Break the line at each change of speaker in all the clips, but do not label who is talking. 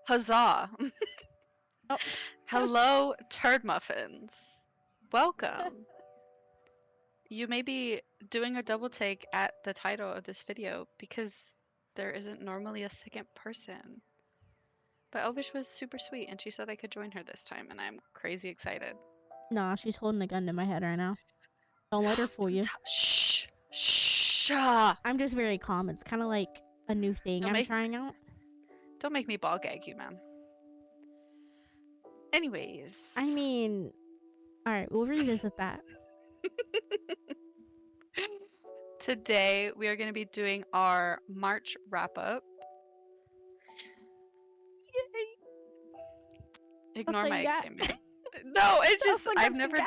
Huzzah!
Oh.
Hello, turd muffins. Welcome. You may be doing a double take at the title of this video because there isn't normally a second person. But Elvish was super sweet and she said I could join her this time, and I'm crazy excited.
Nah, she's holding a gun to my head right now. Don't let her fool you.
Shh! Shh!
I'm just very calm. It's kind of like a new thing I'm trying out.
Don't make me ball gag you, man. Anyways.
I mean, alright, we'll revisit that.
Today, we are going to be doing our March wrap-up. Yay! Ignore my excitement. No, it's just, I've never...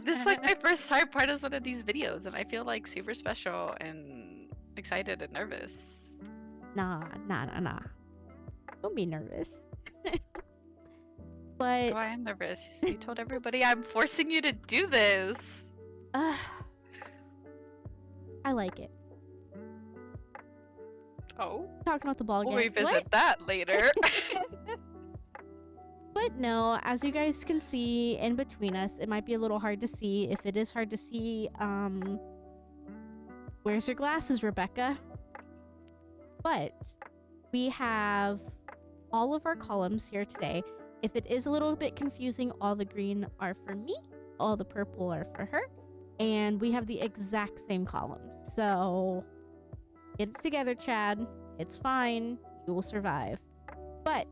This is like my first time part of one of these videos, and I feel like super special and excited and nervous.
Nah. Don't be nervous. But...
Oh, I am nervous. You told everybody I'm forcing you to do this.
I like it.
Oh?
Talking about the ball game.
We'll revisit that later.
But no, as you guys can see in between us, it might be a little hard to see. If it is hard to see, where's your glasses, Rebecca? But we have all of our columns here today. If it is a little bit confusing, all the green are for me, all the purple are for her, and we have the exact same columns. So get it together, Chad. It's fine. You will survive. But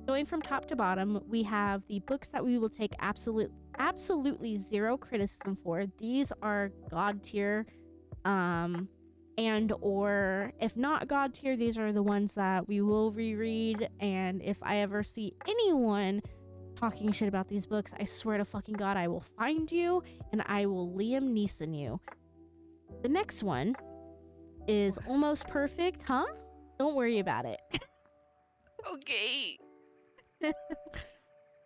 going from top to bottom, we have the books that we will take absolutely zero criticism for. These are God tier, and or if not God tier, these are the ones that we will reread. And if I ever see anyone talking shit about these books, I swear to fucking God, I will find you and I will Liam Neeson you. The next one is Almost Perfect, huh? Don't worry about it.
Okay.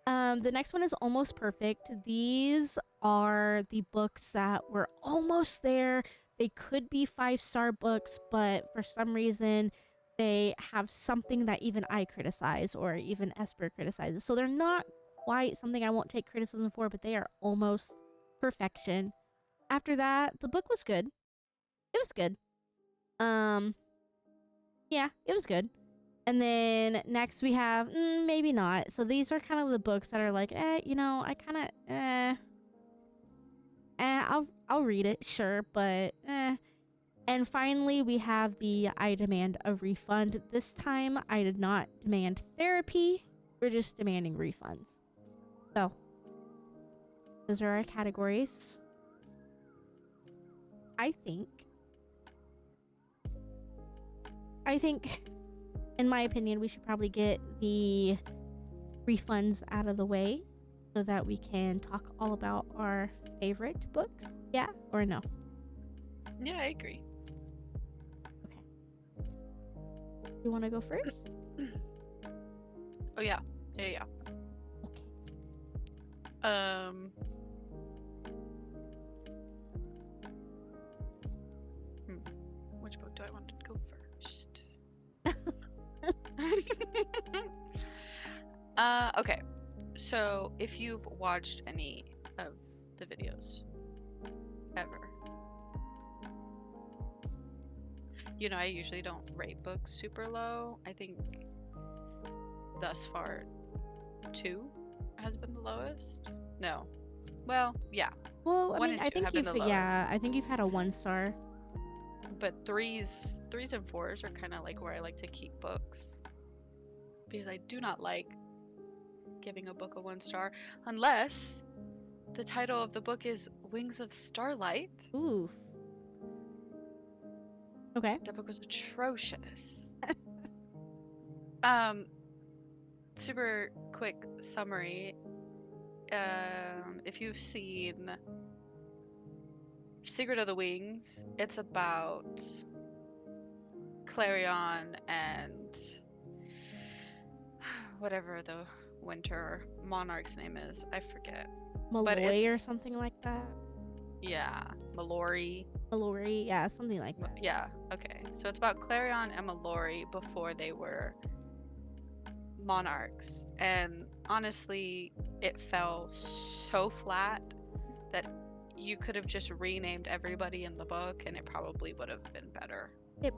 The next one is Almost Perfect. These are the books that were almost there. They could be 5-star books, but for some reason they have something that even I criticize or even Esper criticizes. So they're not quite something I won't take criticism for, but they are almost perfection. After that, the book was good. It was good. Yeah, it was good. And then next we have maybe not. So these are kind of the books that are like, I kind of I'll read it, sure, but And finally we have the I demand a refund. This time I did not demand therapy. We're just demanding refunds. So those are our categories. I think in my opinion, we should probably get the refunds out of the way so that we can talk all about our favorite books. Yeah or no?
Yeah, I agree.
Okay. You want to go first?
Oh, yeah. Yeah.
Okay.
Which book do I want to go first? Okay. So, if you've watched any of the videos ever, you know I usually don't rate books super low. I think thus far 2 has been the lowest. No. Well, yeah.
Well, I
1
mean,
and 2 have been the lowest.
Yeah, I think you've had a 1-star.
But 3s and 4s are kind of like where I like to keep books, because I do not like giving a book a 1-star unless the title of the book is Wings of Starlight.
Ooh. Okay.
That book was atrocious. Super quick summary. If you've seen Secret of the Wings, it's about Clarion and whatever the winter monarch's name is. I forget.
Malloy or something like that.
Yeah, Mallory.
Mallory, yeah, something like that.
Yeah, okay. So it's about Clarion and Mallory before they were monarchs, and honestly, it fell so flat that you could have just renamed everybody in the book and it probably would have been better.
It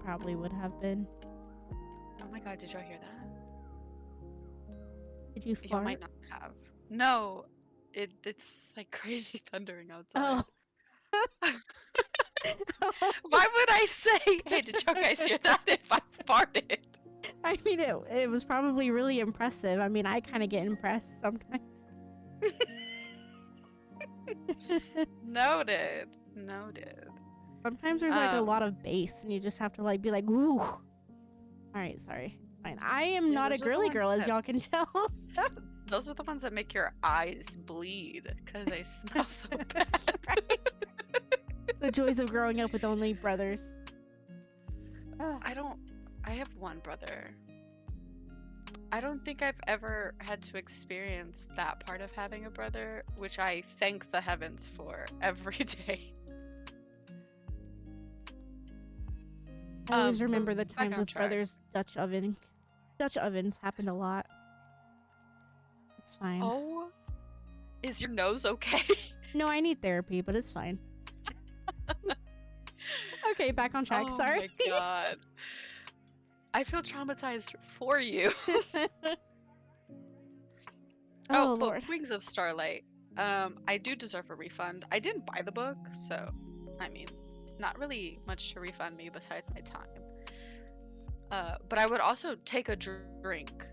probably would have been.
Oh my god, did y'all hear that?
Did you
Y'all might
fart?
not have. No, it's like crazy thundering outside.
Oh.
Why would I say, hey, did y'all guys hear that if I farted?
I mean, it was probably really impressive. I mean, I kind of get impressed sometimes.
Noted.
Sometimes there's like a lot of bass, and you just have to like be like, "Ooh." All right, sorry, fine. I am
Yeah,
not a
those are the
girly
ones
girl, as
that-
y'all can tell.
Those are the ones that make your eyes bleed because they smell so bad.
Right? The joys of growing up with only brothers.
I have one brother. I don't think I've ever had to experience that part of having a brother, which I thank the heavens for every day.
I always
But
remember the
back
times
on
with
track.
brothers Dutch oven. Dutch ovens happened a lot. It's fine.
Oh, is your nose okay?
No, I need therapy, but it's fine. Okay, back on track.
Oh
Sorry.
my god. I feel traumatized for you.
Oh,
but
Lord.
Wings of Starlight. I do deserve a refund. I didn't buy the book, so I mean, not really much to refund me besides my time. But I would also take a drink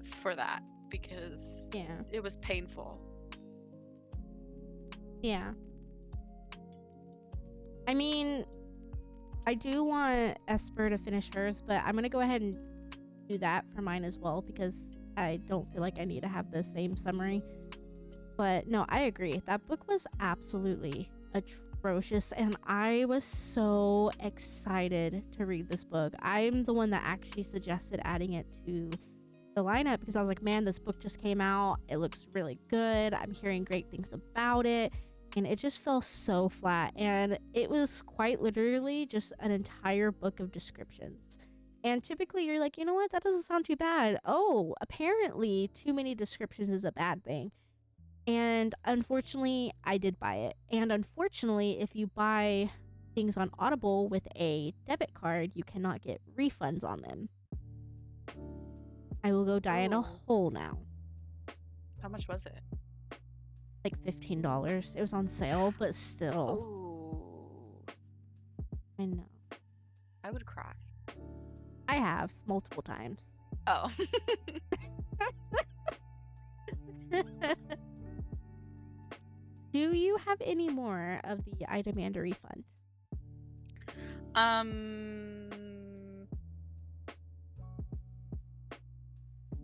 for that because
Yeah.
it was painful.
Yeah. I mean, I do want Esper to finish hers, but I'm going to go ahead and do that for mine as well because I don't feel like I need to have the same summary. But no, I agree. That book was absolutely atrocious, and I was so excited to read this book. I'm the one that actually suggested adding it to the lineup because I was like, man, this book just came out. It looks really good. I'm hearing great things about it. And it just fell so flat. And it was quite literally just an entire book of descriptions. And typically you're like, you know what? That doesn't sound too bad. Oh, apparently too many descriptions is a bad thing. And unfortunately, I did buy it. And unfortunately, if you buy things on Audible with a debit card, you cannot get refunds on them. I will go die in a
Ooh.
hole now.
How much was it?
Like $15. It was on sale, but still.
Ooh.
I know.
I would cry.
I have multiple times.
Oh.
Do you have any more of the I demand a refund?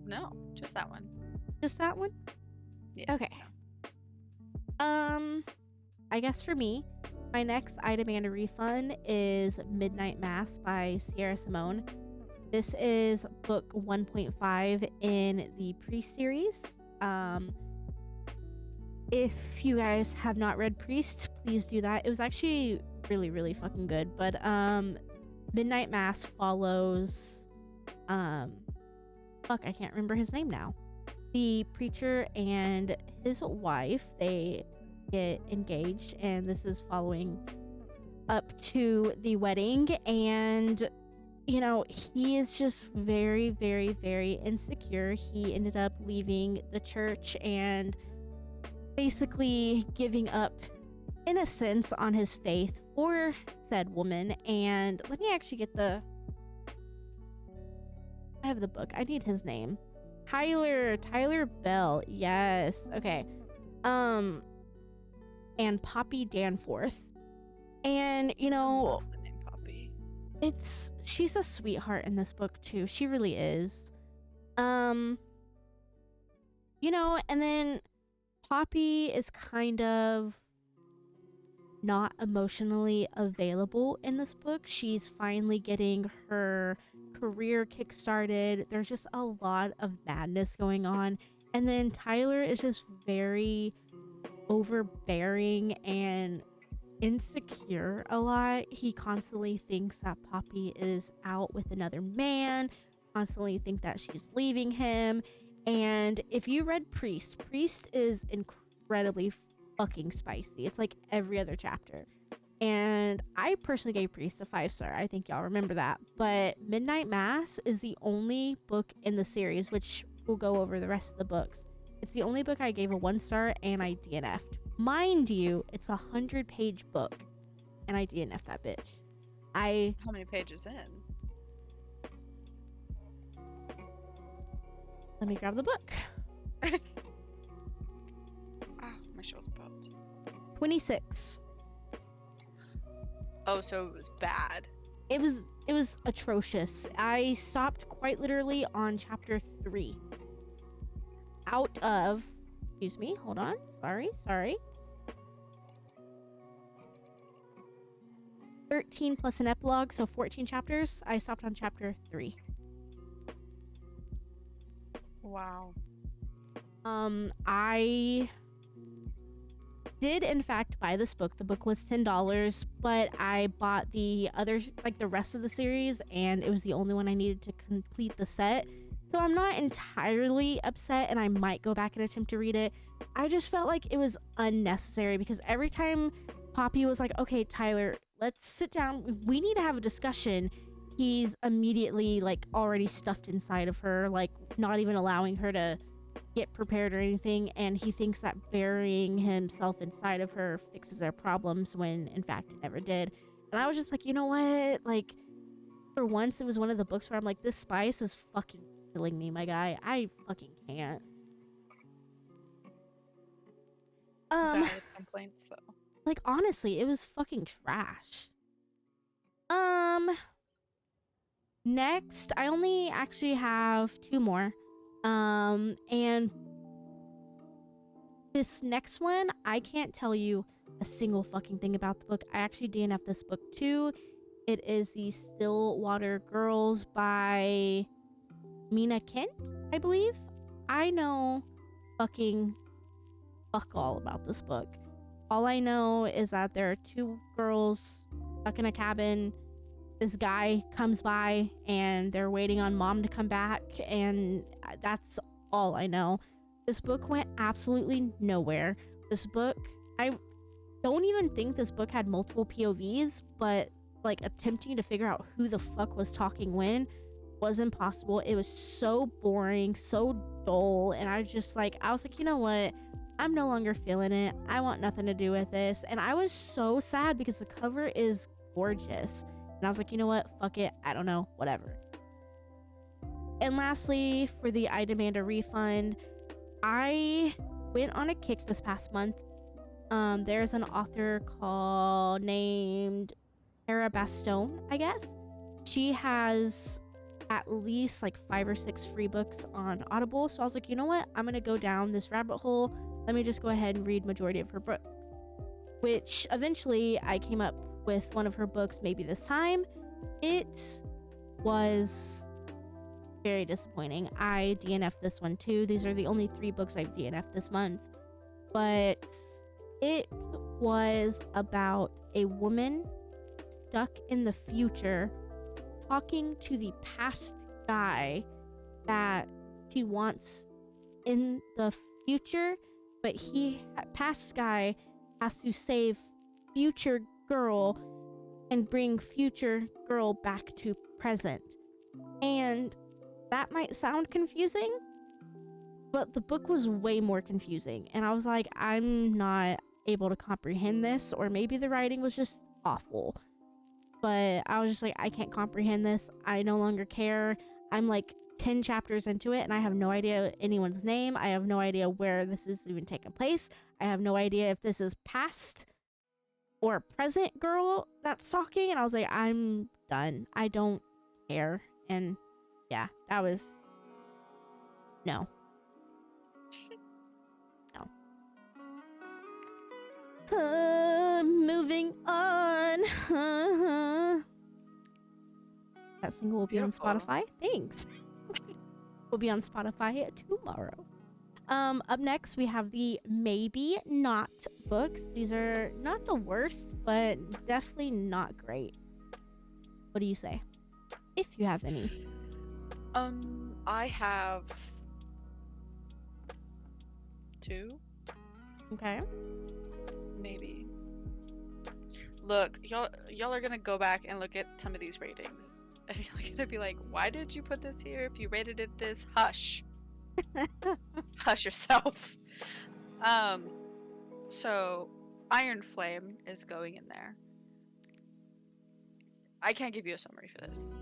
No, just that one.
Just that one?
Yeah.
Okay. I guess for me, my next I demand a refund is Midnight Mass by Sierra Simone. This is book 1.5 in the Priest series. If you guys have not read Priest, please do that. It was actually really, really fucking good. But Midnight Mass follows I can't remember his name now. The preacher and his wife, they get engaged, and this is following up to the wedding. And you know, he is just very, very, very insecure. He ended up leaving the church and basically giving up, in a sense, on his faith for said woman. And let me actually get I have the book. I need his name. Tyler Bell. Yes. Okay. And Poppy Danforth. And, you
I
know,
love the name Poppy.
she's a sweetheart in this book too. She really is. You know, and then Poppy is kind of not emotionally available in this book. She's finally getting her career kickstarted. There's just a lot of madness going on. And then Tyler is just very overbearing and insecure a lot. He constantly thinks that Poppy is out with another man, constantly think that she's leaving him. And if you read Priest is incredibly fucking spicy. It's like every other chapter. And I personally gave Priest a 5-star. I think y'all remember that. But Midnight Mass is the only book in the series, which we'll go over the rest of the books. It's the only book I gave a 1-star and I DNF'd. Mind you, it's a 100-page book. And I DNF'd that bitch.
How many pages in?
Let me grab the book.
My shoulder popped.
26.
Oh, so it was bad.
It was atrocious. I stopped quite literally on chapter 3. Out of, excuse me, hold on. Sorry. 13 plus an epilogue, so 14 chapters. I stopped on chapter 3.
Wow.
I did in fact buy this book. The book was $10, but I bought the others, like the rest of the series, and it was the only one I needed to complete the set. So I'm not entirely upset, and I might go back and attempt to read it. I just felt like it was unnecessary because every time Poppy was like, okay, Tyler, let's sit down. We need to have a discussion. He's immediately like already stuffed inside of her, like not even allowing her to get prepared or anything, and he thinks that burying himself inside of her fixes their problems when in fact it never did. And I was just like, you know what, like for once it was one of the books where I'm like, this spice is fucking killing me, my guy. I fucking can't.
Valid complaints though.
Like honestly, it was fucking trash. Next, I only actually have 2 more. And this next one, I can't tell you a single fucking thing about the book. I actually DNF'd this book too. It is the Stillwater Girls by Mina Kent, I believe. I know fucking fuck all about this book. All I know is that there are 2 girls stuck in a cabin. This guy comes by and they're waiting on mom to come back, and that's all I know. This book went absolutely nowhere. This book, I don't even think this book had multiple POVs, but like attempting to figure out who the fuck was talking when was impossible. It was so boring, so dull, and I was like, you know what? I'm no longer feeling it. I want nothing to do with this. And I was so sad because the cover is gorgeous. And I was like, you know what? Fuck it. I don't know. Whatever. And lastly, for the I Demand a Refund, I went on a kick this past month. There's an author named Tara Bastone, I guess. She has at least like 5 or 6 free books on Audible. So I was like, you know what? I'm going to go down this rabbit hole. Let me just go ahead and read majority of her books. Which eventually I came up with one of her books, maybe this time. It was very disappointing. I DNF'd this one too. These are the only 3 books I've DNF'd this month. But it was about a woman stuck in the future talking to the past guy that she wants in the future, but past guy has to save future girl and bring future girl back to present. And that might sound confusing, but the book was way more confusing, and I was like, I'm not able to comprehend this, or maybe the writing was just awful, but I was just like, I can't comprehend this. I no longer care. I'm like 10 chapters into it and I have no idea anyone's name. I have no idea where this is even taking place. I have no idea if this is past or present girl that's talking, and I was like, I'm done. I don't care. And yeah, that was no. Moving on. That single will be
Beautiful.
on Spotify. Thanks. Will be on Spotify tomorrow. Up next we have the Maybe Not books. These are not the worst, but definitely not great. What do you say? If you have any.
I have 2,
Okay.
maybe. Look, y'all are gonna go back and look at some of these ratings. And you're gonna be like, why did you put this here if you rated it this? Hush. Hush yourself. Um, so Iron Flame is going in there. I can't give you a summary for this.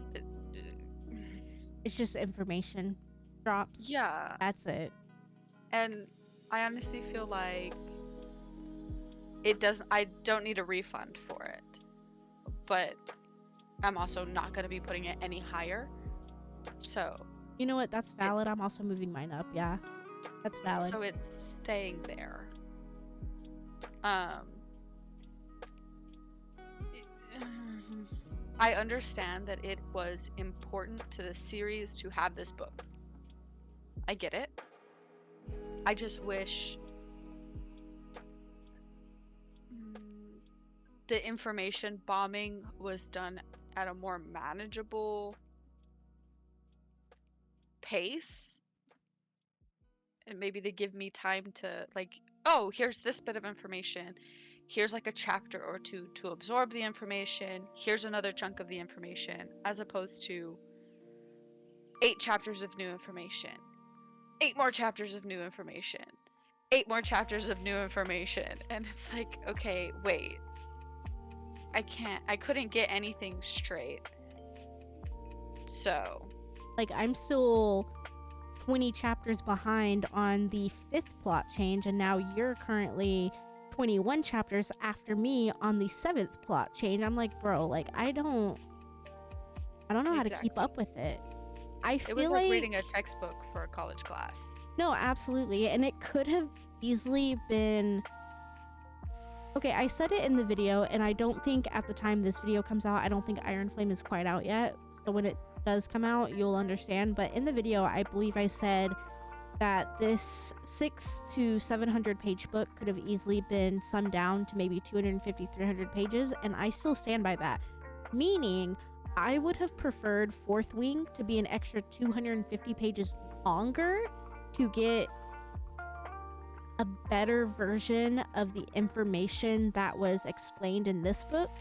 It's just information drops.
Yeah,
That's it.
and I honestly feel like I don't need a refund for it, but I'm also not going to be putting it any higher. So
You know what? That's
it
valid. I'm also moving mine up. Yeah, that's valid.
so it's staying there. Um I understand that it was important to the series to have this book. I get it. I just wish the information bombing was done at a more manageable pace, and maybe to give me time to, like, oh, here's this bit of information, here's like a chapter or two to absorb the information, here's another chunk of the information, as opposed to 8 chapters of new information, 8 more chapters of new information, 8 more chapters of new information, and it's like, okay, wait, I couldn't get anything straight. So
Like, I'm still 20 chapters behind on the 5th plot change, and now you're currently 21 chapters after me on the 7th plot change. I'm like, bro, like, I don't know how to keep
exactly,
up with it. I
it was
feel
like
like
reading a textbook for a college class.
no, absolutely, and it could have easily been. Okay, I said it in the video, and I don't think at the time this video comes out, I don't think Iron Flame is quite out yet. So when it does come out, you'll understand. But in the video, I believe I said that this 600 to 700 page book could have easily been summed down to maybe 250, 300 pages, and I still stand by that. Meaning, I would have preferred Fourth Wing to be an extra 250 pages longer to get a better version of the information that was explained in this book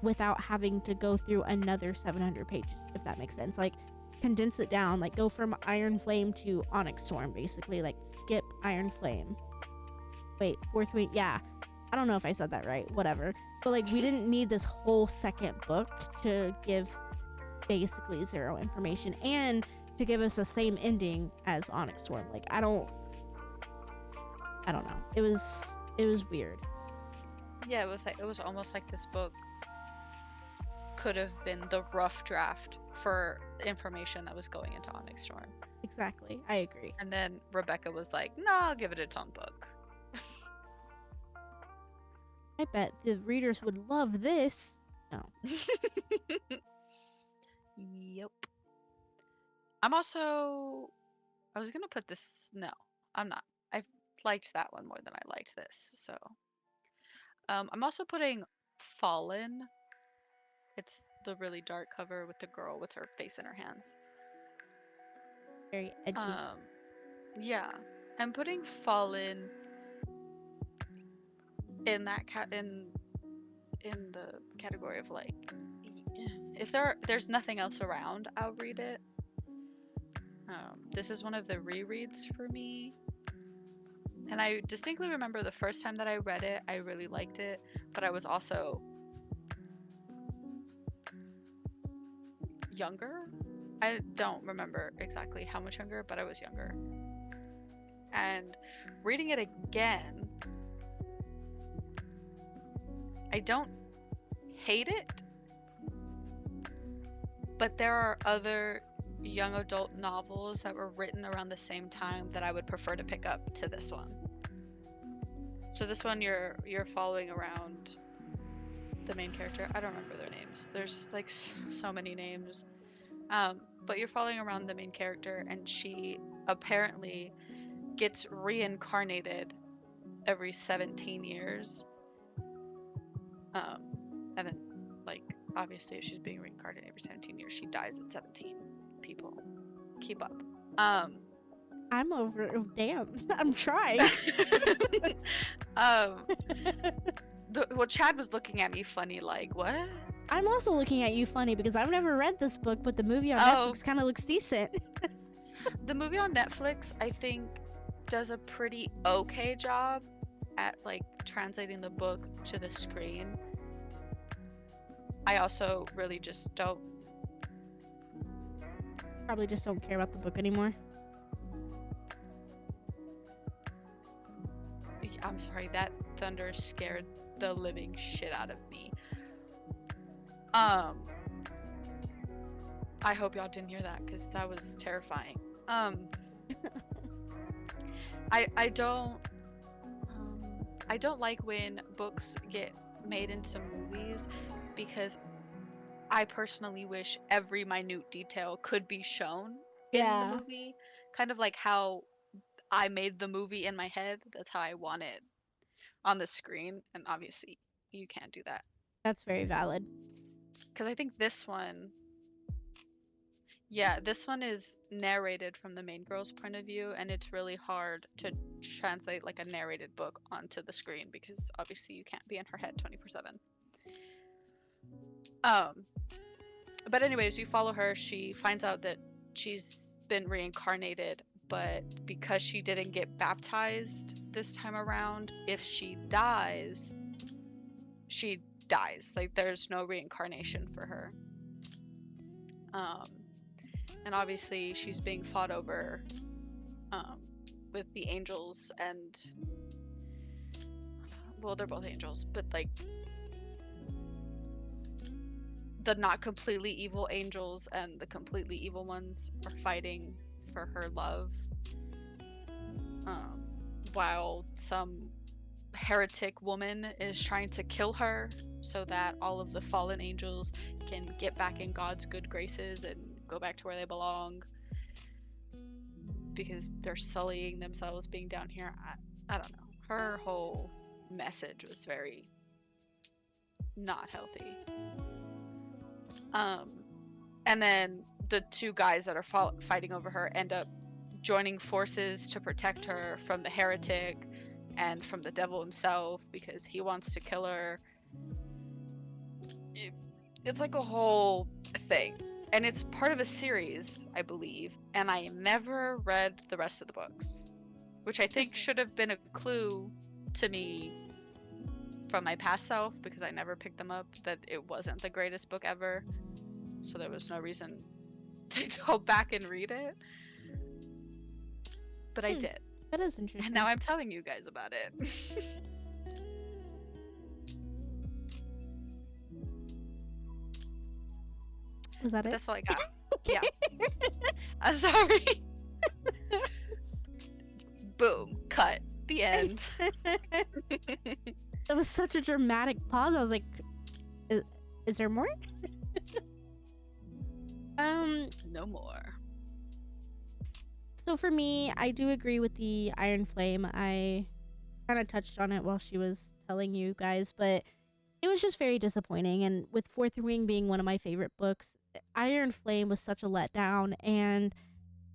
without having to go through another 700 pages, if that makes sense. Like, condense it down, like go from Iron Flame to Onyx Storm, basically. Like, skip Iron Flame. Wait, Fourth Wing, yeah. I don't know if I said that right, whatever. But like, we didn't need this whole second book to give basically zero information and to give us the same ending as Onyx Storm. Like, I don't know. It was weird.
Yeah, it was almost like this book could have been the rough draft for information that was going into Onyx Storm.
Exactly. I agree.
And then Rebecca was like, nah, I'll give it its own book.
I bet the readers would love this. No.
Yep. I was gonna put this, no, I'm not. I liked that one more than I liked this, so. I'm also putting Fallen. It's the really dark cover with the girl with her face in her hands.
Very edgy.
Yeah, I'm putting Fallen in that in the category of, like, if there's nothing else around, I'll read it. This is one of the rereads for me, and I distinctly remember the first time that I read it, I really liked it, but I was also younger. I don't remember exactly how much younger, but I was younger. And reading it again, I don't hate it, but there are other young adult novels that were written around the same time that I would prefer to pick up to this one. So this one you're following around the main character. I don't remember their names. There's like so many names. But you're following around the main character, and she apparently gets reincarnated every 17 years. And then, like, obviously, if she's being reincarnated every 17 years, she dies at 17 people. keep up.
I'm over. Oh, damn. I'm trying.
Well, Chad was looking at me funny, like, what?
I'm also looking at you funny because I've never read this book, but the movie on
Oh.
Netflix kind of looks decent.
The movie on Netflix, I think, does a pretty okay job at like translating the book to the screen. I also really just don't.
Probably just don't care about the book anymore.
I'm sorry, that thunder scared the living shit out of me. I hope y'all didn't hear that because that was terrifying. I don't like when books get made into movies because I personally wish every minute detail could be shown in the movie. Kind of like how I made the movie in my head. That's how I want it on the screen. And obviously, you can't do that.
That's very valid.
Because I think this one, this one is narrated from the main girl's point of view, and it's really hard to translate like a narrated book onto the screen because obviously you can't be in her head 24/7. But anyways, you follow her. She finds out that she's been reincarnated, but because she didn't get baptized this time around, if she dies, she dies. Like there's no reincarnation for her. And obviously she's being fought over with the angels and well, they're both angels, but like the not completely evil angels and the completely evil ones are fighting for her love, while some heretic woman is trying to kill her so that all of the fallen angels can get back in God's good graces and go back to where they belong because they're sullying themselves being down here. I don't know. Her whole message was very not healthy. And then the two guys that are fighting over her end up joining forces to protect her from the heretic and from the devil himself because he wants to kill her. It's like a whole thing. And it's part of a series, I believe, and I never read the rest of the books, which I think should have been a clue to me from my past self because I never picked them up, that it wasn't the greatest book ever. So there was no reason to go back and read it. But I did.
That is interesting.
And now I'm telling you guys about it.
Was that it?
That's all I got. Yeah. I'm sorry. Boom. Cut. The end.
That was such a dramatic pause. I was like, is there more?
No more.
So for me, I do agree with the Iron Flame. I kind of touched on it while she was telling you guys, but it was just very disappointing. And with Fourth Wing being one of my favorite books, Iron Flame was such a letdown, and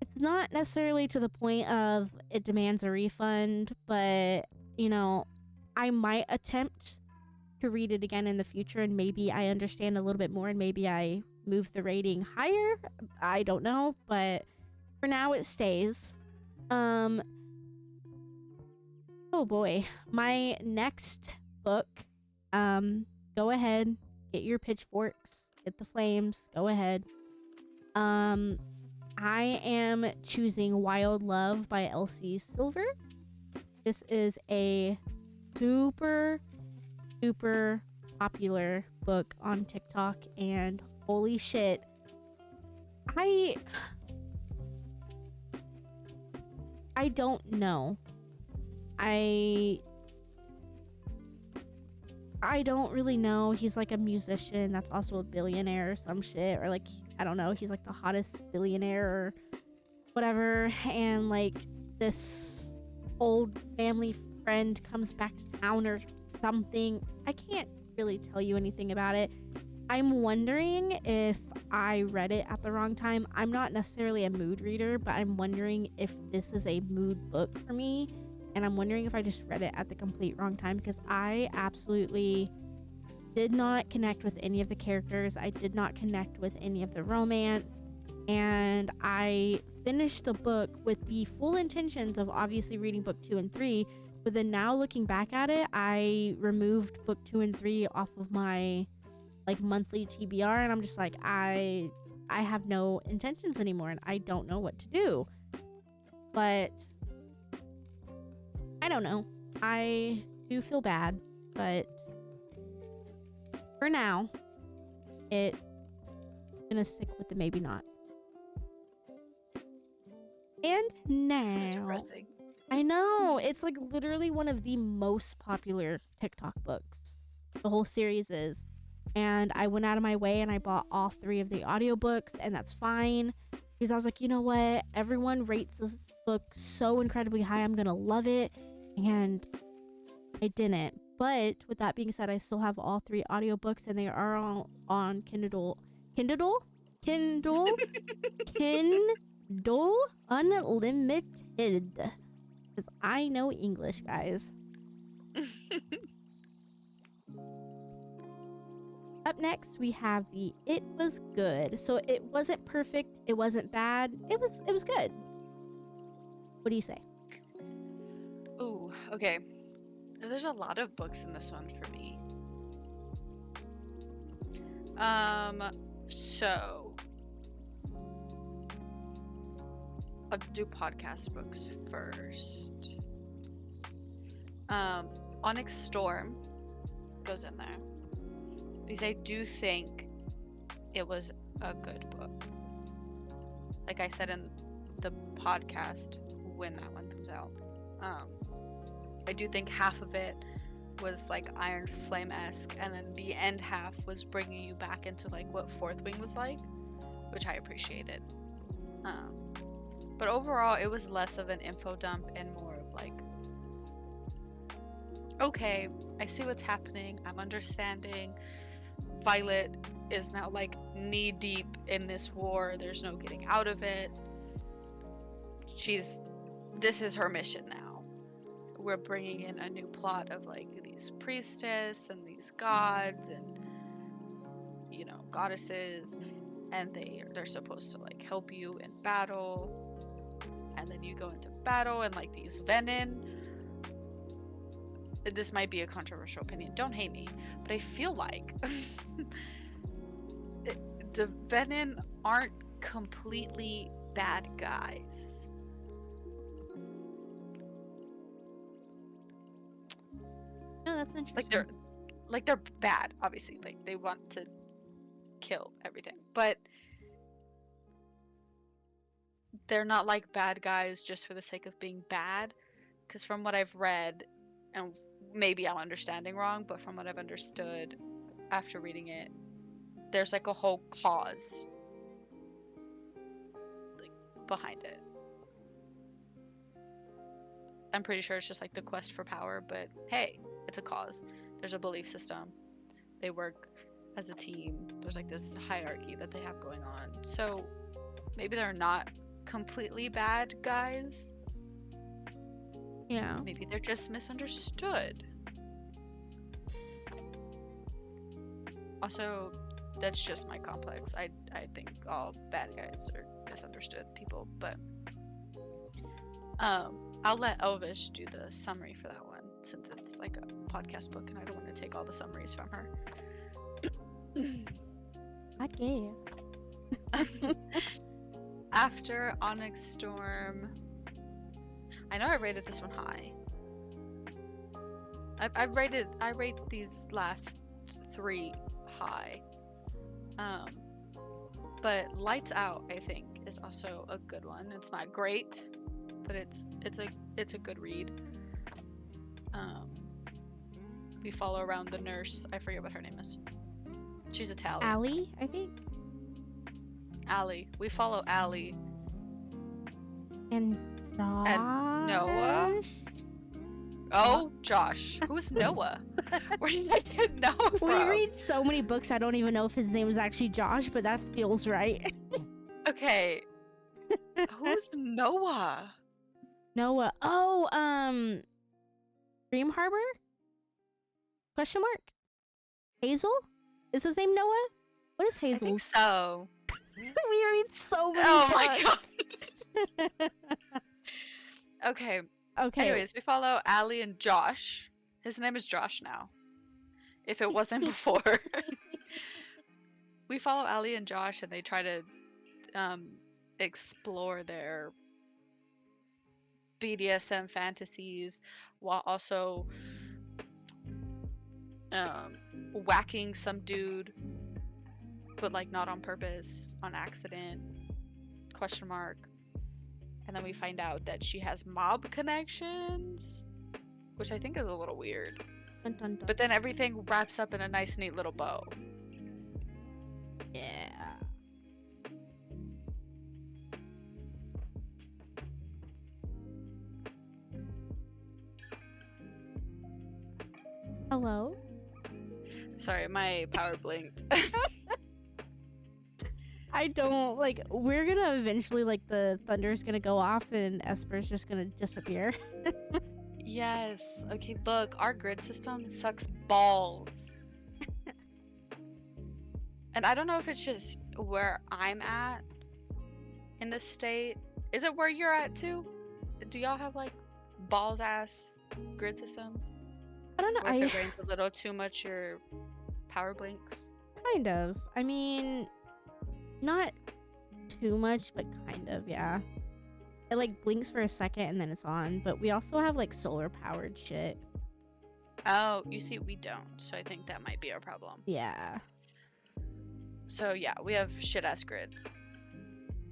it's not necessarily to the point of it demands a refund, but you know, I might attempt to read it again in the future, and maybe I understand a little bit more, and maybe I move the rating higher. I don't know, but for now it stays. Oh boy, my next book. Go ahead, get your pitchforks, get the flames. Go ahead. I am choosing Wild Love by Elsie Silver. This is a super popular book on TikTok, and holy shit, I don't know. I don't really know. He's like a musician that's also a billionaire or some shit, or like, I don't know, he's like the hottest billionaire or whatever, and like this old family friend comes back to town or something. I can't really tell you anything about it. I'm wondering if I read it at the wrong time. I'm not necessarily a mood reader, but I'm wondering if this is a mood book for me. And I'm wondering if I just read it at the complete wrong time, because I absolutely did not connect with any of the characters. I did not connect with any of the romance. And I finished the book with the full intentions of obviously reading book 2 and 3. But then now looking back at it, I removed book 2 and 3 off of my like monthly TBR, and I'm just like, I have no intentions anymore, and I don't know what to do. But I don't know. I do feel bad, but for now, it's gonna stick with the maybe not. And now,
Depressing.
I know, it's like literally one of the most popular TikTok books. The whole series is. And I went out of my way and I bought all 3 of the audiobooks, and that's fine. Because I was like, you know what? Everyone rates this book so incredibly high. I'm gonna love it. And I didn't. But with that being said, I still have all 3 audiobooks, and they are all on Kindle Unlimited. Because I know English, guys. Up next, we have the It Was Good. So it wasn't perfect, it wasn't bad, it was good. What do you say?
Ooh, okay. There's a lot of books in this one for me. So I'll do podcast books first. Onyx Storm goes in there because I do think it was a good book. Like I said in the podcast when that one comes out, I do think half of it was like Iron Flame-esque, and then the end half was bringing you back into like what Fourth Wing was like, which I appreciated. But overall, it was less of an info dump and more of like, okay, I see what's happening. I'm understanding. Violet is now like knee deep in this war. There's no getting out of it. This is her mission now. We're bringing in a new plot of like these priestess and these gods and, you know, goddesses, and they're supposed to like help you in battle. And then you go into battle, and like these Venin, this might be a controversial opinion, don't hate me, but I feel like the Venin aren't completely bad guys.
No, that's interesting.
Like they're bad, obviously. Like they want to kill everything, but they're not like bad guys just for the sake of being bad. Because from what I've read, and maybe I'm understanding wrong, but from what I've understood after reading it, there's like a whole cause like behind it. I'm pretty sure it's just like the quest for power, but hey, it's a cause. There's a belief system. They work as a team. There's like this hierarchy that they have going on. So maybe they're not completely bad guys.
Yeah.
Maybe they're just misunderstood. Also, that's just my complex. I think all bad guys are misunderstood people, but I'll let Elvish do the summary for that one since it's like a podcast book and I don't want to take all the summaries from her.
I guess.
After Onyx Storm, I know I rated this one high. I rate these last 3 high. But Lights Out, I think, is also a good one. It's not great, but it's a good read. We follow around the nurse. I forget what her name is. She's Italian.
Allie, I think.
Allie. We follow Allie.
And
And Noah. Oh, Josh. Who's Noah? Where did I get Noah from?
We read so many books, I don't even know if his name is actually Josh, but that feels right.
Okay. Who's Noah?
Noah. Oh, Dream Harbor? Question mark? Hazel? Is his name Noah? What is
I think
Hazel's?
so.
We read so many
Oh
books.
my god. Okay.
Okay.
Anyways, we follow Allie and Josh. His name is Josh now. If it wasn't before. We follow Allie and Josh and they try to explore their BDSM fantasies while also whacking some dude, but like not on purpose, on accident, question mark. And then we find out that she has mob connections, which I think is a little weird.
Dun, dun, dun.
But then everything wraps up in a nice, neat little bow.
Yeah. Hello?
Sorry, my power blinked.
I don't, like, we're gonna eventually, like, the thunder's gonna go off and Esper's just gonna disappear.
Yes. Okay, look, our grid system sucks balls. And I don't know if it's just where I'm at in this state. Is it where you're at too? Do y'all have like balls ass grid systems?
I don't know.
Or if it rains a little too much, your power blinks?
Kind of. I mean, not too much, but kind of, yeah. It like blinks for a second and then it's on, but we also have like solar powered shit.
Oh, you see, we don't. So I think that might be our problem.
Yeah.
So yeah, we have shit ass grids.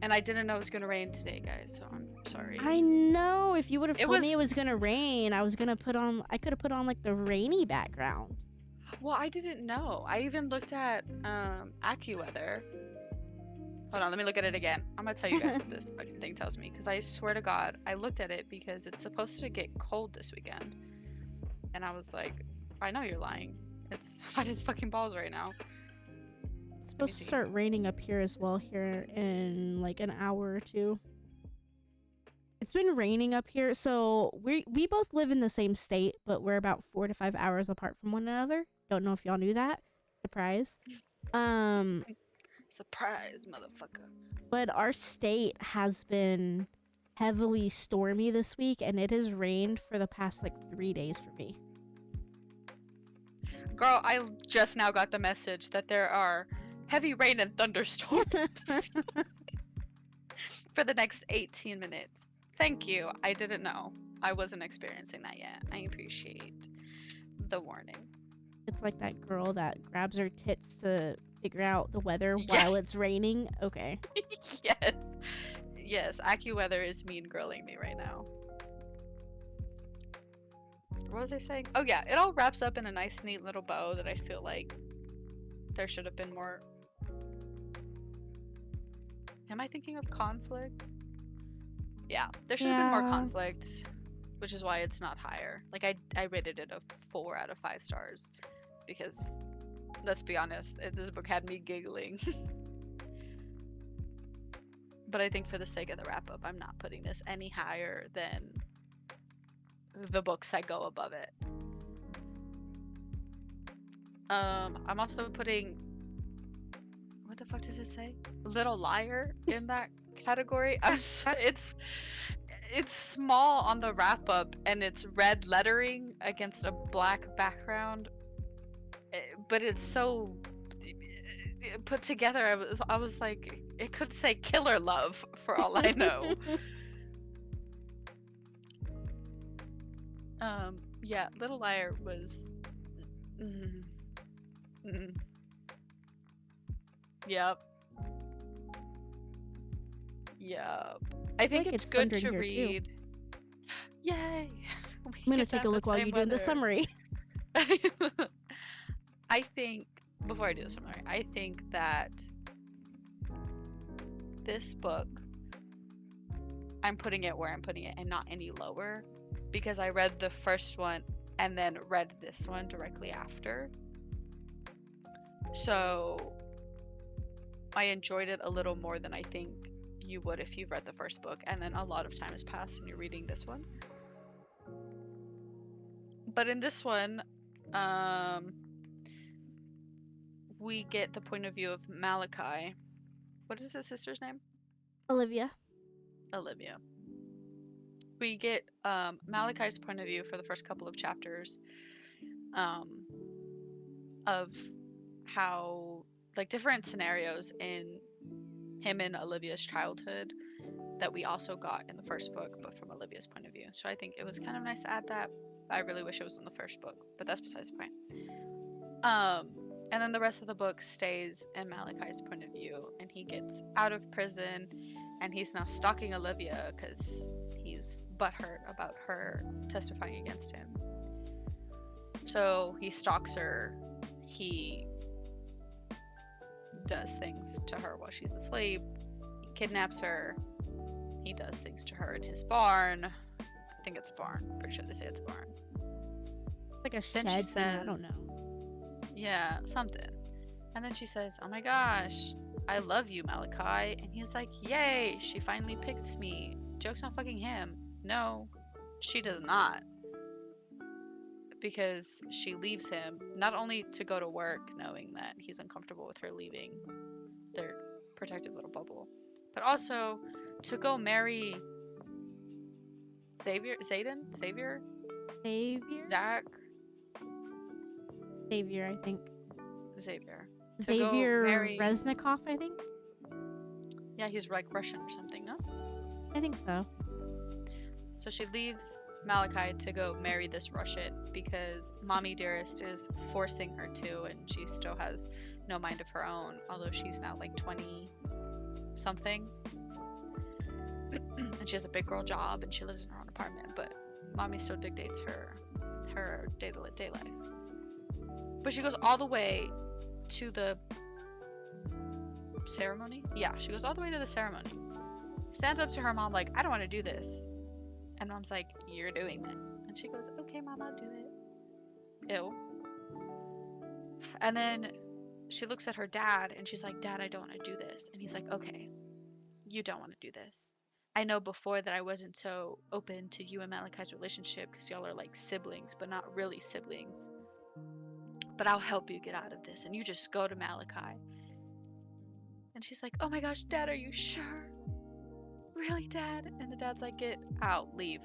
And I didn't know it was gonna rain today, guys, so I'm sorry.
I know. If you would have
It
told me it
was-
was gonna rain, I could have put on like the rainy background.
Well, I didn't know. I even looked at AccuWeather. Hold on, let me look at it again. I'm gonna tell you guys what this fucking thing tells me, because I swear to God, I looked at it because it's supposed to get cold this weekend. And I was like, I know you're lying. It's hot as fucking balls right now.
It's supposed to
see.
start raining up here as well here in like an hour or two. It's been raining up here, so we both live in the same state, but we're about 4 to 5 hours apart from one another. Don't know if y'all knew that. Surprise.
Surprise, motherfucker.
But our state has been heavily stormy this week, and it has rained for the past like 3 days for me.
Girl, I just now got the message that there are heavy rain and thunderstorms for the next 18 minutes. Thank you. I didn't know. I wasn't experiencing that yet. I appreciate the warning.
It's like that girl that grabs her tits to figure out the weather
Yeah.
while it's raining. Okay.
Yes. Yes, AccuWeather is mean girling me right now. What was I saying? Oh yeah, it all wraps up in a nice neat little bow that I feel like there should have been more. Am I thinking of conflict? Yeah, there should have been more
Yeah.
conflict, which is why it's not higher. Like I rated it a 4 out of 5 stars because let's be honest, this book had me giggling. But I think for the sake of the wrap up, I'm not putting this any higher than the books that go above it. I'm also putting, what the fuck does it say? Little Liar in that category. It's small on the wrap up and it's red lettering against a black background, but it's so put together. I was like, it could say Killer Love for all I know. Yeah, Little Liar was. Yep. Yep. I think
like
it's
it's
good
thundering
to
here, too.
read. Yay!
I'm gonna take a look while you do the summary.
I think, before I do the summary, I think that this book, I'm putting it where I'm putting it and not any lower because I read the first one and then read this one directly after. So I enjoyed it a little more than I think you would if you've read the first book and then a lot of time has passed and you're reading this one. But in this one, we get the point of view of Malachi. What is his sister's name?
Olivia.
Olivia. We get Malachi's point of view for the first couple of chapters, of how, like, different scenarios in him and Olivia's childhood that we also got in the first book, but from Olivia's point of view. So I think it was kind of nice to add that. I really wish it was in the first book, but that's besides the point. And then the rest of the book stays in Malachi's point of view, and he gets out of prison, and he's now stalking Olivia because he's butthurt about her testifying against him. So he stalks her. He does things to her while she's asleep. He kidnaps her. He does things to her in his barn. I think it's a barn. Pretty sure they say it's a barn.
Like a
Then
shed.
she says,
I don't know.
yeah, something. And then she says, oh my gosh, I love you, Malachi. And he's like, yay, she finally picked me. Joke's on fucking him. No, she does not. Because she leaves him, not only to go to work knowing that he's uncomfortable with her leaving their protective little bubble, but also to go marry Xavier,
Savior?
Zach,
Savior, I think.
Xavier. To go
Xavier
marry.
Reznikov, I think.
Yeah, he's like Russian or something, no?
I think so.
So she leaves Malachi to go marry this Russian because Mommy Dearest is forcing her to, and she still has no mind of her own, although she's now like 20 something. And she has a big girl job and she lives in her own apartment, but Mommy still dictates her day life. But she goes all the way to the ceremony. Yeah, she goes all the way to the ceremony. Stands up to her mom like, I don't want to do this. And Mom's like, you're doing this. And she goes, okay, Mom, I'll do it. Ew. And then she looks at her dad and she's like, Dad, I don't want to do this. And he's like, okay, you don't want to do this. I know before that I wasn't so open to you and Malachi's relationship because y'all are like siblings, but not really siblings. But I'll help you get out of this. And you just go to Malachi. And she's like, oh my gosh, Dad, are you sure? Really, Dad? And the dad's like, get out, leave.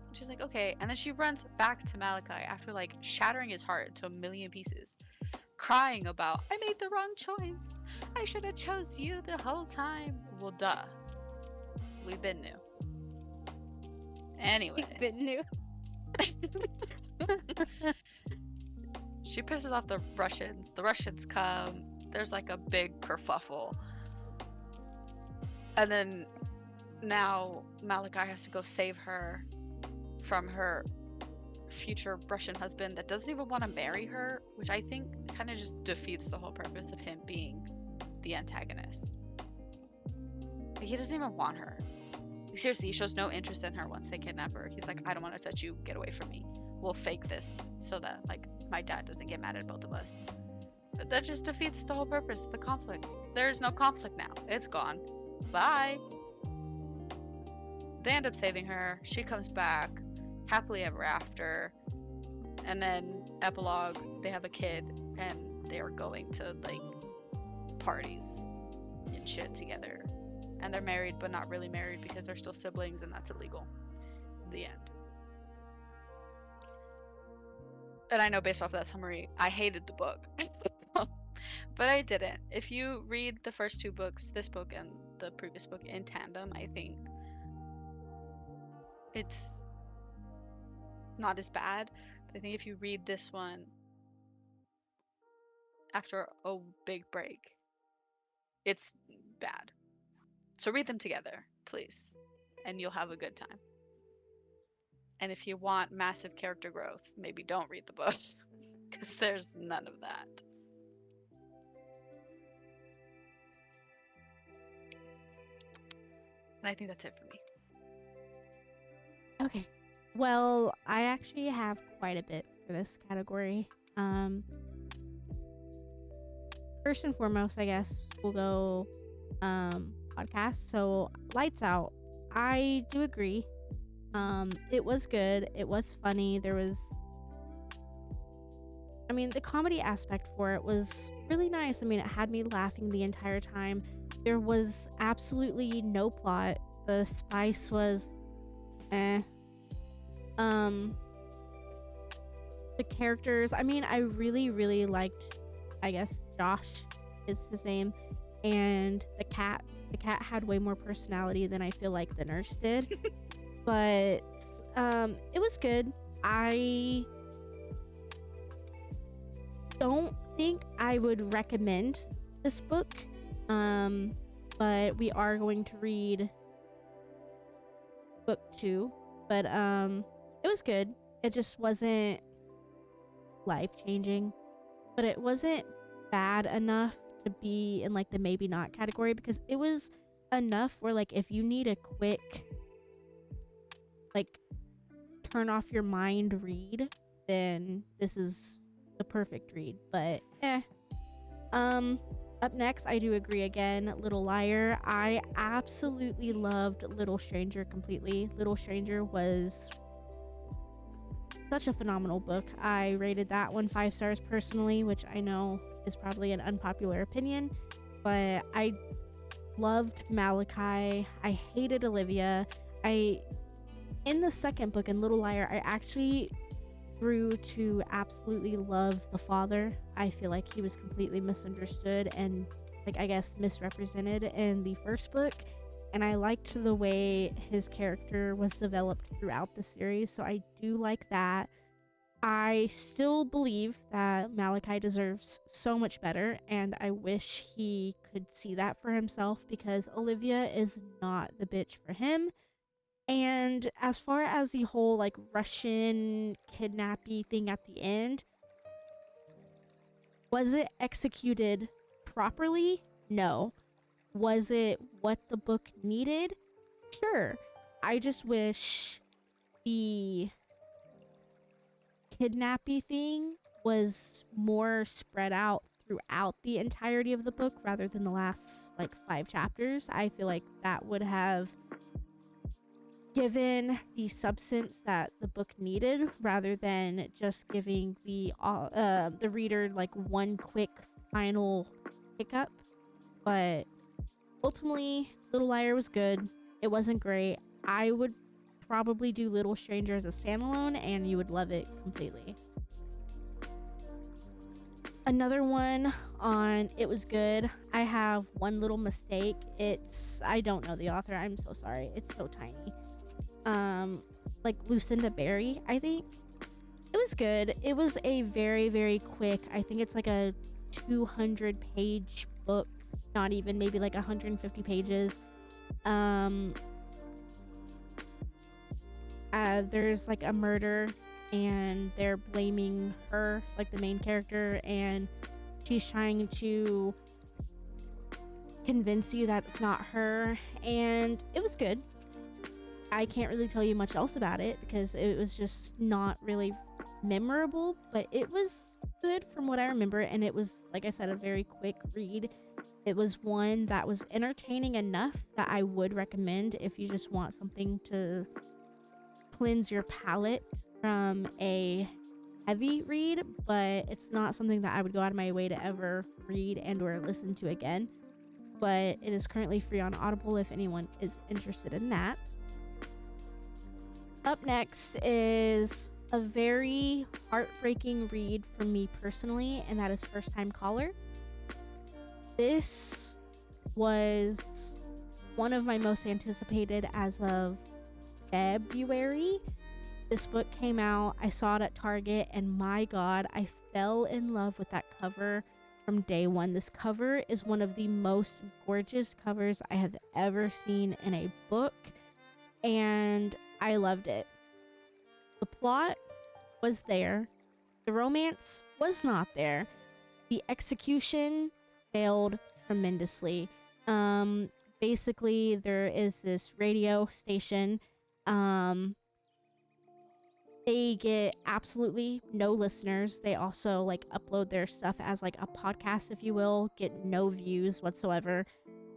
And she's like, okay. And then she runs back to Malachi after like shattering his heart into a million pieces, crying about, I made the wrong choice. I should have chose you the whole time. Well, duh. We've been new. Anyways.
We've been new.
She pisses off the Russians. The Russians come. There's like a big kerfuffle. And then now Malachi has to go save her from her future Russian husband that doesn't even want to marry her, which I think kind of just defeats the whole purpose of him being the antagonist. He doesn't even want her. Seriously, he shows no interest in her once they kidnap her. He's like, I don't want to touch you. Get away from me. We'll fake this so that like my dad doesn't get mad at both of us. That just defeats the whole purpose, the conflict. There's no conflict now. It's gone. Bye. They end up saving her. She comes back, happily ever after. And then epilogue, they have a kid and they are going to like parties and shit together. And they're married, but not really married because they're still siblings and that's illegal. The end. And I know based off of that summary, I hated the book. But I didn't. If you read the first two books, this book and the previous book in tandem, I think it's not as bad. But I think if you read this one after a big break, it's bad. So read them together, please, and you'll have a good time. And if you want massive character growth, maybe don't read the book, because there's none of that. And I think that's it for me.
Okay. Well, I actually have quite a bit for this category. First and foremost, I guess we'll go podcast. So, Lights Out. I do agree. It was good. It was funny. The comedy aspect for it was really nice. I mean, it had me laughing the entire time. There was absolutely no plot. The spice was eh. Um, the characters, I really, really liked, I guess, Josh is his name, and the cat. The cat had way more personality than I feel like the nurse did. But it was good. I don't think I would recommend this book. But we are going to read book 2. But it was good. It just wasn't life-changing. But it wasn't bad enough to be in like the maybe not category, because it was enough where like if you need a quick like turn off your mind read, then this is the perfect read. But up next, I do agree again, Little Liar. I absolutely loved Little Stranger completely. Little Stranger was such a phenomenal book. I rated that one 5 stars personally, which I know is probably an unpopular opinion, but I loved Malachi. I hated Olivia. In the second book, in Little Liar, I actually grew to absolutely love the father. I feel like he was completely misunderstood and, like, I guess misrepresented in the first book, and I liked the way his character was developed throughout the series, so I do like that. I still believe that Malachi deserves so much better, and I wish he could see that for himself, because Olivia is not the bitch for him. And as far as the whole like Russian kidnapping thing at the end, was it executed properly? No. Was it what the book needed? Sure. I just wish the kidnapping thing was more spread out throughout the entirety of the book rather than the last like 5 chapters. I feel like that would have given the substance that the book needed, rather than just giving the reader like one quick final hiccup. But ultimately, Little Liar was good. It wasn't great. I would probably do Little Stranger as a standalone, and you would love it completely. Another one on It Was Good. I have one little mistake. I don't know the author. I'm so sorry. It's so tiny. Like Lucinda Berry, I think. It was good. It was a very, very quick, I think it's like a 200 page book, not even, maybe like 150 pages. There's like a murder and they're blaming her, like the main character, and she's trying to convince you that it's not her, and it was good. I can't really tell you much else about it because it was just not really memorable, but it was good from what I remember, and it was, like I said, a very quick read. It was one that was entertaining enough that I would recommend if you just want something to cleanse your palate from a heavy read, but it's not something that I would go out of my way to ever read and or listen to again. But it is currently free on Audible if anyone is interested in that. Up next is a very heartbreaking read for me personally, and that is First Time Caller. This was one of my most anticipated as of February. This book came out, I saw it at Target, and my god, I fell in love with that cover from day one. This cover is one of the most gorgeous covers I have ever seen in a book, and I loved it. The plot was there. The romance was not there. The execution failed tremendously. Basically, there is this radio station, They get absolutely no listeners. They also like upload their stuff as like a podcast, if you will, get no views whatsoever.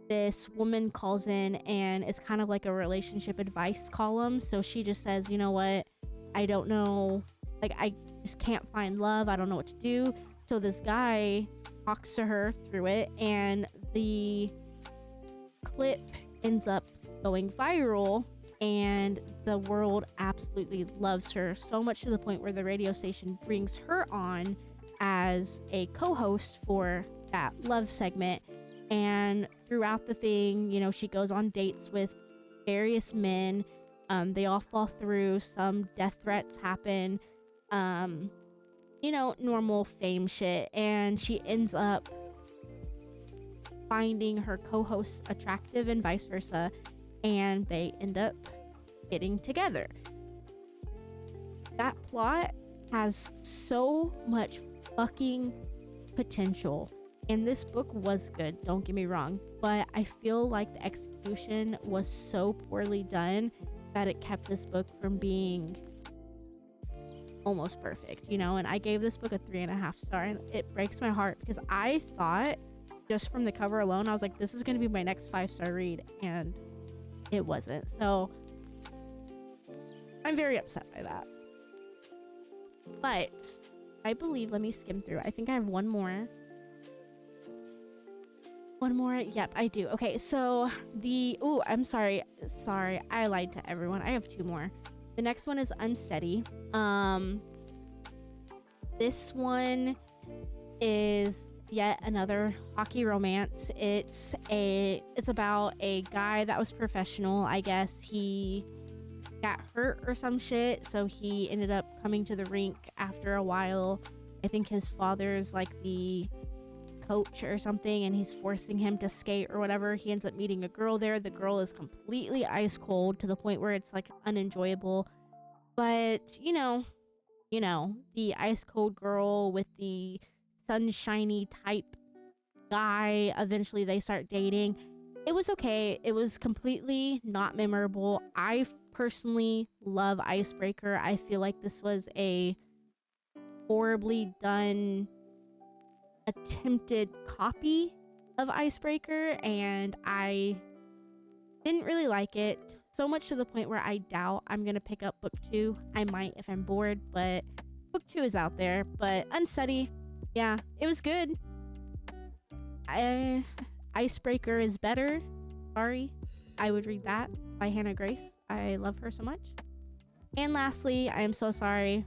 This woman calls in and it's kind of like a relationship advice column. So she just says, you know what? I don't know. Like, I just can't find love. I don't know what to do. So this guy talks to her through it, and the clip ends up going viral, and the world absolutely loves her, so much to the point where the radio station brings her on as a co-host for that love segment. And throughout the thing, you know, she goes on dates with various men. They all fall through. Some death threats happen. You know, normal fame shit. And she ends up finding her co-host attractive and vice versa. And they end up getting together. That plot has so much fucking potential. And this book was good, don't get me wrong, but I feel like the execution was so poorly done that it kept this book from being almost perfect, you know? And I gave this book a 3.5 star, and it breaks my heart because I thought, just from the cover alone, I was like, this is going to be my next 5-star read, and it wasn't. So I'm very upset by that. But I believe, let me skim through. I think I have one more. One more? Yep, I do. Okay, so I'm sorry. Sorry, I lied to everyone. I have 2 more. The next one is Unsteady. This one is yet another hockey romance. It's about a guy that was professional. I guess he got hurt or some shit, so he ended up coming to the rink after a while. I think his father's like the coach or something, and he's forcing him to skate or whatever. He ends up meeting a girl there. The girl is completely ice cold to the point where it's like unenjoyable. But you know, the ice cold girl with the sunshiny type guy, eventually they start dating. It was okay. It was completely not memorable. I personally love Icebreaker. I feel like this was a horribly done attempted copy of Icebreaker, and I didn't really like it, so much to the point where I doubt I'm gonna pick up book 2. I might if I'm bored, but book 2 is out there. But Unsteady, yeah, it was good. Icebreaker is better. Sorry. I would read that by Hannah Grace. I love her so much. And lastly, I am so sorry.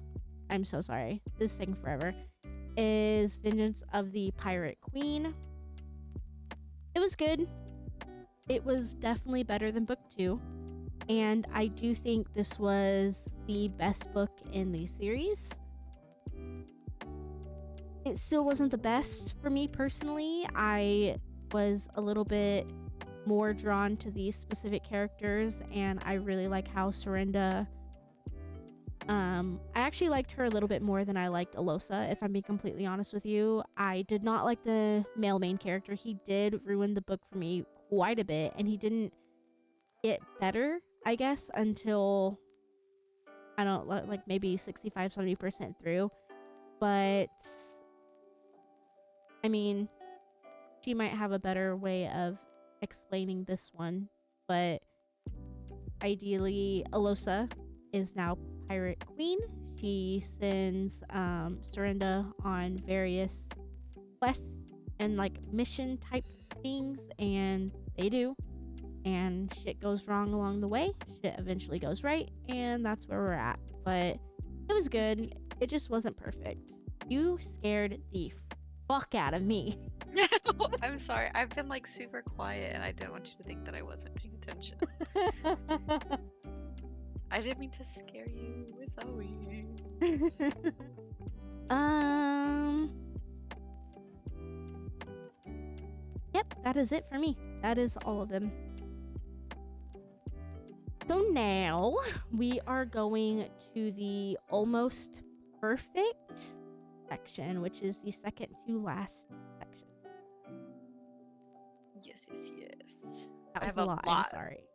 I'm so sorry. This is taking forever. Is Vengeance of the Pirate Queen. It was good. It was definitely better than book 2. And I do think this was the best book in the series. It still wasn't the best for me personally. I was a little bit more drawn to these specific characters, and I really like how Sorenda. I actually liked her a little bit more than I liked Alosa, if I'm being completely honest with you. I did not like the male main character. He did ruin the book for me quite a bit, and he didn't get better, I guess, until, I don't know, like maybe 65-70% through. But I mean, she might have a better way of explaining this one, but ideally Alosa is now Pirate Queen. She sends Sorenda on various quests and like mission type things, and they do, and shit goes wrong along the way. Shit eventually goes right, and that's where we're at. But it was good. It just wasn't perfect. You scared the fuck out of me.
I'm sorry. I've been like super quiet, and I didn't want you to think that I wasn't paying attention. I didn't mean to scare you, Zoe.
Yep, that is it for me. That is all of them. So now we are going to the almost perfect section, which is the second to last section.
Yes.
That
I
was
have
a lot. I'm sorry.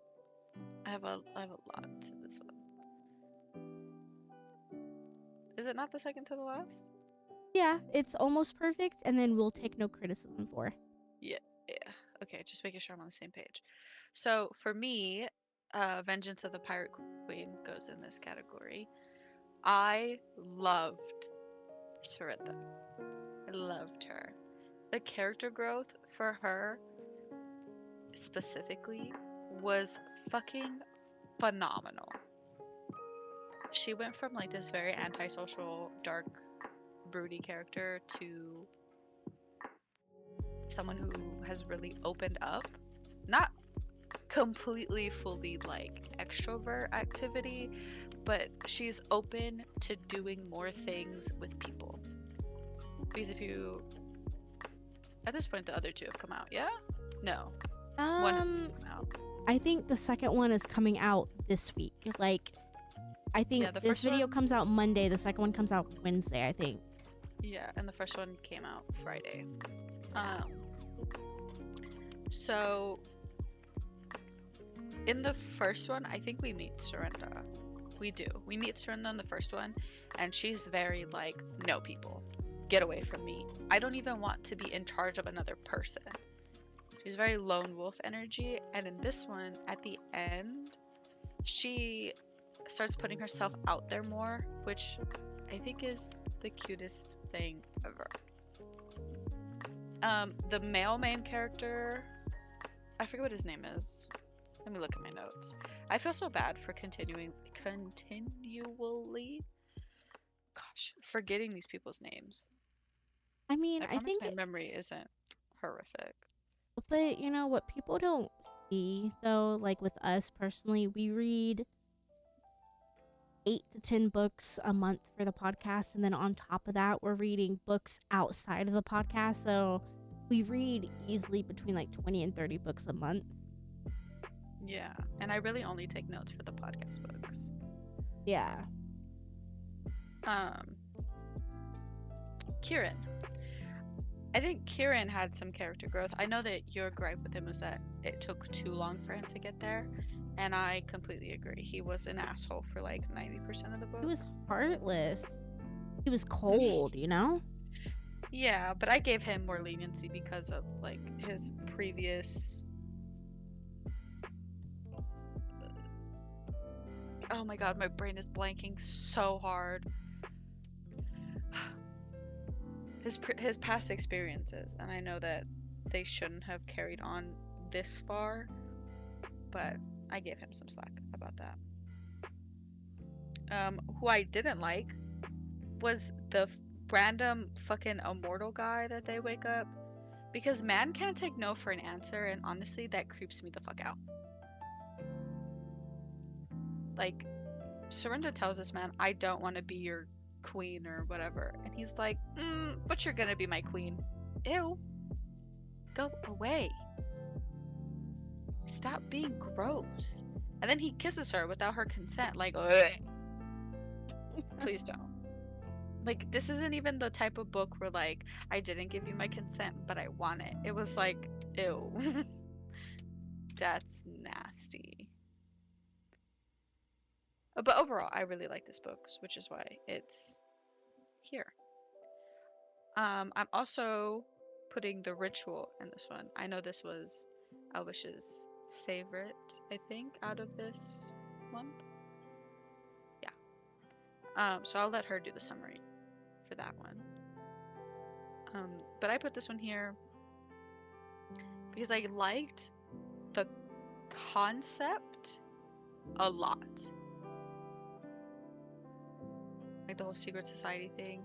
I have a lot to this one. Is it not the second to the last?
Yeah, it's almost perfect, and then we'll take no criticism for.
Yeah, yeah. Okay, just making sure I'm on the same page. So for me, Vengeance of the Pirate Queen goes in this category. I loved Sarita. I loved her. The character growth for her specifically was fucking phenomenal. She went from like this very antisocial, dark, broody character to someone who has really opened up. Not completely fully like extrovert activity, but she's open to doing more things with people. Because if you at this point the other two have come out, yeah? No. One has come out.
I think the second one is coming out this week. Like, I think
Yeah, the
this
first
video
one,
comes out Monday. The second one comes out Wednesday, I think.
yeah, and the first one came out Friday. So in the first one, I think we meet Surrenda. We do. We meet Surrenda in the first one, and she's very like, no people, get away from me. I don't even want to be in charge of another person. She's very lone wolf energy, and in this one, at the end, she starts putting herself out there more, which I think is the cutest thing ever. The male main character, I forget what his name is. Let me look at my notes. I feel so bad for continually, forgetting these people's names.
I mean,
I
I
promise
think,
my memory isn't horrific.
but you know what people don't see though, like with us personally, we read 8 to 10 books a month for the podcast, and then on top of that, we're reading books outside of the podcast. So we read easily between like 20 and 30 books a month.
Yeah, and I really only take notes for the podcast books.
Yeah.
Kieran. I think Kieran had some character growth. I know that your gripe with him was that it took too long for him to get there, and I completely agree. He was an asshole for like 90% of the book.
He was heartless. He was cold, you know?
Yeah, but I gave him more leniency because of like his previous. Oh my god, my brain is blanking so hard. His past experiences, and I know that they shouldn't have carried on this far, but I gave him some slack about that. Who I didn't like was the random fucking immortal guy that they wake up, because man can't take no for an answer, and honestly that creeps me the fuck out. Like, Surrender tells this man, I don't want to be your queen or whatever, and he's like, but you're gonna be my queen. Ew, go away, stop being gross. And then he kisses her without her consent, like, please don't. Like, this isn't even the type of book where like, I didn't give you my consent but I want it. It was like, ew. That's nasty. But overall, I really like this book, which is why it's here. I'm also putting The Ritual in this one. I know this was Elvish's favorite, I think, out of this month. Yeah. So I'll let her do the summary for that one. But I put this one here because I liked the concept a lot. Like the whole secret society thing.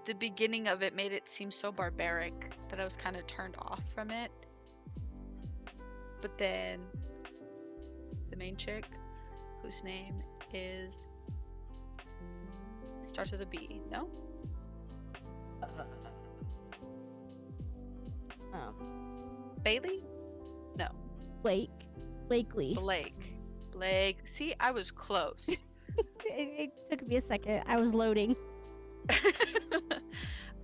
The beginning of it made it seem so barbaric that I was kind of turned off from it. But then the main chick, whose name is starts with a B, no? Bailey? No.
Blakely.
Blake. See, I was close.
It took me a second. I was loading.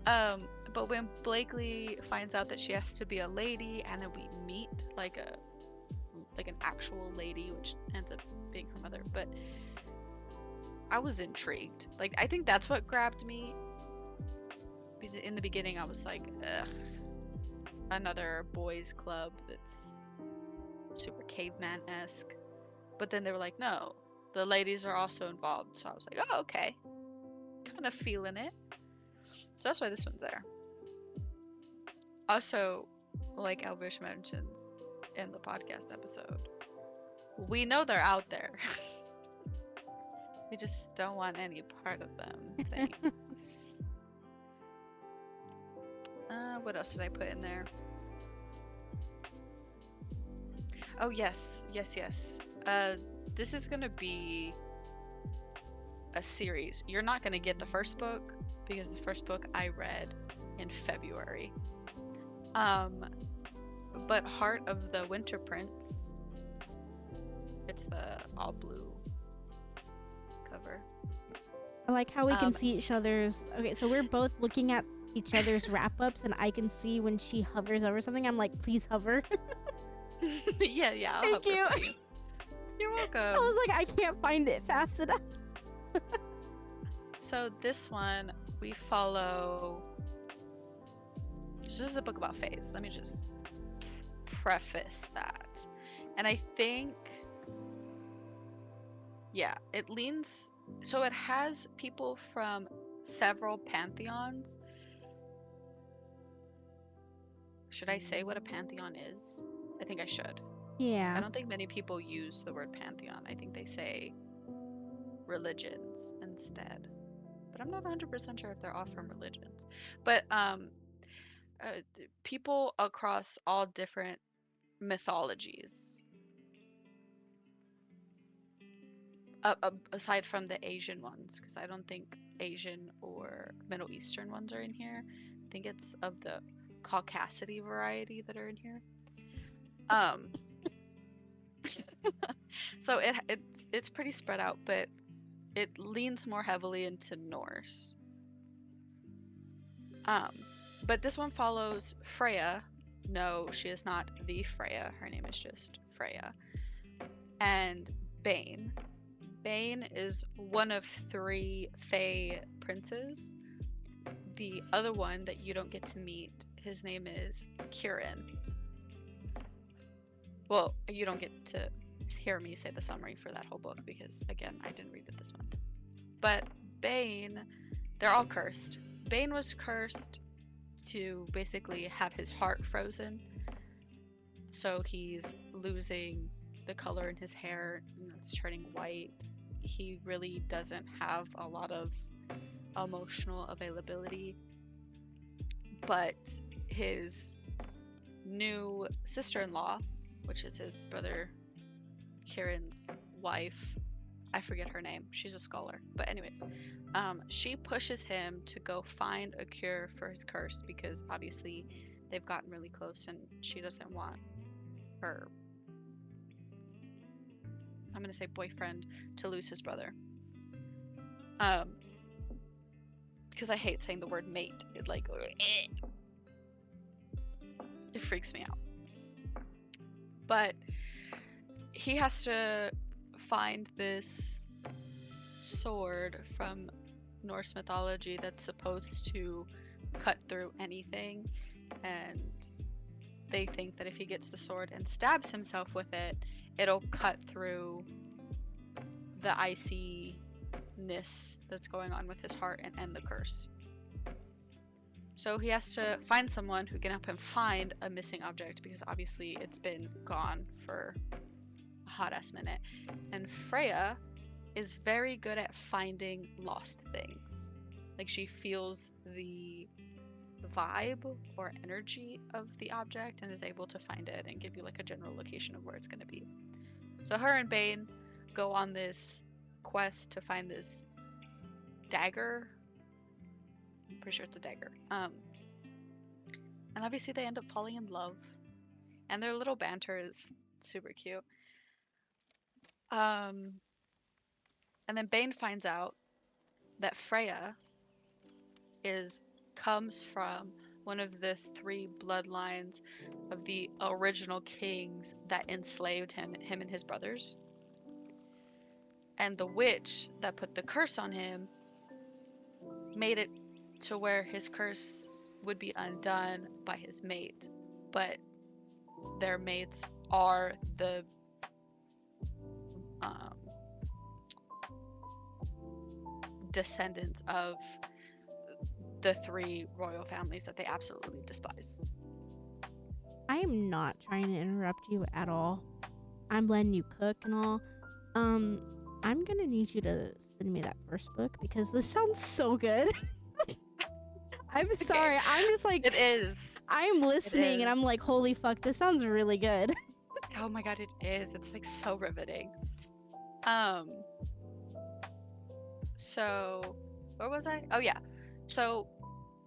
But when Blakely finds out that she has to be a lady, and then we meet like an actual lady, which ends up being her mother, but I was intrigued. Like, I think that's what grabbed me. Because in the beginning, I was like, ugh, another boys' club that's super caveman-esque. But then they were like, no, the ladies are also involved. So I was like, oh, okay. Kind of feeling it. So that's why this one's there. Also, like Elvish mentions in the podcast episode, we know they're out there. We just don't want any part of them. Thanks. What else did I put in there? Oh, yes. This is gonna be a series. You're not gonna get the first book because the first book I read in February. But Heart of the Winter Prince. It's the all blue cover.
I like how we can see each other's. Okay, so we're both looking at each other's wrap ups, and I can see when she hovers over something. I'm like, please hover.
yeah. I'll
Thank
hover
you.
for you. You're welcome.
I was like, I can't find it fast enough.
So this one we follow. This is a book about phase. Let me just preface that. And I think, yeah, it leans. So it has people from several pantheons. Should I say what a pantheon is? I think I should.
Yeah.
I don't think many people use the word pantheon. I think they say religions instead. But I'm not 100% sure if they're all from religions. But people across all different mythologies, aside from the Asian ones, because I don't think Asian or Middle Eastern ones are in here. I think it's of the Caucasity variety that are in here. So it's pretty spread out, but it leans more heavily into Norse. But this one follows Freya. No, she is not the Freya. Her name is just Freya. And Bane. Bane is one of 3 Fae princes. The other one that you don't get to meet, his name is Kieran. Well, you don't get to hear me say the summary for that whole book because, again, I didn't read it this month. But Bane, they're all cursed. Bane was cursed to basically have his heart frozen. So he's losing the color in his hair, it's turning white. He really doesn't have a lot of emotional availability. But his new sister-in-law, which is his brother Kieran's wife, I forget her name. She's a scholar. But anyways, she pushes him to go find a cure for his curse because obviously they've gotten really close and she doesn't want her, I'm gonna say boyfriend, to lose his brother. Because I hate saying the word mate. It like it freaks me out. But he has to find this sword from Norse mythology that's supposed to cut through anything, and they think that if he gets the sword and stabs himself with it, it'll cut through the iciness that's going on with his heart and end the curse. So he has to find someone who can help him find a missing object because obviously it's been gone for a hot ass minute. And Freya is very good at finding lost things. Like she feels the vibe or energy of the object and is able to find it and give you like a general location of where it's going to be. So her and Bane go on this quest to find this dagger. I'm pretty sure it's a dagger. And obviously they end up falling in love. And their little banter is super cute. And then Bane finds out that Freya comes from one of the 3 bloodlines of the original kings that enslaved him and his brothers. And the witch that put the curse on him made it to where his curse would be undone by his mate. But their mates are the um, descendants of the three royal families that they absolutely despise.
I am not trying to interrupt you at all. I'm letting you cook and all. I'm gonna need you to send me that first book because this sounds so good. I'm sorry.
Okay.
I'm just like
It is.
I'm
It
listening and
is.
I'm like, holy fuck, this sounds really good.
Oh my god, it is. It's like so riveting. Um, so where was I? Oh yeah. So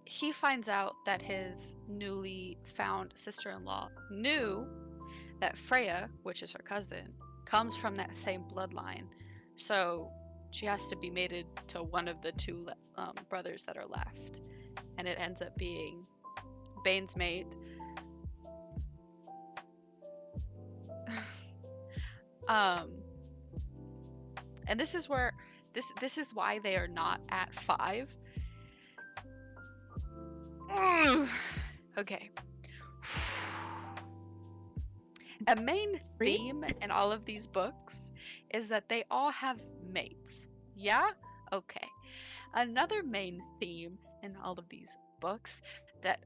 he finds out that his newly found sister-in-law knew that Freya, which is her cousin, comes from that same bloodline. So she has to be mated to one of the two brothers that are left. And it ends up being Bane's mate. um, and this is where this is why they are not at 5. Okay. A main
Breathe.
theme in all of these books is that they all have mates. Yeah? Okay. Another main theme in all of these books that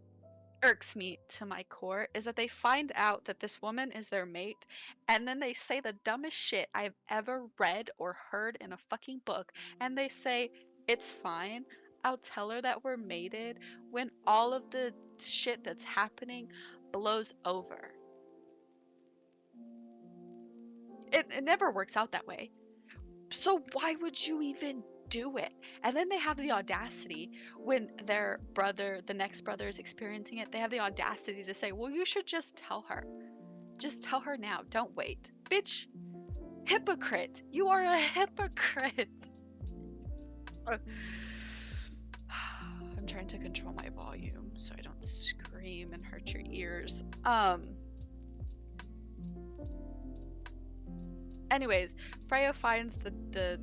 irks me to my core is that they find out that this woman is their mate and then they say the dumbest shit I've ever read or heard in a fucking book, and they say, "It's fine. I'll tell her that we're mated," when all of the shit that's happening blows over. It never works out that way. So why would you even do it? And then they have the audacity when their brother, the next brother, is experiencing it, they have the audacity to say, "Well, you should just tell her. Just tell her now. Don't wait." Bitch, hypocrite. You are a hypocrite. I'm trying to control my volume so I don't scream and hurt your ears. Anyways, Freya finds the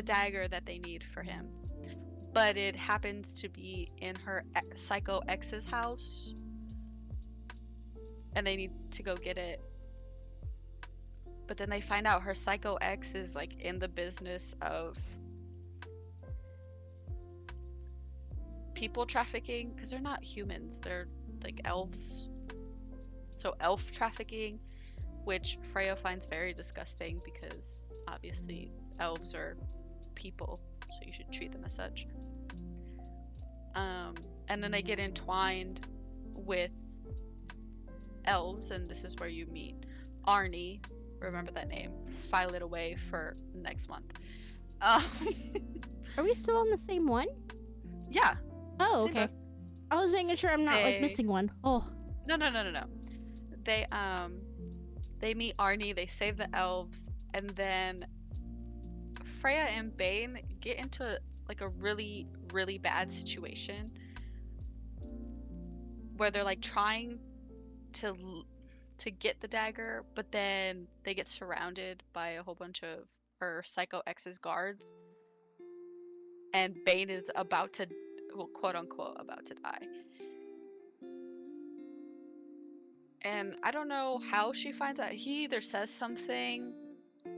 dagger that they need for him, but it happens to be in her psycho ex's house, and they need to go get it. But then they find out her psycho ex is like in the business of people trafficking, because they're not humans, they're like elves. So elf trafficking, which Freya finds very disgusting because obviously elves are people, so you should treat them as such. And then they get entwined with elves, and this is where you meet Arnie. Remember that name. File it away for next month. Um,
Are we still on the same one?
yeah.
Oh,
Same
okay.
book.
I was making sure I'm not like missing one. Oh.
No. They meet Arnie, they save the elves, and then Freya and Bane get into like a really, really bad situation where they're like trying to get the dagger, but then they get surrounded by a whole bunch of her psycho ex's guards, and Bane is about to, well, quote unquote, about to die. And I don't know how she finds out. He either says something,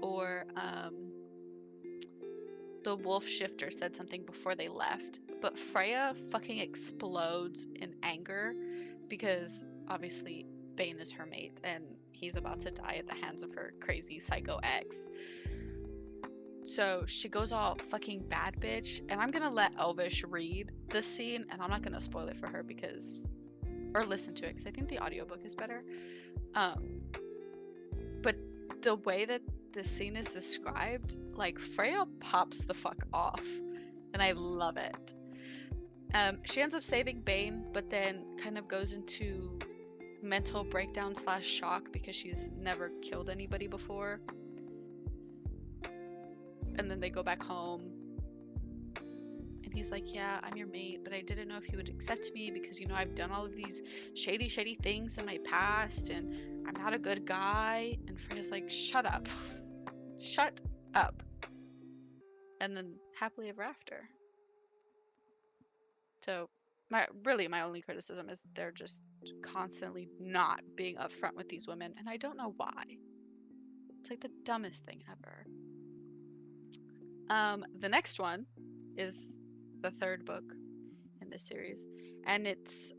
or the wolf shifter said something before they left. But Freya fucking explodes in anger because obviously Bane is her mate and he's about to die at the hands of her crazy psycho ex. So she goes all fucking bad bitch, and I'm gonna let Elvish read this scene, and I'm not gonna spoil it for her because, or listen to it, because I think the audiobook is better. But the way that the scene is described, like Freya pops the fuck off, and I love it. She ends up saving Bane, but then kind of goes into mental breakdown / shock because she's never killed anybody before. And then they go back home, and he's like, "Yeah, I'm your mate, but I didn't know if you would accept me because, you know, I've done all of these shady things in my past, and I'm not a good guy." And Freya's like, "Shut up. Shut up. and then happily ever after. So my only criticism is they're just constantly not being upfront with these women, and I don't know why. It's like the dumbest thing ever. The next one is the third book in this series, and it's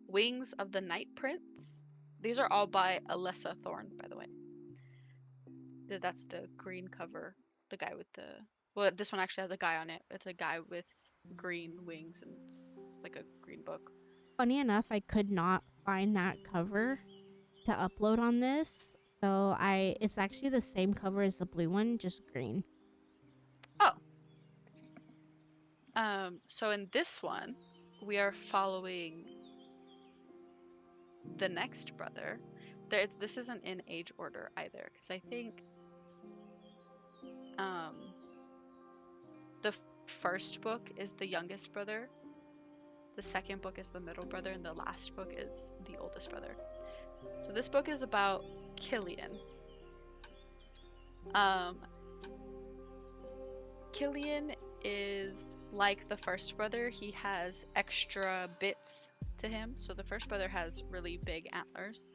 Wings of the Night Prince. These are all by Alessa Thorne, by the way. That's the green cover. The guy with the well, this one actually has a guy on it. It's a guy with green wings, and it's like a green book.
Funny enough, I could not find that cover to upload on this. So it's actually the same cover as the blue one, just green.
Oh, so in this one, we are following the next brother. This isn't in age order either, because I think um, the first book is the youngest brother, the second book is the middle brother, and the last book is the oldest brother. So this book is about Killian. Um, Killian is like the first brother. He has extra bits to him. So the first brother has really big antlers.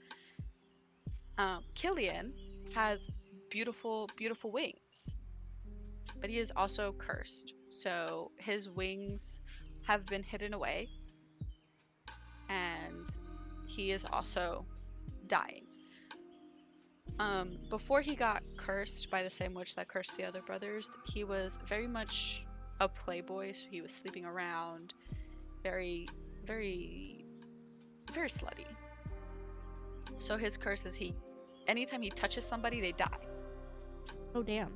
Killian has beautiful, beautiful wings, but he is also cursed. So his wings have been hidden away, and he is also dying. Before he got cursed by the same witch that cursed the other brothers, he was very much a playboy. So he was sleeping around, very, very, very slutty. So his curse is anytime he touches somebody, they die.
Oh, damn.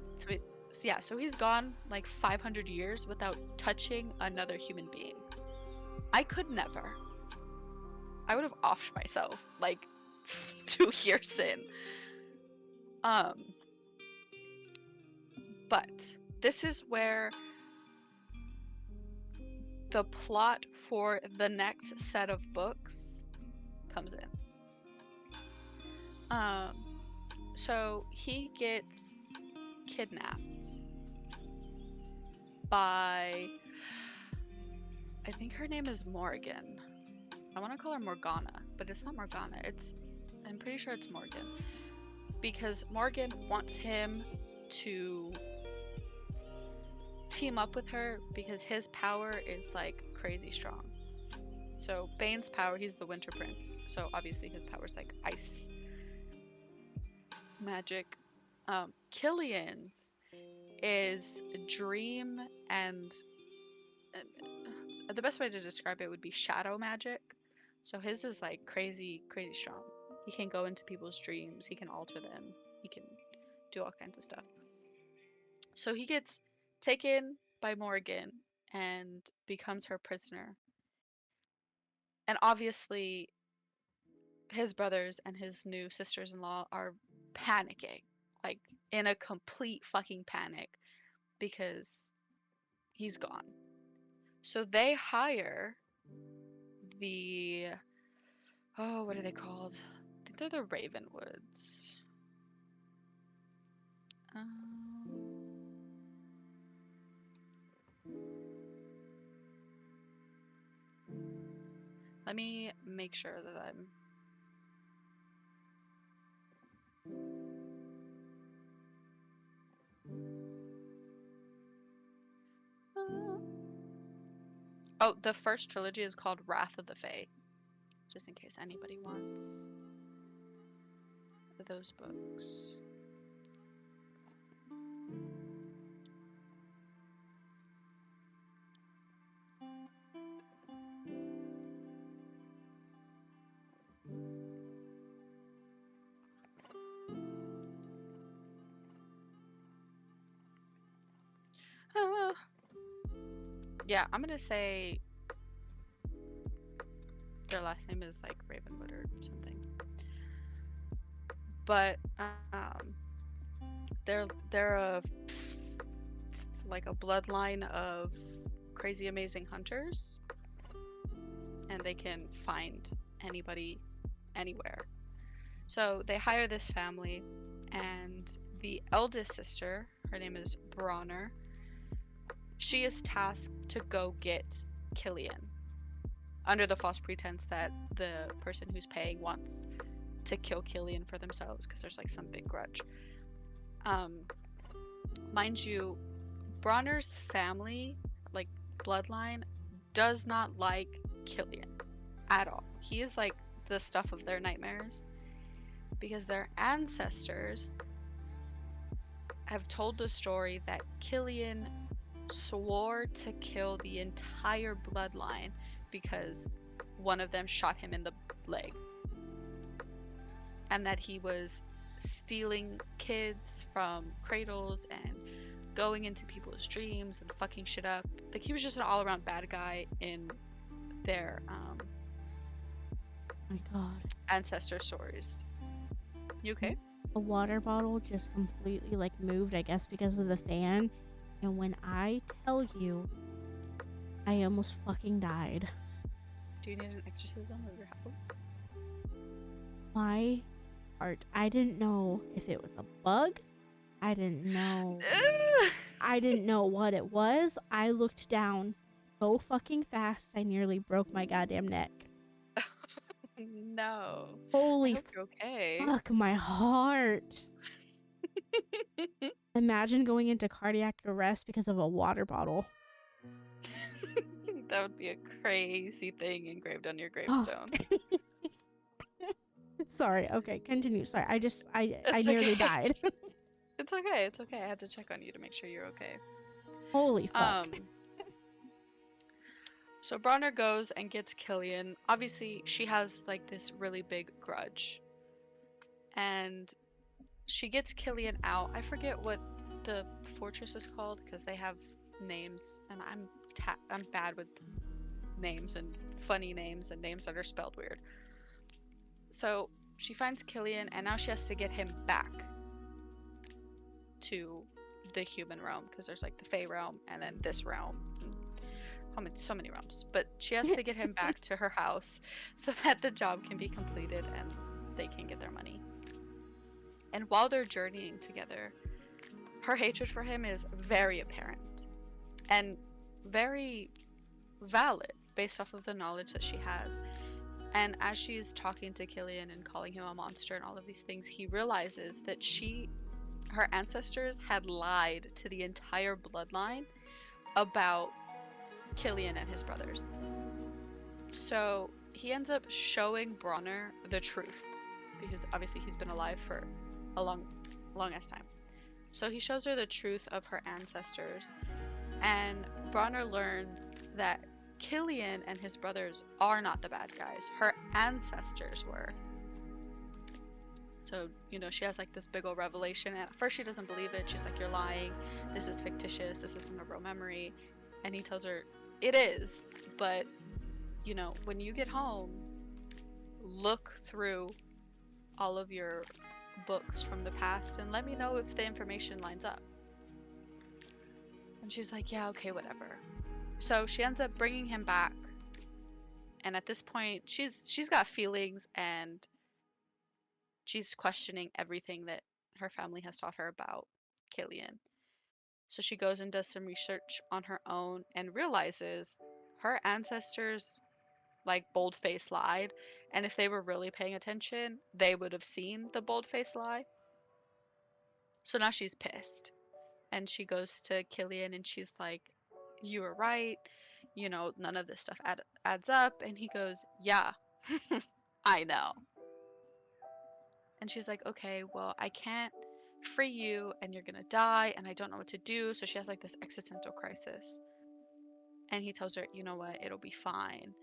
So he's gone like 500 years without touching another human being. I could never. I would have offed myself like 2 years in. But this is where the plot for the next set of books comes in. So he gets kidnapped by, I think her name is Morgan. I want to call her Morgana, but it's not Morgana. I'm pretty sure it's Morgan. Because Morgan wants him to team up with her because his power is like crazy strong. So Bane's power, he's the Winter Prince. So obviously his power is like ice magic. Killian's is dream and the best way to describe it would be shadow magic. So his is like crazy, crazy strong. He can go into people's dreams, he can alter them, he can do all kinds of stuff. So he gets taken by Morgan and becomes her prisoner. And obviously, his brothers and his new sisters in law are panicking, like in a complete fucking panic because he's gone. So they hire the oh, what are they called? I think they're the Ravenwoods. Um, Let me make sure that I'm. Oh, the first trilogy is called Wrath of the Fae, just in case anybody wants those books. Uh, yeah, I'm gonna say their last name is like Ravenwood or something. But they're like a bloodline of crazy amazing hunters, and they can find anybody anywhere. So they hire this family, and And the eldest sister, her name is Bronner, she is tasked to go get Killian under the false pretense that the person who's paying wants to kill Killian for themselves because there's like some big grudge. Mind you, Bronner's family, like bloodline, does not like Killian at all. He is like the stuff of their nightmares because their ancestors have told the story that Killian swore to kill the entire bloodline because one of them shot him in the leg, and that he was stealing kids from cradles and going into people's dreams and fucking shit up. Like he was just an all-around bad guy in their
My God.
ancestor stories. You okay?
A water bottle just completely like moved, I guess because of the fan. And when I tell you, I almost fucking died.
Do you need an exorcism of your house?
My heart. I didn't know if it was a bug. I didn't know. I didn't know what it was. I looked down so fucking fast, I nearly broke my goddamn neck.
No. I
Holy
hope you're okay.
fuck, my heart. Imagine going into cardiac arrest because of a water bottle.
That would be a crazy thing engraved on your
Oh.
gravestone.
Sorry. Okay, continue. Sorry. I
It's
nearly
okay.
died.
It's okay. It's okay. I had to check on you to make sure you're okay.
Holy fuck.
So Bronner goes and gets Killian. Obviously, she has like this really big grudge. And she gets Killian out. I forget what the fortress is called because they have names, and I'm bad with names and funny names and names that are spelled weird. So she finds Killian, and now she has to get him back to the human realm because there's like the Fey realm and then this realm. So many realms, but she has to get him back to her house so that the job can be completed and they can get their money. And while they're journeying together, her hatred for him is very apparent and very valid based off of the knowledge that she has. And as she's talking to Killian and calling him a monster and all of these things, he realizes that her ancestors had lied to the entire bloodline about Killian and his brothers. So he ends up showing Bronner the truth because obviously he's been alive for a long ass time. So he shows her the truth of her ancestors, and Bronner learns that Killian and his brothers are not the bad guys. Her ancestors were. So, she has like this big old revelation, and at first she doesn't believe it. She's like, "You're lying. This is fictitious. This isn't a real memory." And he tells her, "It is, but when you get home, look through all of your books from the past and let me know if the information lines up." And she's like, "Yeah, okay, whatever." So she ends up bringing him back, and at this point she's got feelings, and she's questioning everything that her family has taught her about Killian. So she goes and does some research on her own and realizes her ancestors like bold-faced lied, and if they were really paying attention, they would have seen the bold-faced lie. So now she's pissed, and she goes to Killian and she's like, "You were right, none of this stuff adds up." And he goes, "Yeah, I know." And she's like, "Okay, well, I can't free you and you're gonna die and I don't know what to do." So she has like this existential crisis, and he tells her, "You know what, it'll be fine."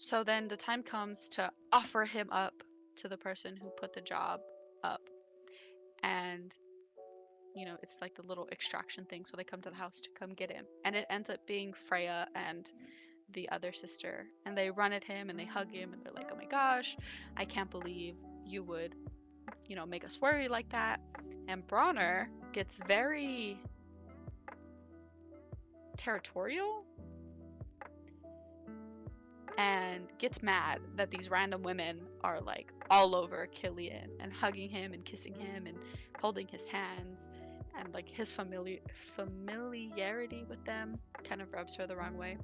So then the time comes to offer him up to the person who put the job up. And, it's like the little extraction thing. So they come to the house to come get him. And it ends up being Freya and the other sister. And they run at him and they hug him and they're like, "Oh my gosh, I can't believe you would, make us worry like that." And Bronner gets very territorial. and gets mad that these random women are like all over Killian and hugging him and kissing him and holding his hands, and like his familiarity with them kind of rubs her the wrong way.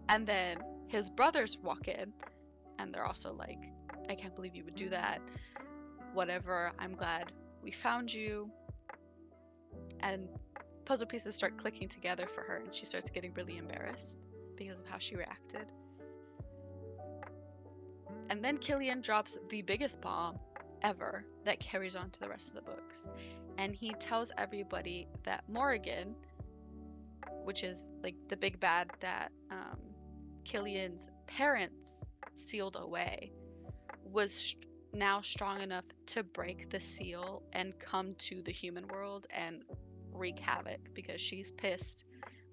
And then his brothers walk in and they're also like, I can't believe you would do that. Whatever, I'm glad we found you. And puzzle pieces start clicking together for her and she starts getting really embarrassed because of how she reacted. And then Killian drops the biggest bomb ever that carries on to the rest of the books. And he tells everybody that Morrigan, which is like the big bad that Killian's parents sealed away, was now strong enough to break the seal and come to the human world and wreak havoc because she's pissed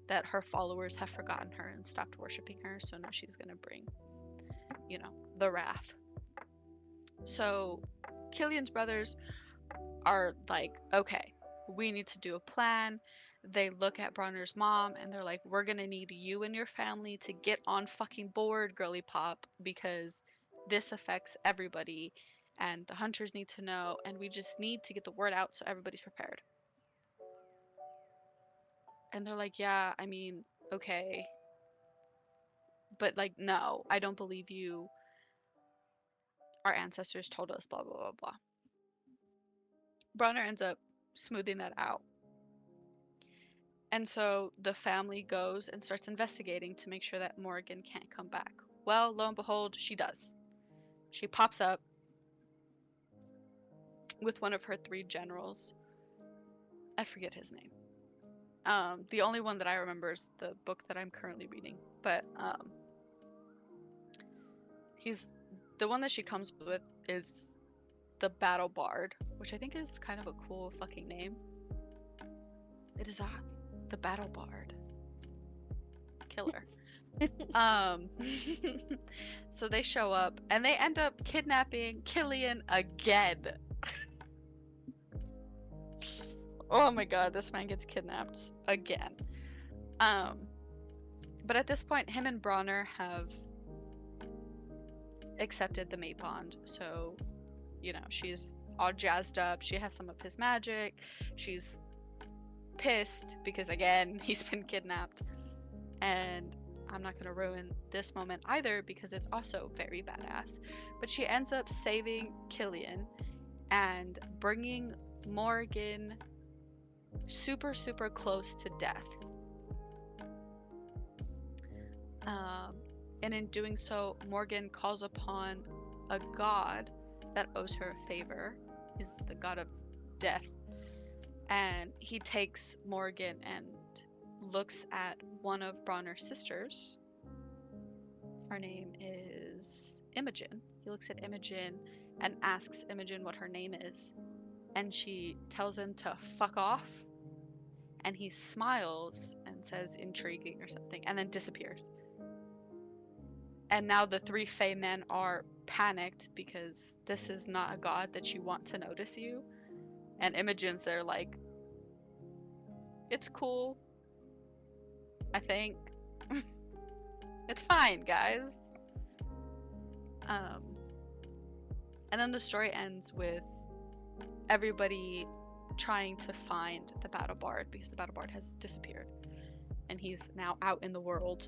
that her followers have forgotten her and stopped worshiping her. So now she's going to bring, the wrath. So Killian's brothers are like, okay, we need to do a plan. They look at Bronner's mom and they're like, we're gonna need you and your family to get on fucking board, girly pop, because this affects everybody and the hunters need to know and we just need to get the word out so everybody's prepared. And they're like, yeah, I mean, okay. But like, no, I don't believe you. Our ancestors told us blah blah blah blah. Bronner ends up smoothing that out. And so the family goes and starts investigating to make sure that Morrigan can't come back. Well, lo and behold, she does. She pops up with one of her 3 generals. I forget his name. The only one that I remember is the book that I'm currently reading. But he's the one that she comes with is the Battle Bard, which I think is kind of a cool fucking name. It is the Battle Bard. Killer. So they show up and they end up kidnapping Killian again. Oh my god, this man gets kidnapped again. But at this point, him and Bronner have accepted the mate bond. So, she's all jazzed up. She has some of his magic. She's pissed because, again, he's been kidnapped. And I'm not going to ruin this moment either because it's also very badass. But she ends up saving Killian and bringing Morrigan super, super close to death. And in doing so, Morrigan calls upon a god that owes her a favor. He's the god of death. And he takes Morrigan and looks at one of Bronner's sisters. Her name is Imogen. He looks at Imogen and asks Imogen what her name is. And she tells him to fuck off. And he smiles and says intriguing or something and then disappears. And now the 3 Fae men are panicked because this is not a god that you want to notice you. And Imogen's there like, it's cool, I think. It's fine, guys. And then the story ends with everybody trying to find the Battle Bard because the Battle Bard has disappeared. And he's now out in the world.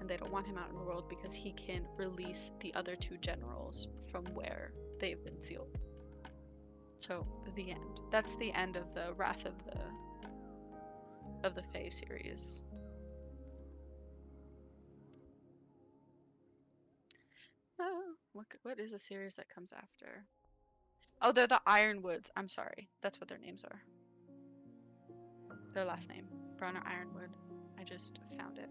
And they don't want him out in the world because he can release the other 2 generals from where they've been sealed. So the end. That's the end of the Wrath of the Fae series. What is a series that comes after? Oh, they're the Ironwoods. I'm sorry. That's what their names are. Their last name. Bronner Ironwood. I just found it.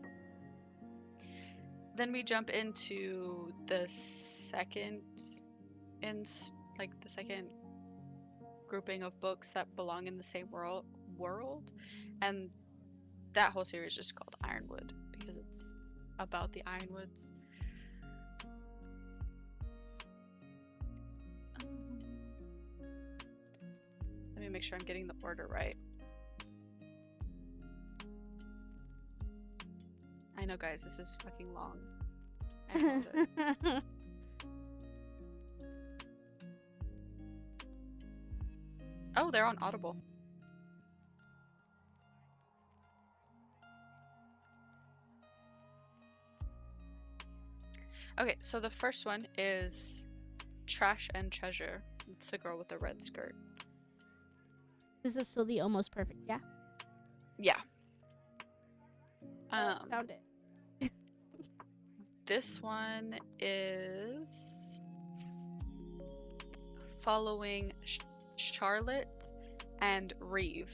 Then we jump into the second grouping of books that belong in the same world, and that whole series is just called Ironwood because it's about the Ironwoods. Let me make sure I'm getting the order right. I know, guys, this is fucking long. I apologize. Oh, they're on Audible. Okay, so the first one is Trash and Treasure. It's the girl with the red skirt.
This is still the almost perfect, yeah?
Yeah.
Found it.
This one is following Charlotte and Reeve.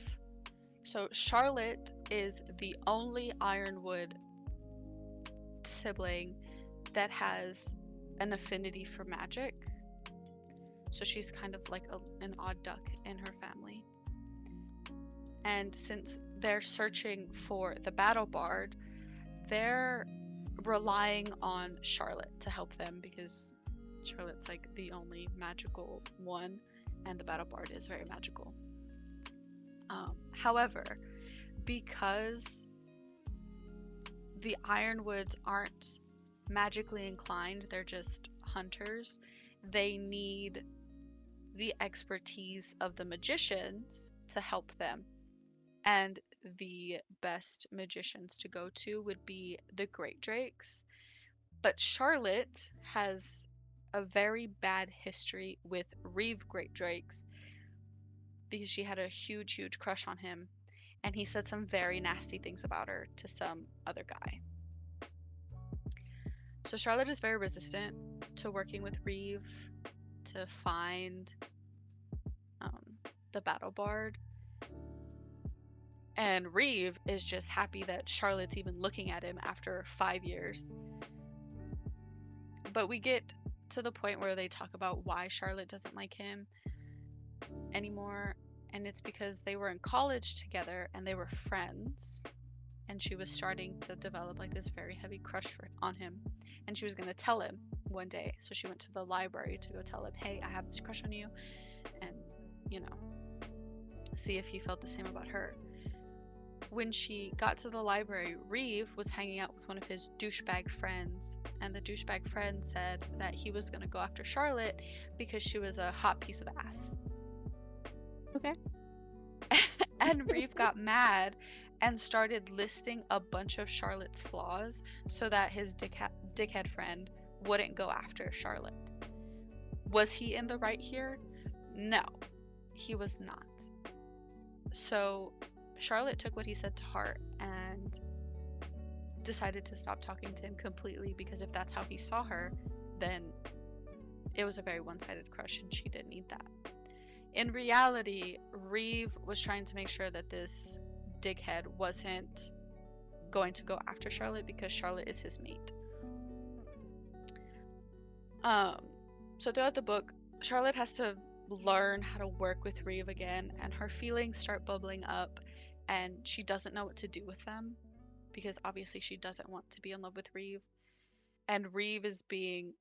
So Charlotte is the only Ironwood sibling that has an affinity for magic. So she's kind of like an odd duck in her family. And since they're searching for the battle bard, they're relying on Charlotte to help them because Charlotte's like the only magical one, and the battle bard is very magical. However, because the Ironwoods aren't magically inclined, they're just hunters, they need the expertise of the magicians to help them. And the best magicians to go to would be the Great Drakes. But Charlotte has a very bad history with Reeve Great Drakes because she had a huge, huge crush on him, and he said some very nasty things about her to some other guy. So Charlotte is very resistant to working with Reeve to find the battle bard. And Reeve is just happy that Charlotte's even looking at him after 5 years. But we get to the point where they talk about why Charlotte doesn't like him anymore, and it's because they were in college together and they were friends, and she was starting to develop like this very heavy crush on him, and she was going to tell him one day. So she went to the library to go tell him, hey, I have this crush on you, and see if he felt the same about her. When she got to the library, Reeve was hanging out with one of his douchebag friends, and the douchebag friend said that he was going to go after Charlotte because she was a hot piece of ass.
Okay.
And Reeve got mad and started listing a bunch of Charlotte's flaws so that his dickhead friend wouldn't go after Charlotte. Was he in the right here? No, he was not. So Charlotte took what he said to heart and decided to stop talking to him completely, because if that's how he saw her, then it was a very one-sided crush and she didn't need that. In reality, Reeve was trying to make sure that this dickhead wasn't going to go after Charlotte because Charlotte is his mate. So throughout the book, Charlotte has to learn how to work with Reeve again, and her feelings start bubbling up, and she doesn't know what to do with them because obviously she doesn't want to be in love with Reeve, and Reeve is being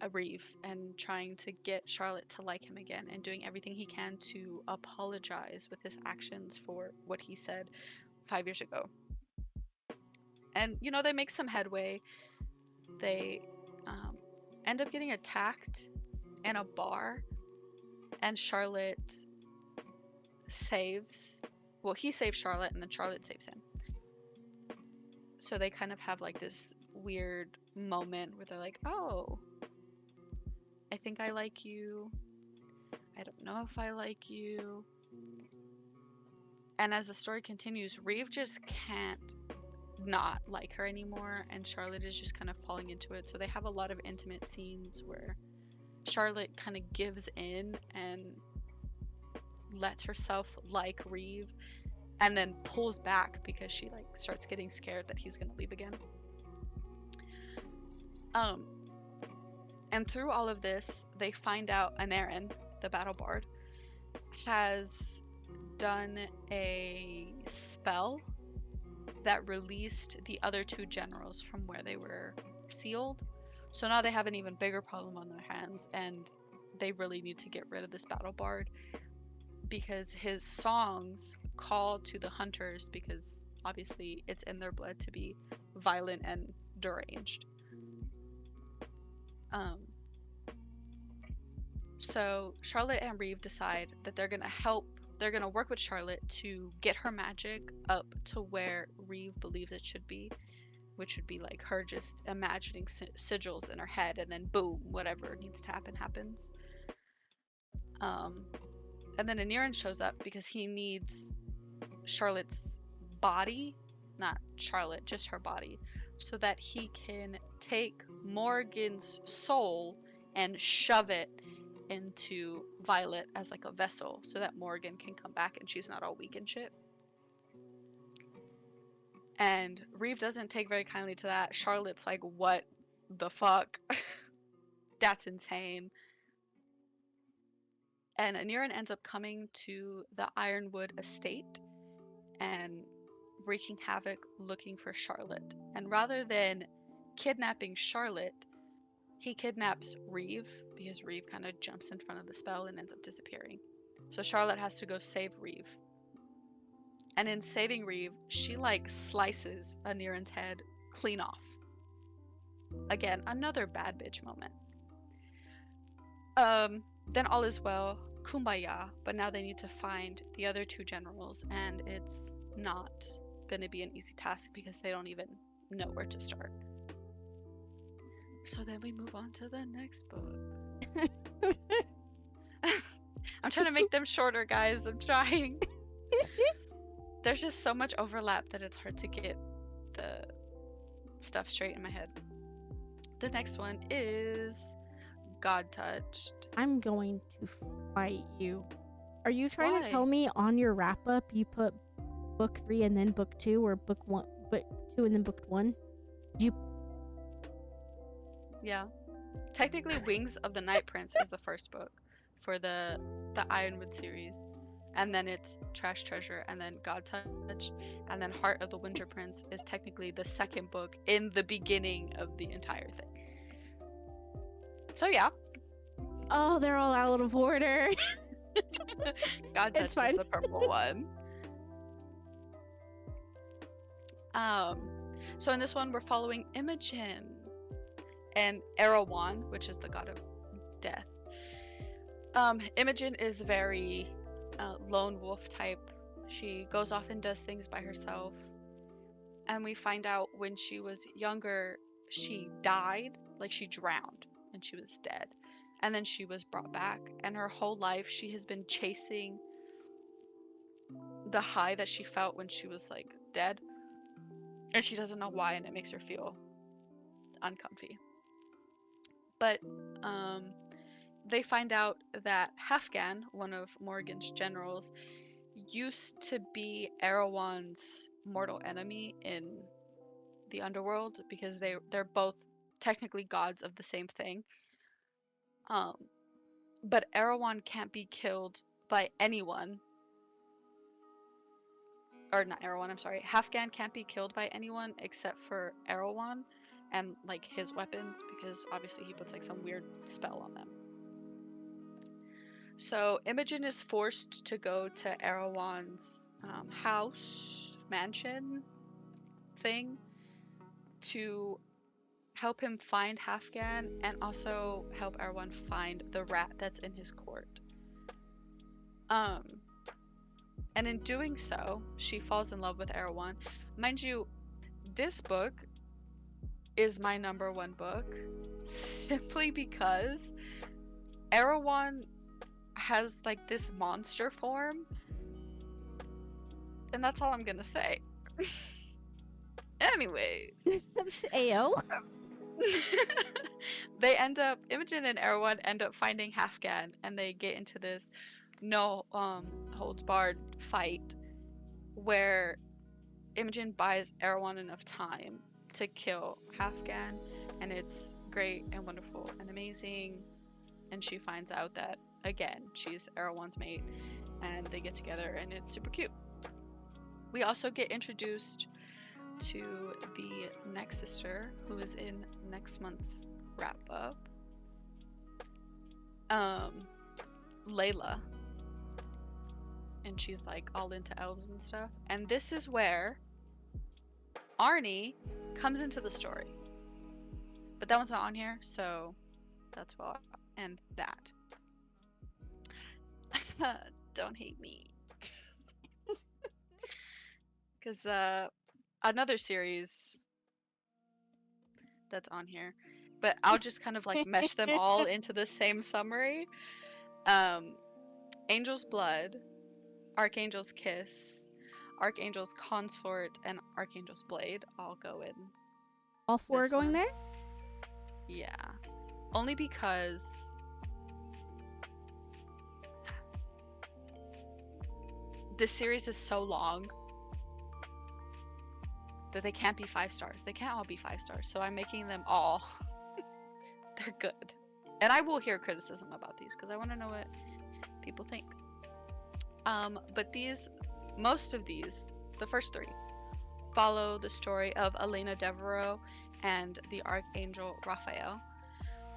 a Reeve and trying to get Charlotte to like him again and doing everything he can to apologize with his actions for what he said 5 years ago. And they make some headway. They end up getting attacked in a bar, and Charlotte he saves Charlotte, and then Charlotte saves him. So they kind of have like this weird moment where they're like, oh, I think I like you. I don't know if I like you. And as the story continues, Reeve just can't not like her anymore, and Charlotte is just kind of falling into it. So they have a lot of intimate scenes where Charlotte kind of gives in and lets herself like Reeve, and then pulls back because she like starts getting scared that he's gonna leave again. And through all of this, they find out Anarin, the battle bard, has done a spell that released the other two generals from where they were sealed. So now they have an even bigger problem on their hands, and they really need to get rid of this battle bard because his songs call to the hunters, because obviously it's in their blood to be violent and deranged. Um, so Charlotte and Reeve decide that they're gonna work with Charlotte to get her magic up to where Reeve believes it should be, which would be like her just imagining sigils in her head, and then boom, whatever needs to happen happens. Um, and then Aniran shows up because he needs Charlotte's body, not Charlotte, just her body, so that he can take Morgan's soul and shove it into Violet as like a vessel so that Morgan can come back and she's not all weak and shit. And Reeve doesn't take very kindly to that. Charlotte's like, what the fuck? That's insane. And Aniran ends up coming to the Ironwood estate and wreaking havoc looking for Charlotte. And rather than kidnapping Charlotte, he kidnaps Reeve because Reeve kind of jumps in front of the spell and ends up disappearing. So Charlotte has to go save Reeve. And in saving Reeve, she like slices Aniran's head clean off. Again, another bad bitch moment. Then all is well, kumbaya, but now they need to find the other two generals, and it's not gonna be an easy task because they don't even know where to start. So then we move on to the next book. I'm trying to make them shorter, guys. I'm trying. There's just so much overlap that it's hard to get the stuff straight in my head. The next one is God Touched.
I'm going to fight you. Are you trying
Why?
to tell me on your wrap up you put book 3 and then book 2, or book 2 and then book 1?
Yeah. Technically, Wings of the Night Prince is the first book for the Ironwood series. And then it's Trash Treasure, and then God Touch, and then Heart of the Winter Prince is technically the second book in the beginning of the entire thing. So yeah.
Oh, they're all out of order.
God Touch is the purple one. So in this one, we're following Imogen and Erewhon, which is the god of death. Imogen is very lone wolf type. She goes off and does things by herself. And we find out when she was younger, she died, like she drowned and she was dead. And then she was brought back. And her whole life, she has been chasing the high that she felt when she was like dead. And she doesn't know why, and it makes her feel uncomfy. But they find out that Hafgan, one of Morgan's generals, used to be Erewhon's mortal enemy in the underworld because they're both technically gods of the same thing. But Erewhon can't be killed by anyone. Or not Erewhon, I'm sorry. Hafgan can't be killed by anyone except for Erewhon and like his weapons, because obviously he puts like some weird spell on them. So Imogen is forced to go to Erewhon's house, mansion thing to help him find Hafgan and also help Erewhon find the rat that's in his court. And in doing so, she falls in love with Erewhon. Mind you, this book is my number one book simply because Erewhon has like this monster form, and that's all I'm gonna say. Anyways.
Ayo.
Imogen and Erewhon end up finding Hafgan, and they get into this no holds barred fight where Imogen buys Erewhon enough time to kill Hafgan, and it's great and wonderful and amazing. And she finds out that again she's Erewhon's mate, and they get together, and it's super cute. We also get introduced to the next sister, who is in next month's wrap up, Layla, and she's like all into elves and stuff. And this is where Arnie comes into the story, but that one's not on here, so That's why. And that. Don't hate me. Because another series that's on here, but I'll just kind of like mesh them all into the same summary. Um, Angel's Blood, Archangel's Kiss, Archangel's Consort, and Archangel's Blade all go in
All four are
this
going
one.
there?
Yeah. Only because this series is so long that they can't be 5 stars. They can't all be 5 stars. So I'm making them all. They're good. And I will hear criticism about these because I want to know what people think. But most of these, the first 3, follow the story of Elena Devereaux and the Archangel Raphael.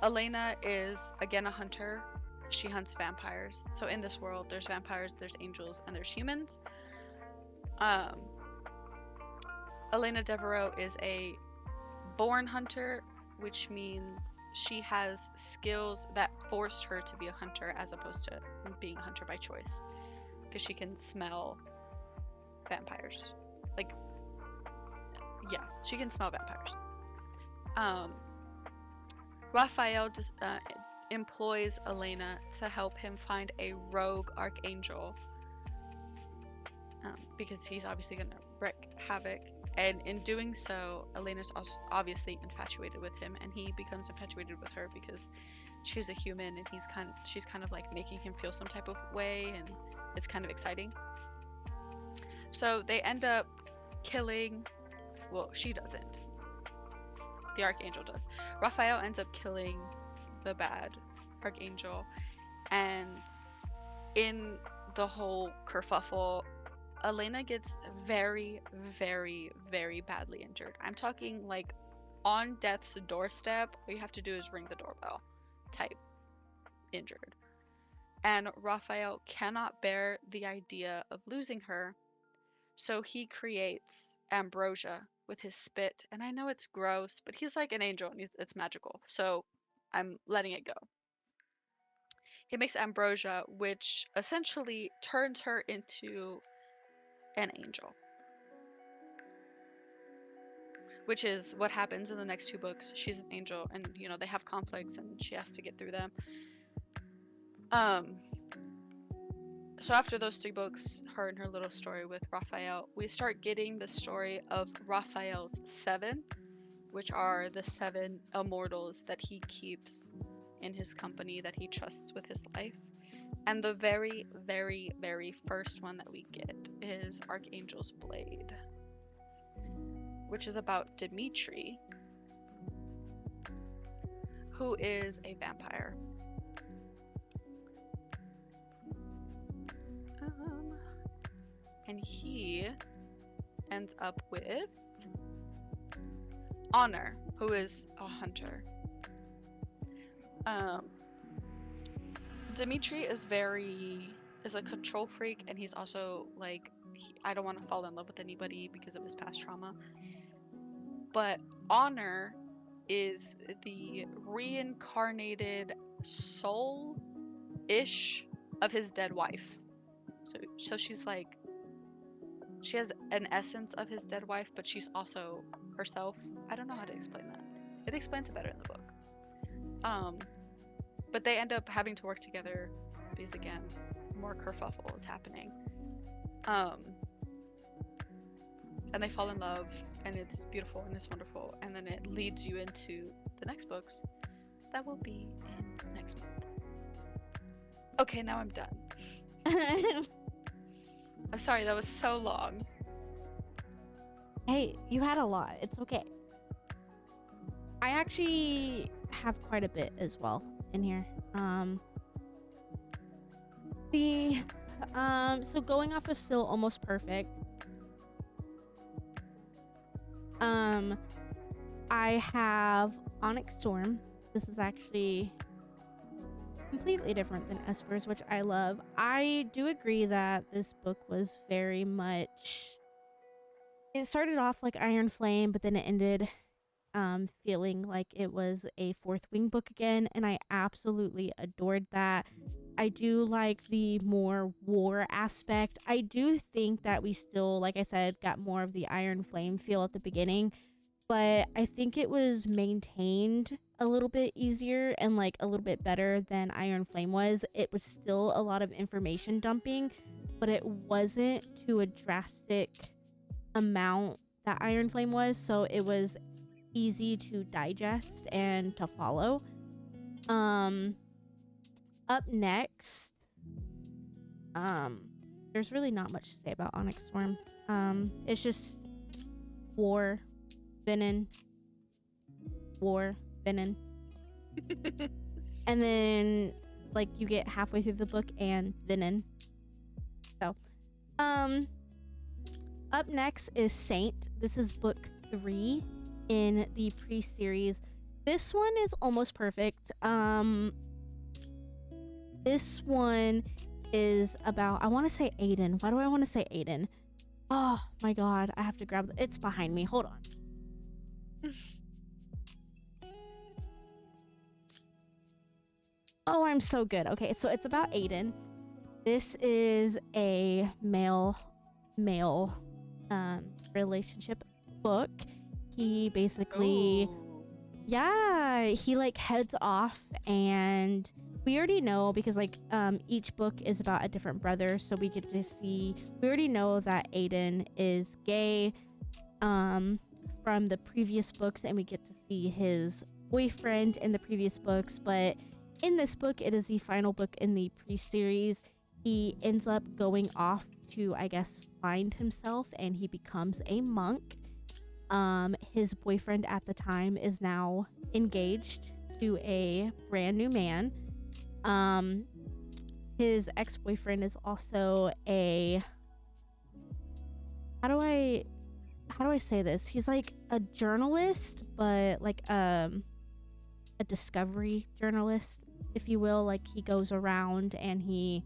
Elena is, again, a hunter. She hunts vampires. So in this world, there's vampires, there's angels, and there's humans. Elena Devereaux is a born hunter, which means she has skills that forced her to be a hunter as opposed to being a hunter by choice. Because she can smell vampires. Like, yeah, she can smell vampires. Raphael employs Elena to help him find a rogue archangel because he's obviously going to wreak havoc. And in doing so, Elena's also obviously infatuated with him, and he becomes infatuated with her because she's a human, and she's kind of like making him feel some type of way, and it's kind of exciting. So they end up killing. Well, she doesn't. The archangel does. Raphael ends up killing the bad archangel, and in the whole kerfuffle, Elena gets very, very, very badly injured. I'm talking like on death's doorstep. All you have to do is ring the doorbell type injured. And Raphael cannot bear the idea of losing her, so he creates ambrosia with his spit. And I know it's gross, but he's like an angel and it's magical. So I'm letting it go. He makes ambrosia, which essentially turns her into an angel. Which is what happens in the next 2 books. She's an angel, and they have conflicts, and she has to get through them. So after those 3 books, her and her little story with Raphael, we start getting the story of Raphael's 7, which are the 7 immortals that he keeps in his company, that he trusts with his life. And the very, very, very first one that we get is Archangel's Blade, which is about Dimitri, who is a vampire. And he ends up with Honor, who is a hunter. Dimitri is a control freak, and he's also like, I don't want to fall in love with anybody because of his past trauma. But Honor is the reincarnated soul-ish of his dead wife. So she's like, she has an essence of his dead wife, but she's also herself. I don't know how to explain that. It explains it better in the book. But they end up having to work together because, again, more kerfuffle is happening. And they fall in love, and it's beautiful and it's wonderful. And then it leads you into the next books that will be in next month. Okay, now I'm done. I'm sorry, that was so long.
Hey, you had a lot. It's okay. I actually have quite a bit as well in here. So going off of Still Almost Perfect, I have Onyx Storm. This is actually completely different than Esper's, which I love. I do agree that this book was very much... It started off like Iron Flame, but then it ended feeling like it was a Fourth Wing book again, and I absolutely adored that. I do like the more war aspect. I do think that we still, like I said, got more of the Iron Flame feel at the beginning, but I think it was maintained a little bit easier and like a little bit better than Iron Flame was. It was still a lot of information dumping, but it wasn't to a drastic amount that Iron Flame was, so it was easy to digest and to follow. Up next, there's really not much to say about Onyx Storm. It's just war, Venom, war, Venom. And then like you get halfway through the book and Venom. So, up next is Saint. This is book 3 in the pre-series. This one is almost perfect. This one is about, I want to say Aiden. Why do I want to say Aiden? Oh my god, I have to grab it's behind me. Hold on. Oh, I'm so good. Okay, so it's about Aiden. This is a male relationship book. He basically yeah, he like heads off, and we already know because like each book is about a different brother, so we get to see, we already know that Aiden is gay from the previous books, and we get to see his boyfriend in the previous books, but in this book, it is the final book in the pre-series. He ends up going off to, I guess, find himself, and he becomes a monk. His boyfriend at the time is now engaged to a brand new man. His ex-boyfriend is also a, how do I say this? He's like a journalist, but like a discovery journalist, if you will. Like he goes around and he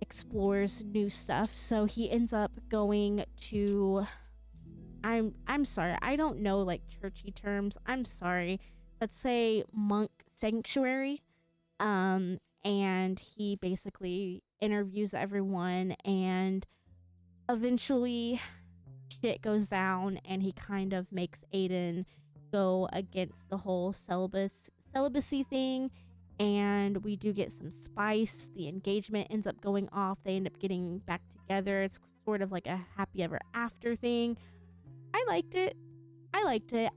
explores new stuff. So he ends up going to, I'm sorry, I don't know like churchy terms. I'm sorry. Let's say monk sanctuary. And he basically interviews everyone, and eventually shit goes down, and he kind of makes Aiden go against the whole celibacy thing, and we do get some spice. The engagement ends up going off. They end up getting back together. It's sort of like a happy ever after thing. I liked it.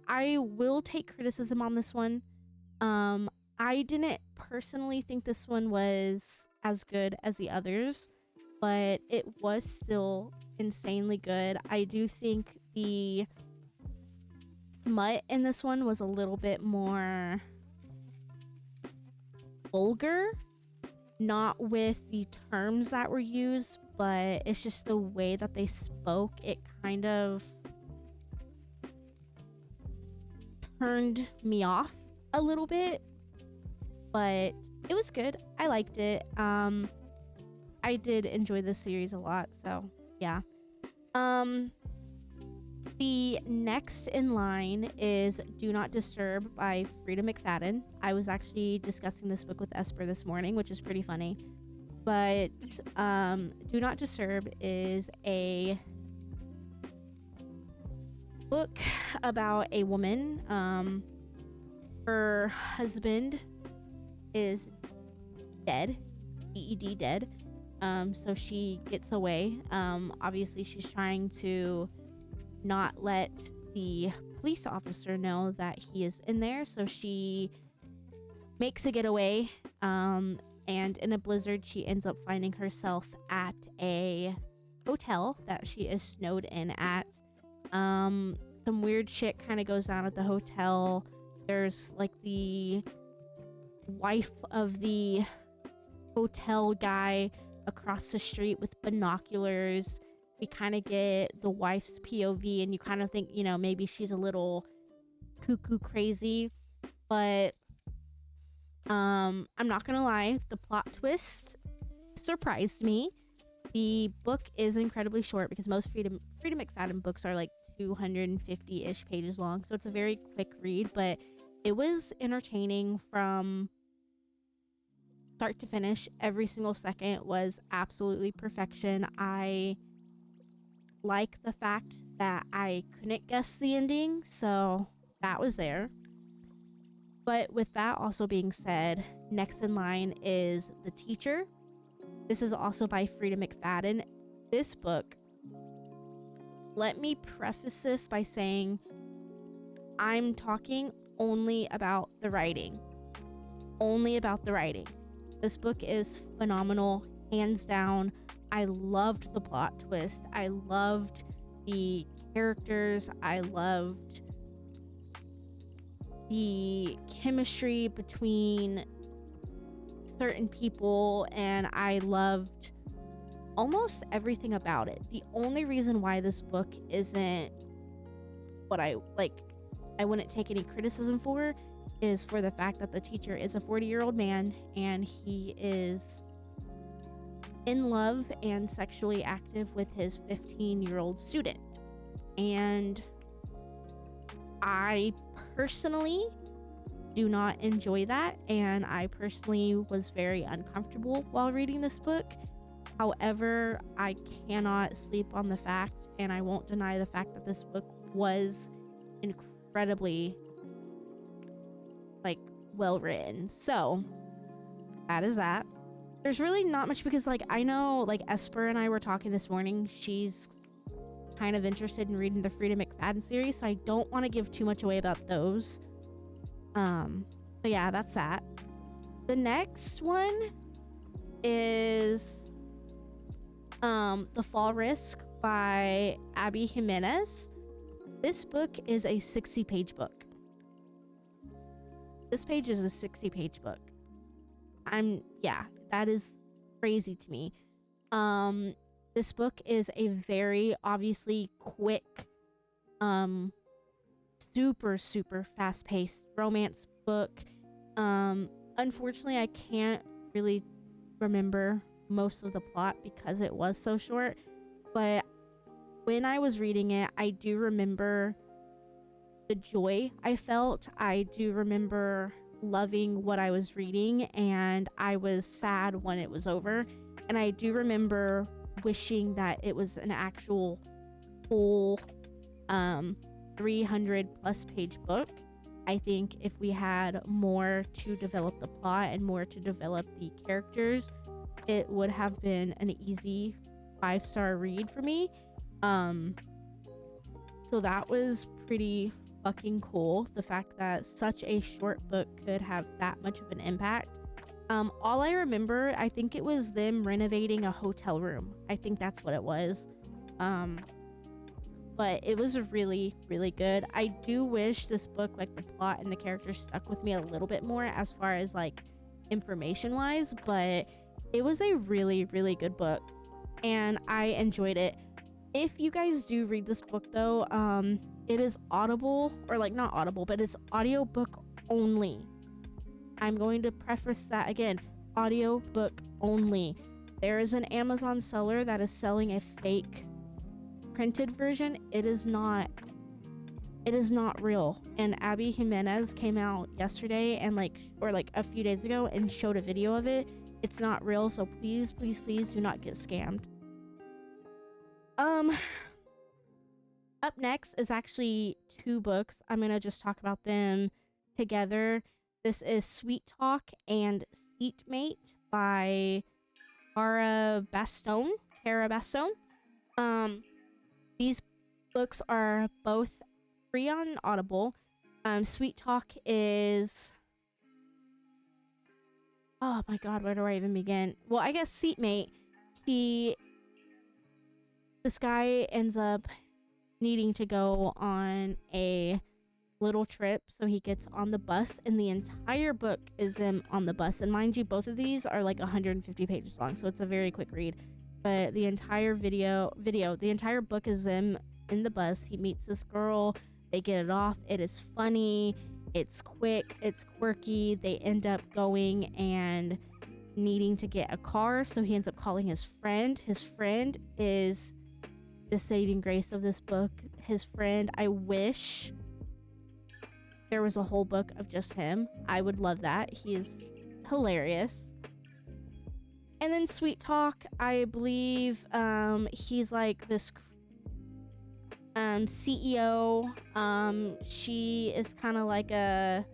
I will take criticism on this one. I didn't personally think this one was as good as the others, but it was still insanely good. I do think the smut in this one was a little bit more vulgar, not with the terms that were used, but it's just the way that they spoke. It kind of turned me off a little bit, but it was good. I liked it. I did enjoy this series a lot, so yeah. The next in line is Do Not Disturb by Frida McFadden. I was actually discussing this book with Esper this morning, which is pretty funny. But Do Not Disturb is a book about a woman. Her husband is dead, DED dead. So she gets away. Obviously she's trying to not let the police officer know that he is in there, so she makes a getaway. And in a blizzard, she ends up finding herself at a hotel that she is snowed in at. Some weird shit kind of goes down at the hotel. There's like the wife of the hotel guy across the street with binoculars. We kind of get the wife's POV, and you kind of think, you know, maybe she's a little cuckoo crazy, but I'm not gonna lie, the plot twist surprised me. The book is incredibly short because most Frida McFadden books are like 250-ish pages long, so it's a very quick read, but it was entertaining from start to finish. Every single second was absolutely perfection. I like the fact that I couldn't guess the ending, so that was there. But with that also being said, next in line is The Teacher. This is also by Frida McFadden. This book, let me preface this by saying I'm talking only about the writing. Only about the writing. This book is phenomenal, hands down. I loved the plot twist. I loved the characters. I loved the chemistry between certain people, and I loved almost everything about it. The only reason why this book isn't what I wouldn't take any criticism for is for the fact that the teacher is a 40-year-old man and he is in love and sexually active with his 15-year-old student. And I personally do not enjoy that, and I personally was very uncomfortable while reading this book. However, I cannot sleep on the fact, and I won't deny the fact, that this book was incredibly well written. So that is that. There's really not much, because I know Esper and I were talking this morning. She's kind of interested in reading the Frida McFadden series, so I don't want to give too much away about those. But yeah, that's that. The next one is The Fall Risk by Abby Jimenez. This book is a 60-page book. This page is a 60-page book. That is crazy to me. This book is a very obviously quick, super fast-paced romance book. Unfortunately, I can't really remember most of the plot because it was so short, but when I was reading it, I do remember the joy I felt. I do remember loving what I was reading, and I was sad when it was over. And I do remember wishing that it was an actual full 300 plus page book. I think if we had more to develop the plot and more to develop the characters, it would have been an easy 5-star read for me. So that was pretty fucking cool, the fact that such a short book could have that much of an impact. All I remember, I think it was them renovating a hotel room. I think that's what it was. But it was really good. I do wish this book, the plot and the characters, stuck with me a little bit more as far as information wise, but it was a really good book and I enjoyed it. If you guys do read this book though, it is audible, or not audible, but it's audiobook only. I'm going to preface that again, audiobook only. There is an Amazon seller that is selling a fake printed version. It is not real. And Abby Jimenez came out yesterday and a few days ago and showed a video of it. It's not real, so please do not get scammed. Up next is actually 2 books. I'm gonna just talk about them together. This is Sweet Talk and Seatmate by Cara Bastone. These books are both free on Audible. Sweet Talk is... oh my god, where do I even begin? Well, I guess Seatmate, this guy ends up needing to go on a little trip, so he gets on the bus, and the entire book is him on the bus. And mind you, both of these are 150 pages long, so it's a very quick read. But the entire the entire book is him in the bus. He meets this girl, they get it off. It is funny, it's quick, it's quirky. They end up going and needing to get a car, so he ends up calling his friend. His friend is the saving grace of this book. His friend, I wish there was a whole book of just him. I would love that. He is hilarious. And then Sweet Talk, I believe he's like this CEO. She is kind of like a...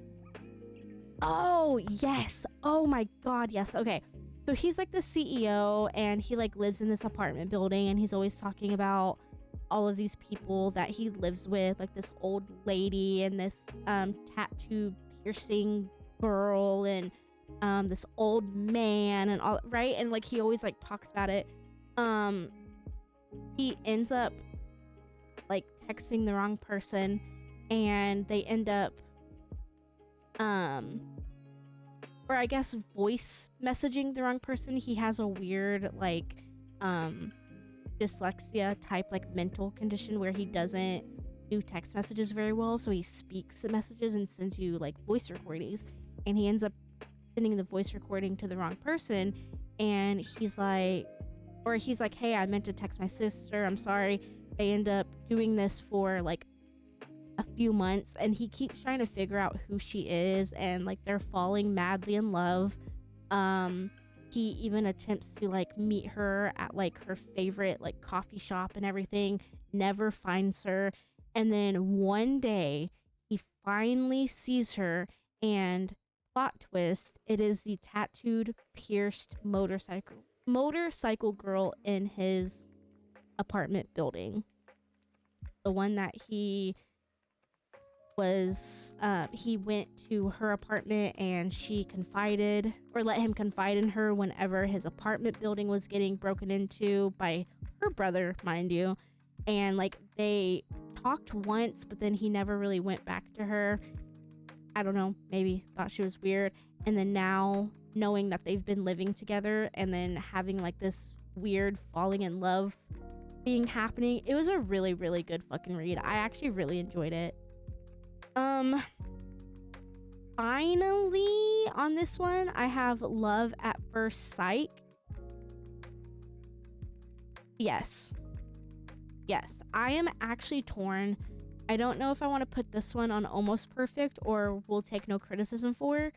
Oh, yes. Oh my god, yes. Okay. So he's like the CEO, and he like lives in this apartment building, and he's always talking about all of these people that he lives with, like this old lady and this tattoo piercing girl and this old man and all, right? And like he always like talks about it. He ends up like texting the wrong person, and they end up or I guess voice messaging the wrong person. He has a weird like dyslexia type like mental condition where he doesn't do text messages very well, so he speaks the messages and sends you like voice recordings, and he ends up sending the voice recording to the wrong person, and he's like, hey, I meant to text my sister, I'm sorry. They end up doing this for like a few months, and he keeps trying to figure out who she is, and like they're falling madly in love. He even attempts to like meet her at like her favorite like coffee shop and everything, never finds her, and then one day he finally sees her, and plot twist, it is the tattooed, pierced motorcycle girl in his apartment building, the one that he went to her apartment, and she confided, or let him confide in her, whenever his apartment building was getting broken into by her brother, mind you. And like they talked once, but then he never really went back to her. I don't know, maybe thought she was weird. And then now knowing that they've been living together, and then having like this weird falling in love thing happening, it was a really, really good fucking read. I actually really enjoyed it. Finally, on this one, I have Love at First Sight. Yes, I am actually torn. I don't know if I want to put this one on Almost Perfect or Will Take No Criticism for,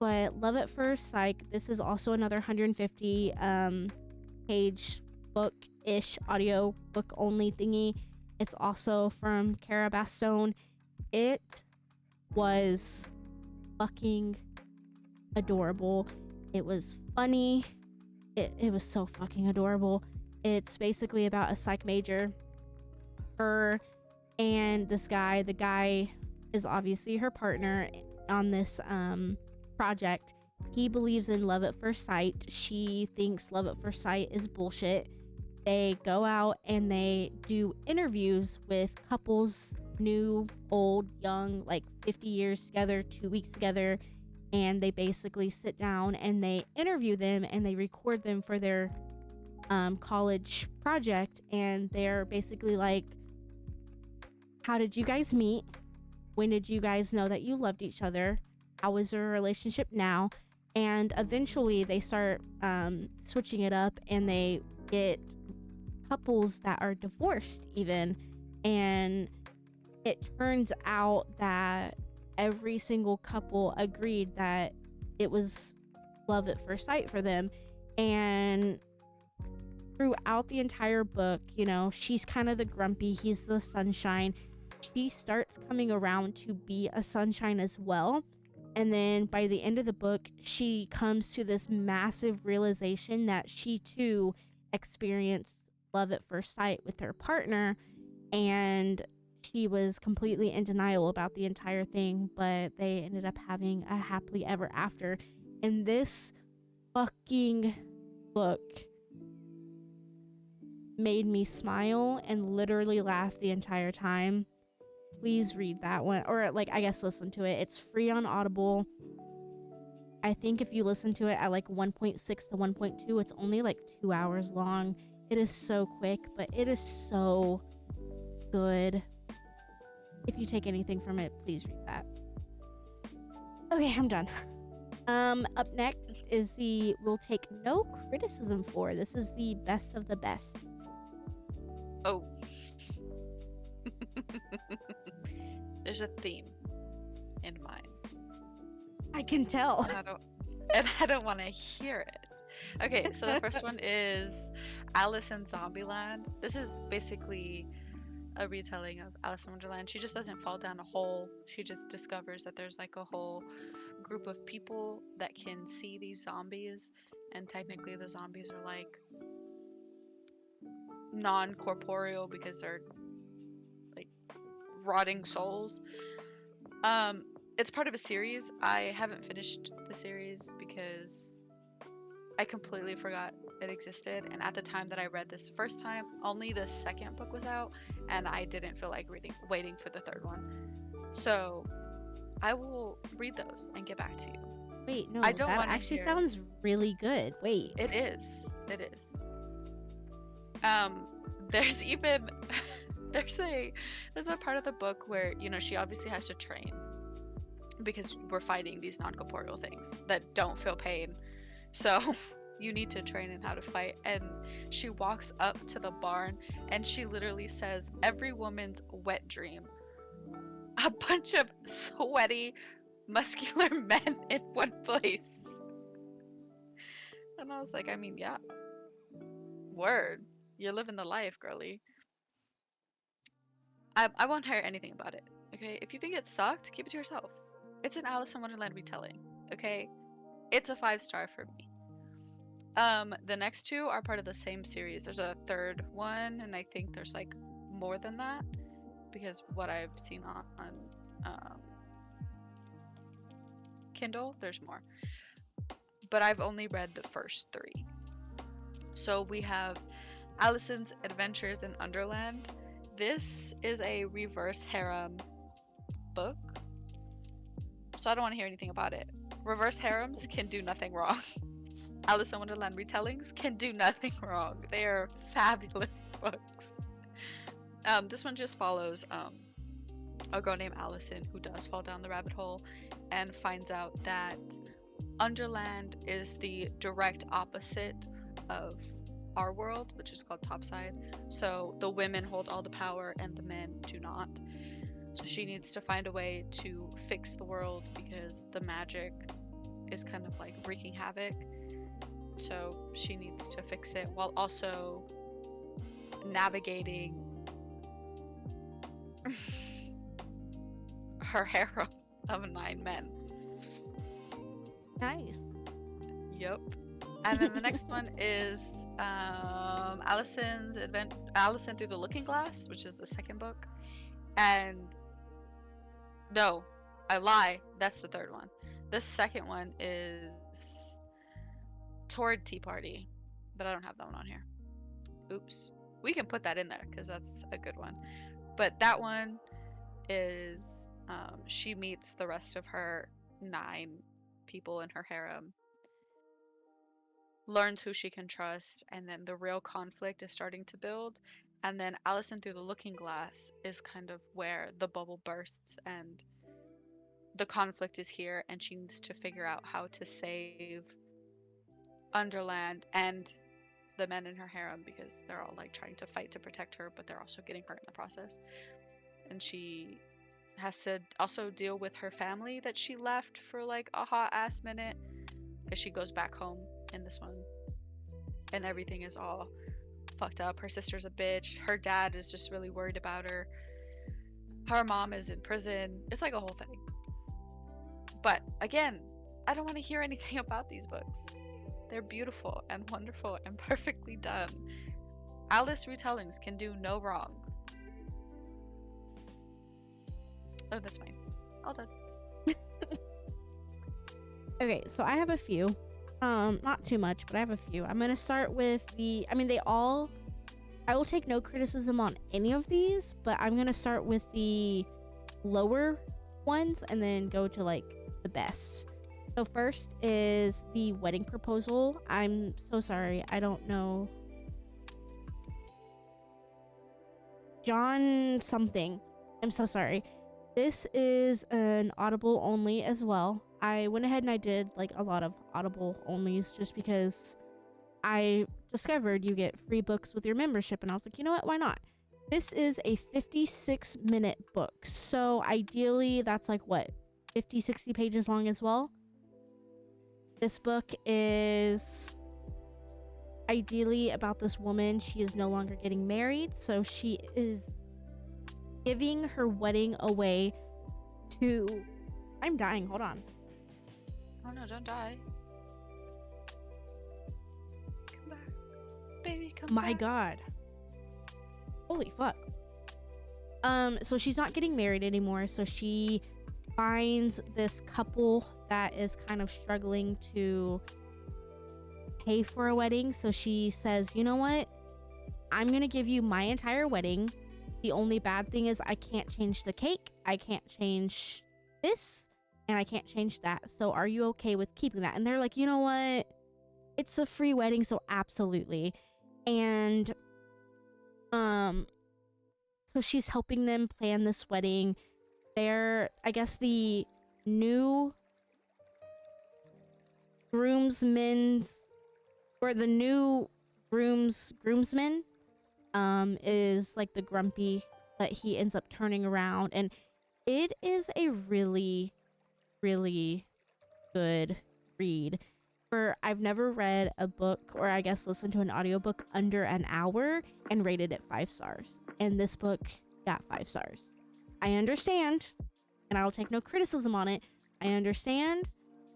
but Love at First Sight, this is also another 150 page book-ish, audio book only thingy. It's also from Cara Bastone. It was fucking adorable. It was funny. It was so fucking adorable. It's basically about a psych major, her and this guy. The guy is obviously her partner on this project. He believes in love at first sight. She thinks love at first sight is bullshit. They go out and they do interviews with couples, new, old, young, like 50 years together, 2 weeks together, and they basically sit down and they interview them and they record them for their college project. And they're basically like, how did you guys meet? When did you guys know that you loved each other? How is your relationship now? And eventually they start switching it up, and they get couples that are divorced even, and it turns out that every single couple agreed that it was love at first sight for them. And throughout the entire book, you know, she's kind of the grumpy, he's the sunshine. She starts coming around to be a sunshine as well. And then by the end of the book, she comes to this massive realization that she too experienced love at first sight with her partner, and she was completely in denial about the entire thing, but they ended up having a happily ever after. And this fucking book made me smile and literally laugh the entire time. Please read that one, or like I guess listen to it. It's free on Audible. I think if you listen to it at like 1.6 to 1.2, it's only like 2 hours long. It is so quick, but it is so good. If you take anything from it, please read that. Okay, I'm done. Up next is the Will Take No Criticism for. This is the best of the best.
Oh, there's a theme in mine,
I can tell.
and I don't want to hear it. Okay, so the first one is Alice in Zombieland. This is basically a retelling of Alice in Wonderland. She just doesn't fall down a hole. She just discovers that there's like a whole group of people that can see these zombies, and technically the zombies are like non-corporeal because they're like rotting souls. Um, it's part of a series. I haven't finished the series because I completely forgot it existed. And at the time that I read this first time, only the second book was out, and I didn't feel like waiting for the third one. So I will read those and get back to you.
Wait, no,
I don't
that
want to
actually
hear.
sounds really good. Wait.
It is. It is. Um, there's even there's a part of the book where she obviously has to train because we're fighting these non-corporeal things that don't feel pain. So you need to train in how to fight. And she walks up to the barn and she literally says, "Every woman's wet dream." A bunch of sweaty, muscular men in one place. And I was like, I mean, yeah, word. You're living the life, girly. I won't hear anything about it. Okay? If you think it sucked, keep it to yourself. It's an Alice in Wonderland retelling. Okay? It's a 5-star for me. The next two are part of the same series. There's a third one, and I think there's like more than that because what I've seen on um, Kindle, there's more. But I've only read the first three. So we have Allison's Adventures in Underland. This is a reverse harem book, so I don't want to hear anything about it. Reverse harems can do nothing wrong. Alice in Wonderland retellings can do nothing wrong. They are fabulous books. This one just follows a girl named Allison who does fall down the rabbit hole and finds out that Underland is the direct opposite of our world, which is called Topside. So the women hold all the power and the men do not. So she needs to find a way to fix the world because the magic is kind of like wreaking havoc. So she needs to fix it while also navigating her harem of 9 men.
Nice.
Yep. And then the next one is Allison Through the Looking Glass, which is the second book. And no, I lie. That's the third one. The second one is Toward Tea Party, but I don't have that one on here. Oops. We can put that in there because that's a good one. But that one is she meets the rest of her 9 people in her harem, learns who she can trust, and then the real conflict is starting to build. And then Allison Through the Looking Glass is kind of where the bubble bursts and the conflict is here, and she needs to figure out how to save Underland and the men in her harem because they're all like trying to fight to protect her, but they're also getting hurt in the process. And she has to also deal with her family that she left for like a hot ass minute because she goes back home in this one and everything is all fucked up. Her sister's a bitch. Her dad is just really worried about her. Her mom is in prison. It's like a whole thing. But again, I don't want to hear anything about these books. They're beautiful and wonderful and perfectly done. Alice retellings can do no wrong. Oh, that's fine. All done.
Okay, so I have a few. Not too much, but I have a few. I'm gonna start with I will take no criticism on any of these, but I'm gonna start with the lower ones and then go to like the best. So first is The Wedding Proposal. I'm so sorry. I don't know. John something. I'm so sorry. This is an Audible only as well. I went ahead and I did like a lot of Audible onlys just because I discovered you get free books with your membership, and I was like, you know what? Why not? This is a 56-minute book. So ideally, that's like what, 50, 60 pages long as well. This book is ideally about this woman. She is no longer getting married, so she is giving her wedding away to... I'm dying, hold on.
Oh no, don't die. Come back. Baby, come back.
My God. Holy fuck. So she's not getting married anymore, so she finds this couple that is kind of struggling to pay for a wedding. So she says, you know what? I'm gonna give you my entire wedding. The only bad thing is I can't change the cake, I can't change this, and I can't change that. So are you okay with keeping that? And they're like, you know what? It's a free wedding, so absolutely. And so she's helping them plan this wedding. They're, I guess, the new groomsmen's, or the new groomsman is like the grumpy, but he ends up turning around, and it is a really, really good read. I've never read a book, or I guess listened to an audiobook under an hour and rated it 5 stars. And this book got 5 stars. I understand, and I will take no criticism on it. I understand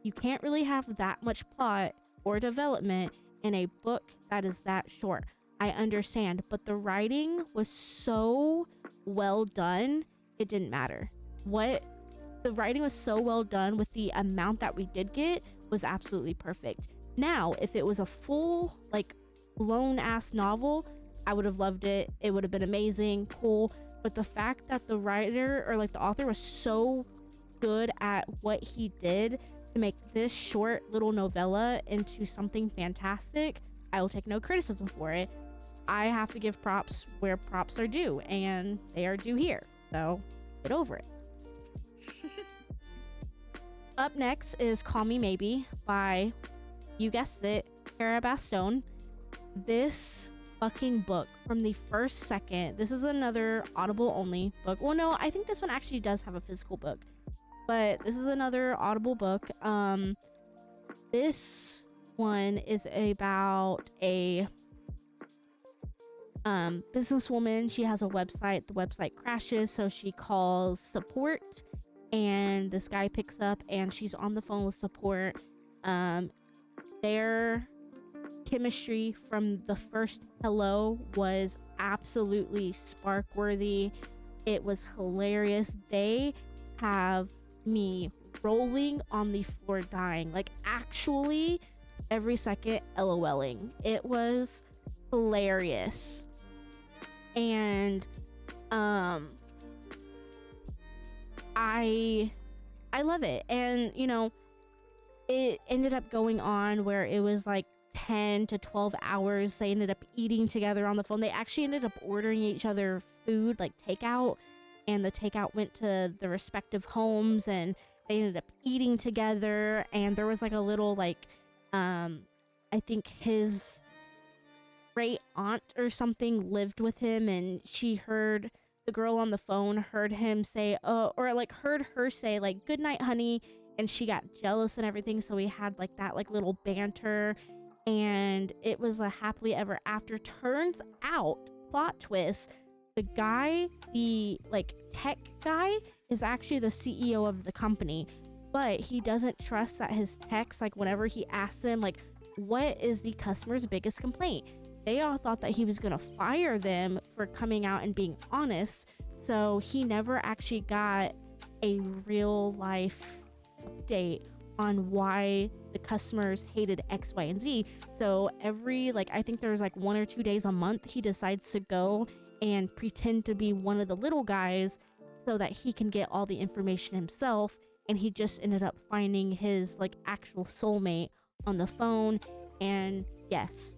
you can't really have that much plot or development in a book that is that short. I understand, but the writing was so well done, it didn't matter. The writing was so well done with the amount that we did get was absolutely perfect. Now, if it was a full, like, blown ass novel, I would have loved it. It would have been amazing, cool. But the fact that the writer, or like the author, was so good at what he did to make this short little novella into something fantastic, I will take no criticism for it. I have to give props where props are due, and they are due here. So get over it. Up next is Call Me Maybe by, you guessed it, Tara Bastone. This fucking book, from the first second, this is another Audible only book. Well, no, I think this one actually does have a physical book, but this is another Audible book. This one is about a businesswoman. She has a website. The website crashes, so she calls support, and this guy picks up, and she's on the phone with support. Their chemistry from the first hello was absolutely spark-worthy. It was hilarious. They have me rolling on the floor dying, like actually every second LOLing. It was hilarious. And I love it. And you know, it ended up going on where it was like 10 to 12 hours. They ended up eating together on the phone. They actually ended up ordering each other food, like takeout, and the takeout went to the respective homes, and they ended up eating together. And there was like a little like I think his great aunt or something lived with him, and she heard, the girl on the phone heard him say or like heard her say like good night honey, and she got jealous and everything. So we had like that like little banter, and it was a happily ever after. Turns out, plot twist, the guy, the like tech guy, is actually the CEO of the company, but he doesn't trust that his techs, like whenever he asks him like what is the customer's biggest complaint, they all thought that he was gonna fire them for coming out and being honest. So he never actually got a real life update on why the customers hated X, Y, and Z. So every, like, I think there's like 1 or 2 days a month, he decides to go and pretend to be one of the little guys so that he can get all the information himself. And he just ended up finding his like actual soulmate on the phone. And yes,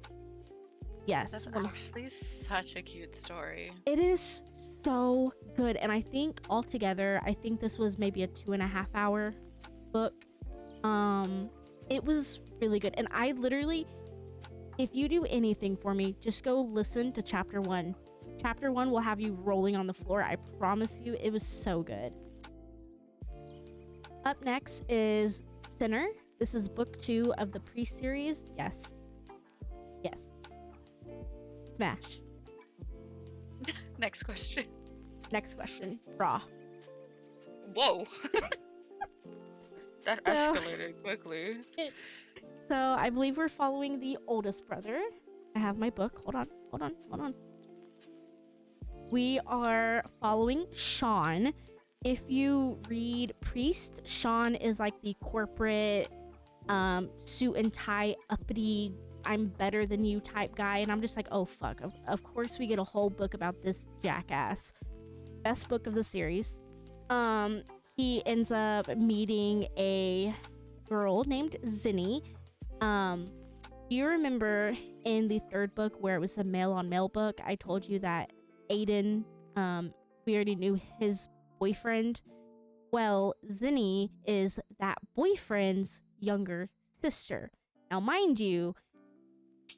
That's actually such a cute story.
it is so good. And I think altogether, I think this was maybe a 2.5 hour book. It was really good. And I literally, if you do anything for me, just go listen to chapter 1. chapter 1 will have you rolling on the floor. I promise you, it was so good. Up next is Sinner. This is book 2 of the Priest series. Yes. Smash.
Next question.
Next question. Raw.
Whoa. That escalated quickly.
So I believe we're following the oldest brother. I have my book. Hold on. We are following Sean. If you read Priest, Sean is like the corporate suit and tie, uppity, I'm better than you type guy. And I'm just like, oh fuck. Of course we get a whole book about this jackass. Best book of the series. He ends up meeting a girl named Zinni. Do you remember in the 3rd book where it was a male on male book, I told you that Aiden, we already knew his boyfriend? Well, Zinni is that boyfriend's younger sister. Now, mind you,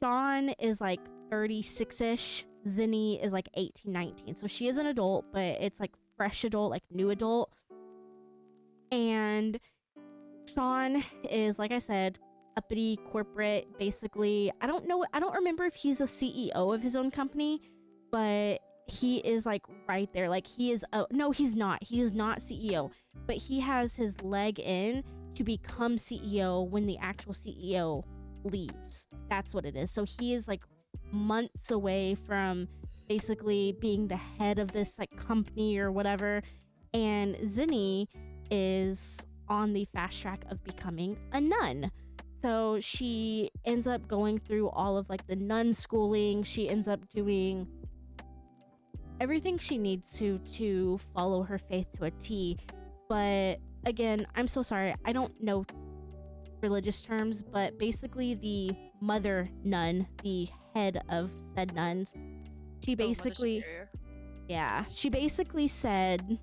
Sean is like 36-ish. Zinni is like 18, 19. So she is an adult, but it's like fresh adult, like new adult. And Sean is, like I said, uppity, corporate, basically. I don't remember if he's a CEO of his own company, but he is like right there. Like he is, no, he's not. He is not CEO, but he has his leg in to become CEO when the actual CEO leaves. That's what it is. So he is like months away from basically being the head of this like company or whatever. And Zinni is on the fast track of becoming a nun. So she ends up going through all of like the nun schooling. She ends up doing everything she needs to follow her faith to a T. But again, I'm so sorry. I don't know religious terms, but basically the mother nun, the head of said nuns, she basically she basically said,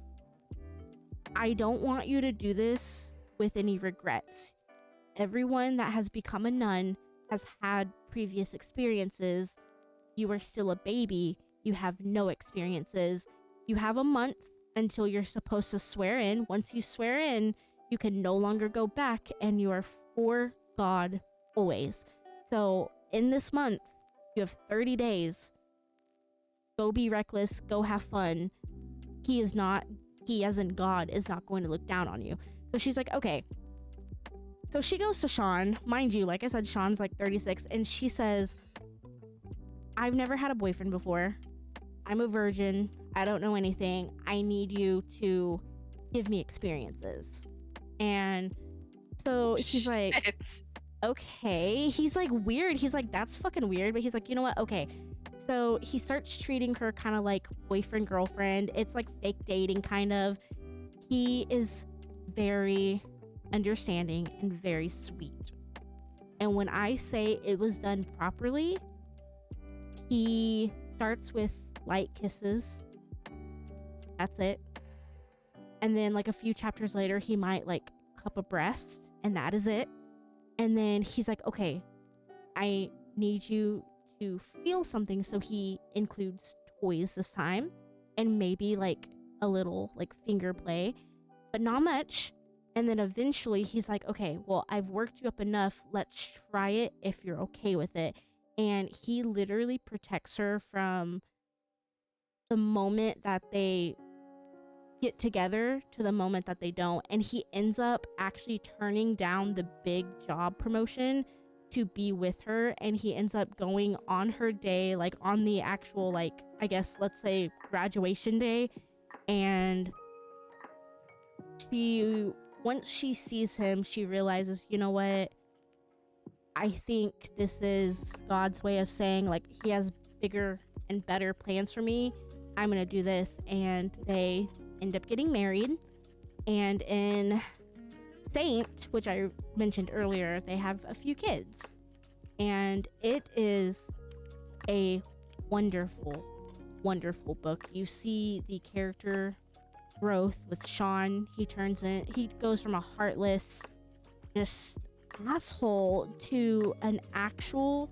I don't want you to do this with any regrets. Everyone that has become a nun has had previous experiences. You are still a baby. You have no experiences. You have a month until you're supposed to swear in. Once you swear in, you can no longer go back, and you are for God always. So in this month, you have 30 days. Go be reckless. Go have fun. He as in God is not going to look down on you. So she's like, okay. So she goes to Sean. Mind you, like I said, Sean's like 36. And she says, I've never had a boyfriend before. I'm a virgin. I don't know anything. I need you to give me experiences. And so he's like, okay. He's like, weird. He's like, that's fucking weird. But he's like, you know what? Okay. So he starts treating her kind of like boyfriend, girlfriend. It's like fake dating kind of. He is very understanding and very sweet. And when I say it was done properly, he starts with light kisses. That's it. And then like a few chapters later, he might like cup a breast, and that is it. And then he's like, okay, I need you to feel something. So he includes toys this time, and maybe like a little like finger play, but not much. And then eventually he's like, okay, well, I've worked you up enough. Let's try it if you're okay with it. And he literally protects her from the moment that they get together to the moment that they don't. And he ends up actually turning down the big job promotion to be with her. And he ends up going on her day, like on the actual, like, I guess, let's say graduation day. And once she sees him, she realizes, you know what? I think this is God's way of saying, like, he has bigger and better plans for me. I'm gonna do this. And they end up getting married. And in Saint, which I mentioned earlier, they have a few kids. And it is a wonderful, wonderful book. You see the character growth with Sean. He goes from a heartless, just asshole to an actual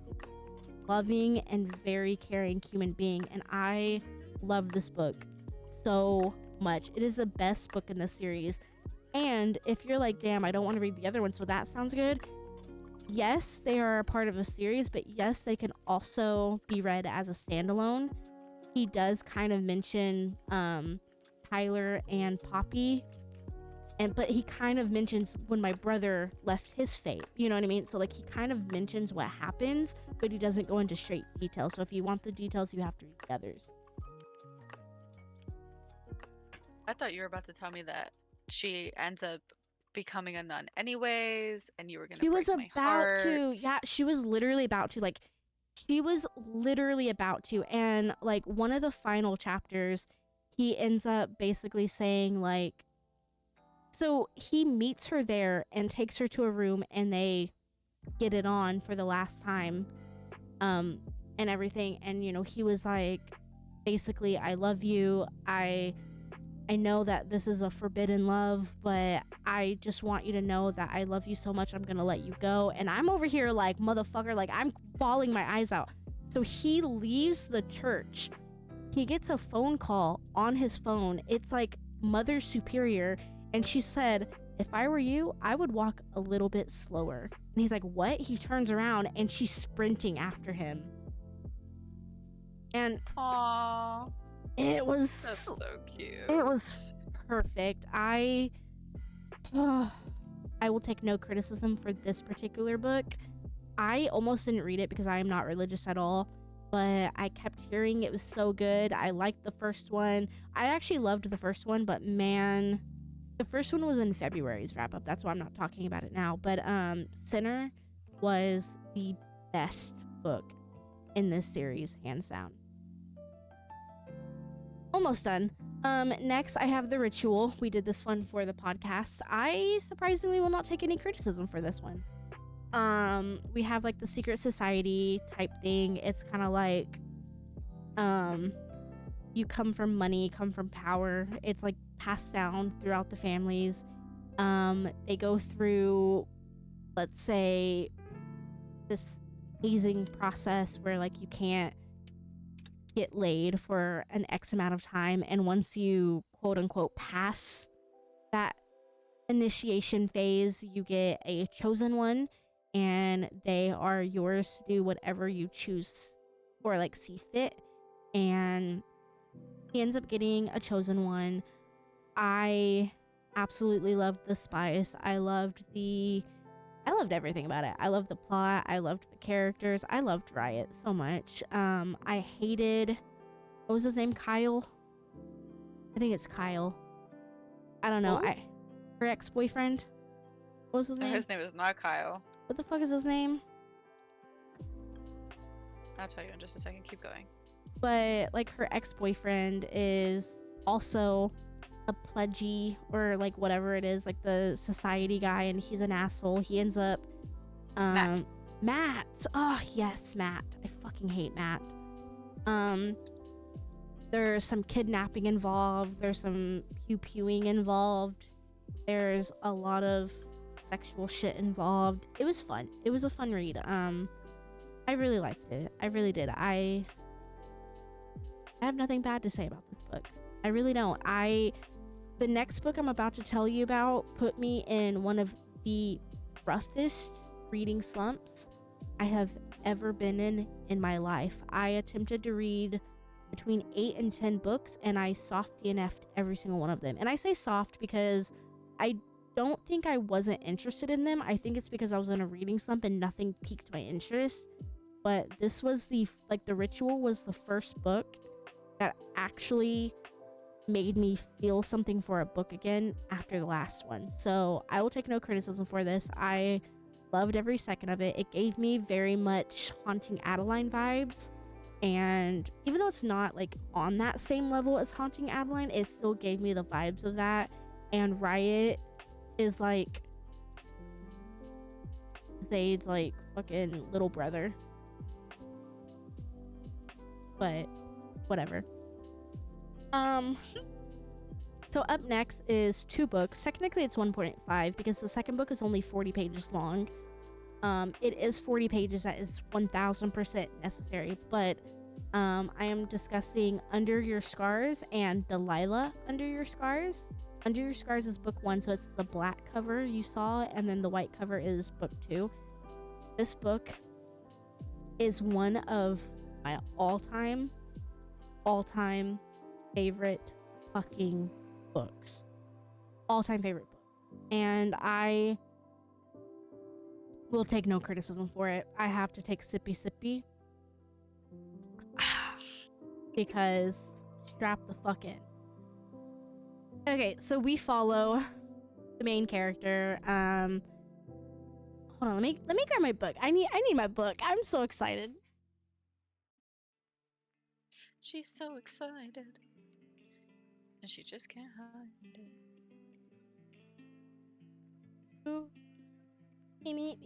loving and very caring human being. And I love this book so much. It is the best book in the series. And if you're like, damn, I don't want to read the other one, so that sounds good. Yes, they are a part of a series, but yes, they can also be read as a standalone. He does kind of mention Tyler and Poppy, but he kind of mentions when my brother left his fate. You know what I mean? So like he kind of mentions what happens, but he doesn't go into straight detail. So if you want the details, you have to read the others.
I thought you were about to tell me that she ends up becoming a nun anyways, and you were gonna
She
break
was
my
about
heart.
to. Yeah, she was literally about to. Like, she was literally about to. And like one of the final chapters, he ends up basically saying like, so he meets her there and takes her to a room, and they get it on for the last time, and everything. And you know, he was like, basically, I love you. I know that this is a forbidden love, but I just want you to know that I love you so much, I'm gonna let you go. And I'm over here like, motherfucker, like I'm bawling my eyes out. So he leaves the church. He gets a phone call on his phone. It's like Mother Superior. And she said, if I were you, I would walk a little bit slower. And he's like, what? He turns around and she's sprinting after him. And
Aww.
it was
That's so cute.
It was perfect. I will take no criticism for this particular book. I almost didn't read it because I am not religious at all, but I kept hearing it was so good. I liked the first one. I actually loved the first one, but man, the first one was in February's wrap up. That's why I'm not talking about it now. But Sinner was the best book in this series, hands down. Almost done. Next I have The Ritual. We did this one for the podcast. I surprisingly will not take any criticism for this one. We have like the secret society type thing. It's kind of like you come from money, come from power. It's like passed down throughout the families. They go through, let's say, this hazing process where like you can't get laid for an X amount of time, and once you quote unquote pass that initiation phase, you get a chosen one, and they are yours to do whatever you choose or like see fit. And he ends up getting a chosen one. I absolutely loved the spice. I loved everything about it. I loved the plot. I loved the characters. I loved Riot so much. I hated, what was his name? Kyle? I think it's Kyle. I don't know.
Who?
Her ex-boyfriend. What was his name?
His name is not Kyle.
What the fuck is his name?
I'll tell you in just a second. Keep going.
But like her ex-boyfriend is also a pledgee or like whatever it is, like the society guy, and he's an asshole. He ends up Matt. Oh yes, Matt. I fucking hate Matt. There's some kidnapping involved, there's some pew-pewing involved, there's a lot of sexual shit involved. It was fun. It was a fun read. I really liked it. I really did. I have nothing bad to say about this book. I really don't. The next book I'm about to tell you about put me in one of the roughest reading slumps I have ever been in my life. I attempted to read between 8 and 10 books, and I soft DNF'd every single one of them. And I say soft because I don't think I wasn't interested in them. I think it's because I was in a reading slump and nothing piqued my interest. But this was The Ritual was the first book that actually made me feel something for a book again after the last one. So I will take no criticism for this. I loved every second of it. It gave me very much Haunting Adeline vibes, and even though it's not like on that same level as Haunting Adeline, it still gave me the vibes of that. And Riot is like Zayd's like fucking little brother, but whatever. So up next is 2 books. Technically it's 1.5 because the second book is only 40 pages long. It is 40 pages. That is 1000% necessary, but I am discussing Under Your Scars and Delilah Under Your Scars. Under Your Scars is book 1, so it's the black cover you saw, and then the white cover is book 2. This book is one of my all-time favorite fucking books. All-time favorite book. And I will take no criticism for it. I have to take sippy because strap the fuck in. Okay, so we follow the main character. Hold on, let me grab my book. I need my book. I'm so excited.
She's so excited. And she just can't hide it.
Me.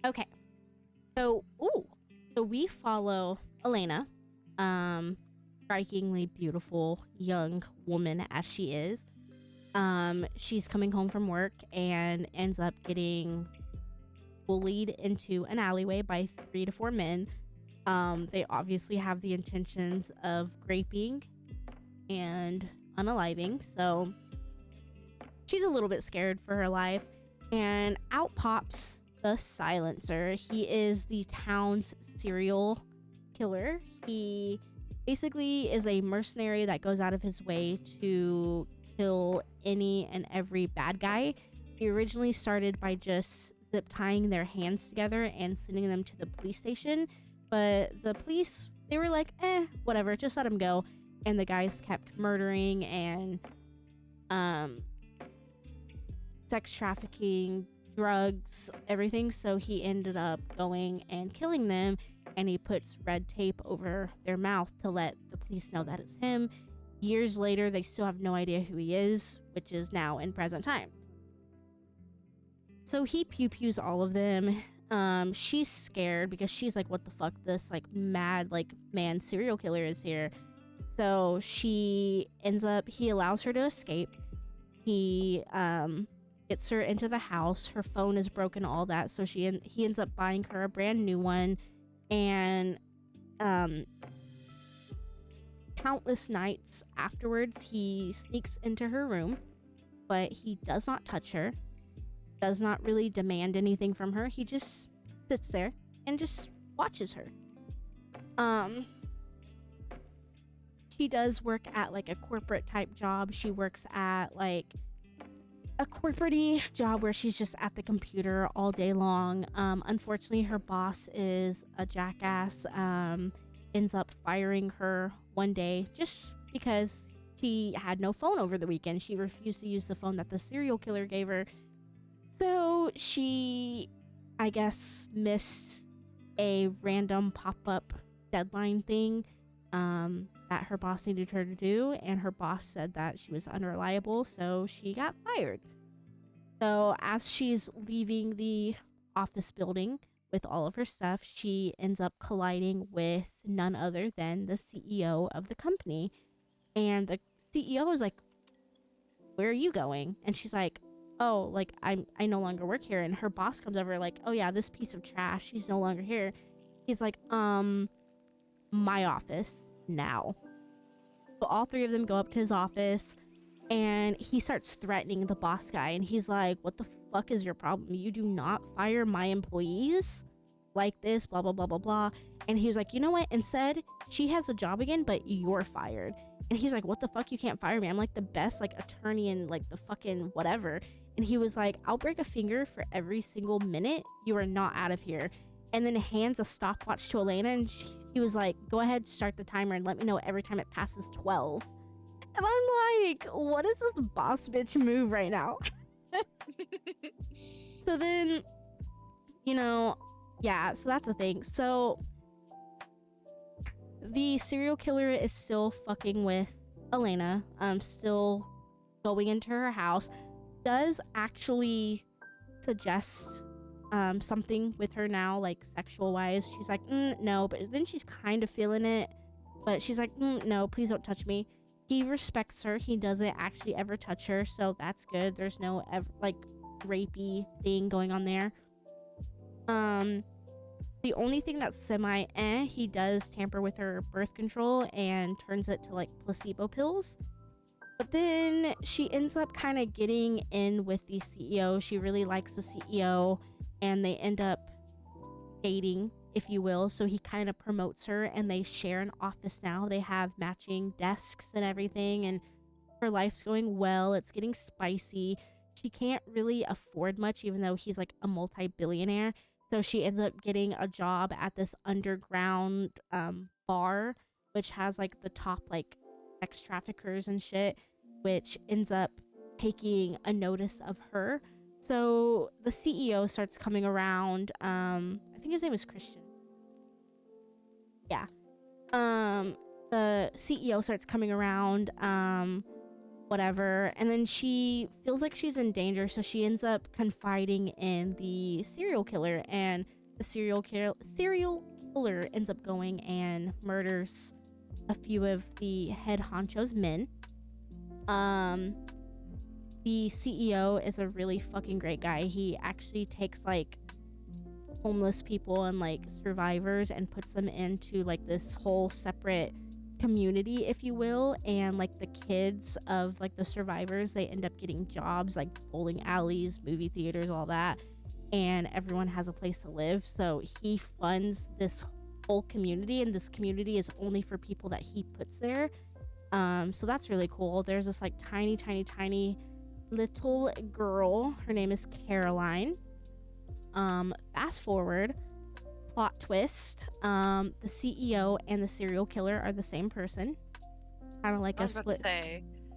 Okay. So we follow Elena, strikingly beautiful young woman as she is. She's coming home from work and ends up getting bullied into an alleyway by 3 to 4 men. They obviously have the intentions of raping and unaliving, so she's a little bit scared for her life, and out pops the Silencer. He is the town's serial killer. He basically is a mercenary that goes out of his way to kill any and every bad guy. He originally started by just zip tying their hands together and sending them to the police station, but the police, they were like, whatever, just let him go. And the guys kept murdering and sex trafficking, drugs, everything. So he ended up going and killing them, and he puts red tape over their mouth to let the police know that it's him. Years later, they still have no idea who he is, which is now in present time. So he pews all of them. She's scared because she's like, what the fuck, this like mad like man serial killer is here. So he allows her to escape. He gets her into the house. Her phone is broken, all that. So he ends up buying her a brand new one. And countless nights afterwards, he sneaks into her room, but he does not touch her, does not really demand anything from her. He just sits there and just watches her. She does work at like a corporate type job. She works at like a corporate-y job where she's just at the computer all day long. Unfortunately, her boss is a jackass. Ends up firing her one day just because she had no phone over the weekend. She refused to use the phone that the serial killer gave her. So she, I guess, missed a random pop-up deadline thing that her boss needed her to do, and her boss said that she was unreliable, so she got fired. So as she's leaving the office building with all of her stuff, she ends up colliding with none other than the CEO of the company. And the CEO is like, where are you going? And she's like, oh, like I no longer work here. And her boss comes over like, oh yeah, this piece of trash, she's no longer here. He's like, my office now. So all 3 of them go up to his office, and he starts threatening the boss guy, and he's like, what the fuck is your problem? You do not fire my employees like this, blah blah blah blah blah. And he was like, you know what, instead she has a job again, but you're fired. And he's like, what the fuck, you can't fire me, I'm like the best like attorney in like the fucking whatever. And he was like, I'll break a finger for every single minute you are not out of here. And then hands a stopwatch to Elena, and he was like, go ahead, start the timer and let me know every time it passes 12. And I'm like, what is this boss bitch move right now? So then, you know, yeah, so that's the thing. So the serial killer is still fucking with Elena, still going into her house, does actually suggest something with her now, like sexual wise. She's like, no, but then she's kind of feeling it, but she's like, no, please don't touch me. He respects her. He doesn't actually ever touch her, so that's good. There's no like rapey thing going on there. The only thing that's he does tamper with her birth control and turns it to like placebo pills. But then she ends up kind of getting in with the CEO. She really likes the CEO, and they end up dating, if you will. So he kind of promotes her, and they share an office now. They have matching desks and everything, and her life's going well. It's getting spicy. She can't really afford much, even though he's like a multi-billionaire. So she ends up getting a job at this underground bar, which has like the top like sex traffickers and shit, which ends up taking a notice of her. So the CEO starts coming around. I think his name is Christian. Yeah. The CEO starts coming around. Whatever, and then she feels like she's in danger, so she ends up confiding in the serial killer, and the serial killer ends up going and murders a few of the head honcho's men. The CEO is a really fucking great guy. He actually takes like homeless people and like survivors and puts them into like this whole separate community, if you will, and like the kids of like the survivors, they end up getting jobs like bowling alleys, movie theaters, all that, and everyone has a place to live. So he funds this whole community, and this community is only for people that he puts there. So that's really cool. There's this like tiny little girl. Her name is Caroline. Fast forward, plot twist, the CEO and the serial killer are the same person. Kind of like a split.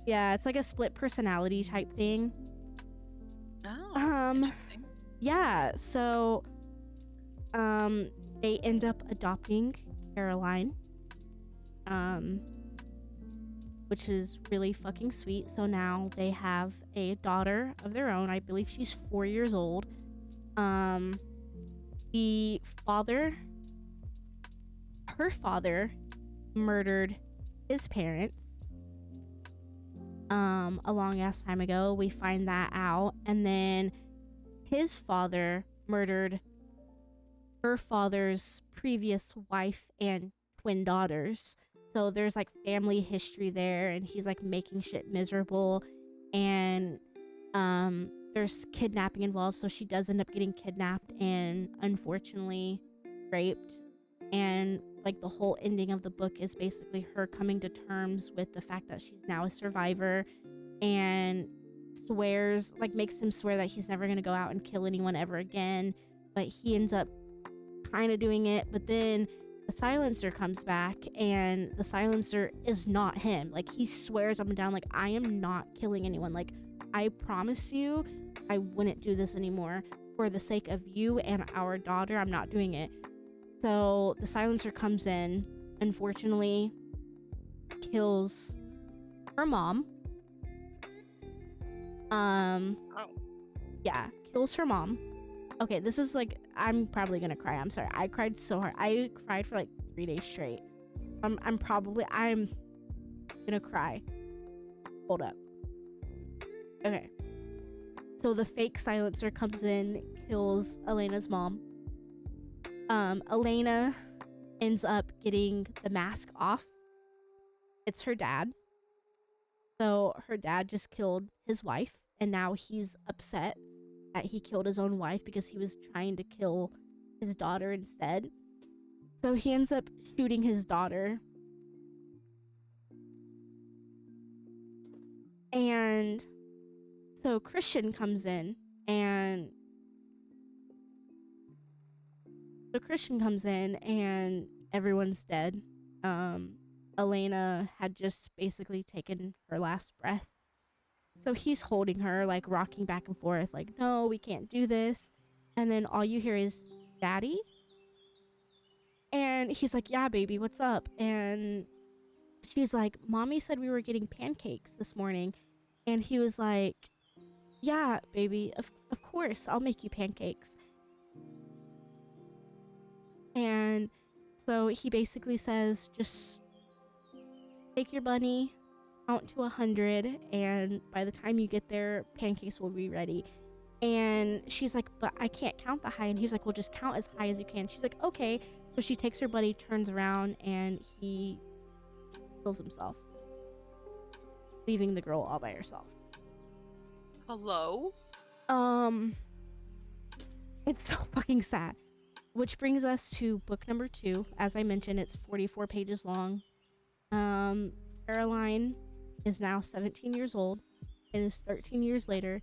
Yeah, it's like a split personality type thing.
Oh, interesting.
Yeah, so they end up adopting Caroline, which is really fucking sweet. So now they have a daughter of their own. I believe she's 4 years old. The father, her father, murdered his parents a long ass time ago. We find that out, and then his father murdered her father's previous wife and twin daughters. So there's like family history there, and he's like making shit miserable, and there's kidnapping involved, so she does end up getting kidnapped and unfortunately raped. And like the whole ending of the book is basically her coming to terms with the fact that she's now a survivor, and swears, like makes him swear that he's never gonna go out and kill anyone ever again, but he ends up kind of doing it. But then the silencer comes back, and the silencer is not him. Like he swears up and down, like, I am not killing anyone, like I promise you I wouldn't do this anymore. For the sake of you and our daughter, I'm not doing it. So the silencer comes in, unfortunately kills her mom. Yeah, kills her mom. Okay, this is like, I'm probably gonna cry. I'm sorry. I cried so hard. I cried for like 3 days straight. I'm gonna cry. Hold up. Okay. So the fake silencer comes in, kills Elena's mom. Elena ends up getting the mask off. It's her dad. So her dad just killed his wife, and now he's upset that he killed his own wife because he was trying to kill his daughter instead. So he ends up shooting his daughter. And so Christian comes in, and everyone's dead. Elena had just basically taken her last breath. So he's holding her, like rocking back and forth, like, no, we can't do this. And then all you hear is, Daddy? And he's like, yeah, baby, what's up? And she's like, Mommy said we were getting pancakes this morning. And he was like, yeah, baby, of course, I'll make you pancakes. And so he basically says, just take your bunny, count to 100, and by the time you get there, pancakes will be ready. And she's like, but I can't count that high. And he was like, well, just count as high as you can. She's like, okay. So she takes her buddy, turns around, and he kills himself, leaving the girl all by herself.
Hello?
It's so fucking sad. Which brings us to book number 2. As I mentioned, it's 44 pages long. Caroline is now 17 years old. It is 13 years later.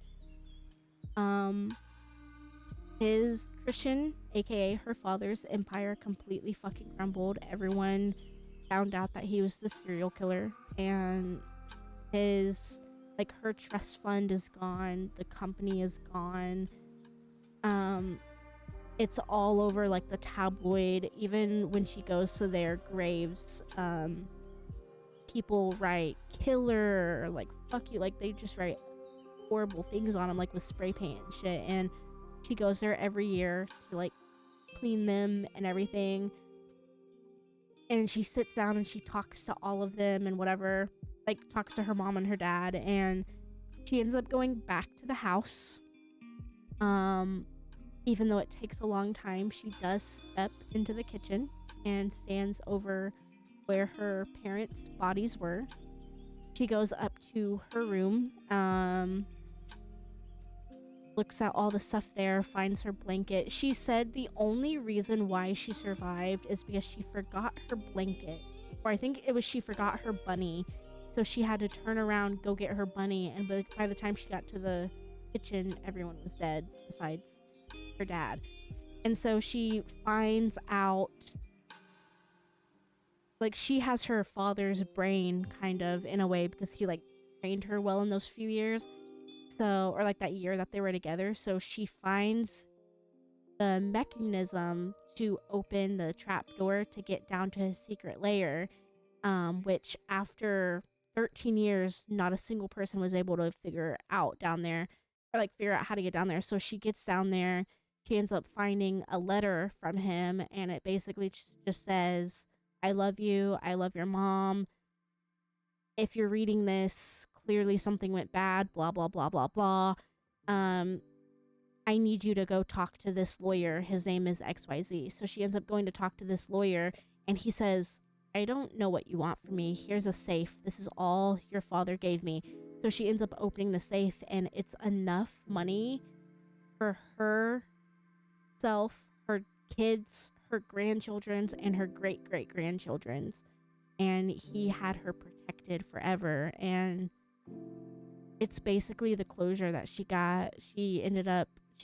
His Christian, aka her father's empire, completely fucking crumbled. Everyone found out that he was the serial killer, and his, like, her trust fund is gone, the company is gone. It's all over, like, the tabloid. Even when she goes to their graves, people write killer, like, fuck you, like, they just write horrible things on them, like, with spray paint and shit. And she goes there every year to, like, clean them and everything. And she sits down and she talks to all of them and whatever, like, talks to her mom and her dad. And she ends up going back to the house. Even though it takes a long time, she does step into the kitchen and stands over where her parents' bodies were. She goes up to her room, looks at all the stuff there, finds her blanket. She said the only reason why she survived is because she forgot her blanket. Or I think it was she forgot her bunny. So she had to turn around, go get her bunny, and by the time she got to the kitchen, everyone was dead besides her dad. And so she finds out, like, she has her father's brain, kind of, in a way, because he, like, trained her well in those few years. So, or like that year that they were together. So she finds the mechanism to open the trap door to get down to his secret lair, which after 13 years, not a single person was able to figure out down there, or like figure out how to get down there. So she gets down there. She ends up finding a letter from him, and it basically just says, I love you. I love your mom. If you're reading this, clearly something went bad, blah, blah, blah, blah, blah. I need you to go talk to this lawyer. His name is XYZ. So she ends up going to talk to this lawyer, and he says, I don't know what you want from me. Here's a safe. This is all your father gave me. So she ends up opening the safe, and it's enough money for herself, her kids, her grandchildren's, and her great-great-grandchildren's. And he had her protected forever. And it's basically the closure that she got. She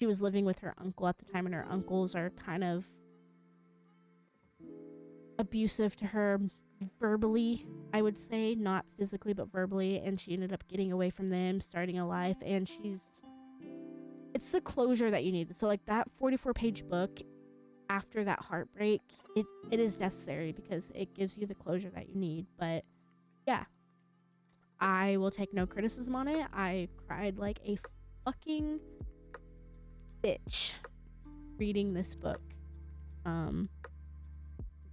was living with her uncle at the time, and her uncles are kind of abusive to her verbally, I would say, not physically, but verbally. And she ended up getting away from them, starting a life, and it's the closure that you need. So, like, that 44-page book, after that heartbreak, it is necessary because it gives you the closure that you need. But yeah, I will take no criticism on it. I cried like a fucking bitch reading this book.
Bro,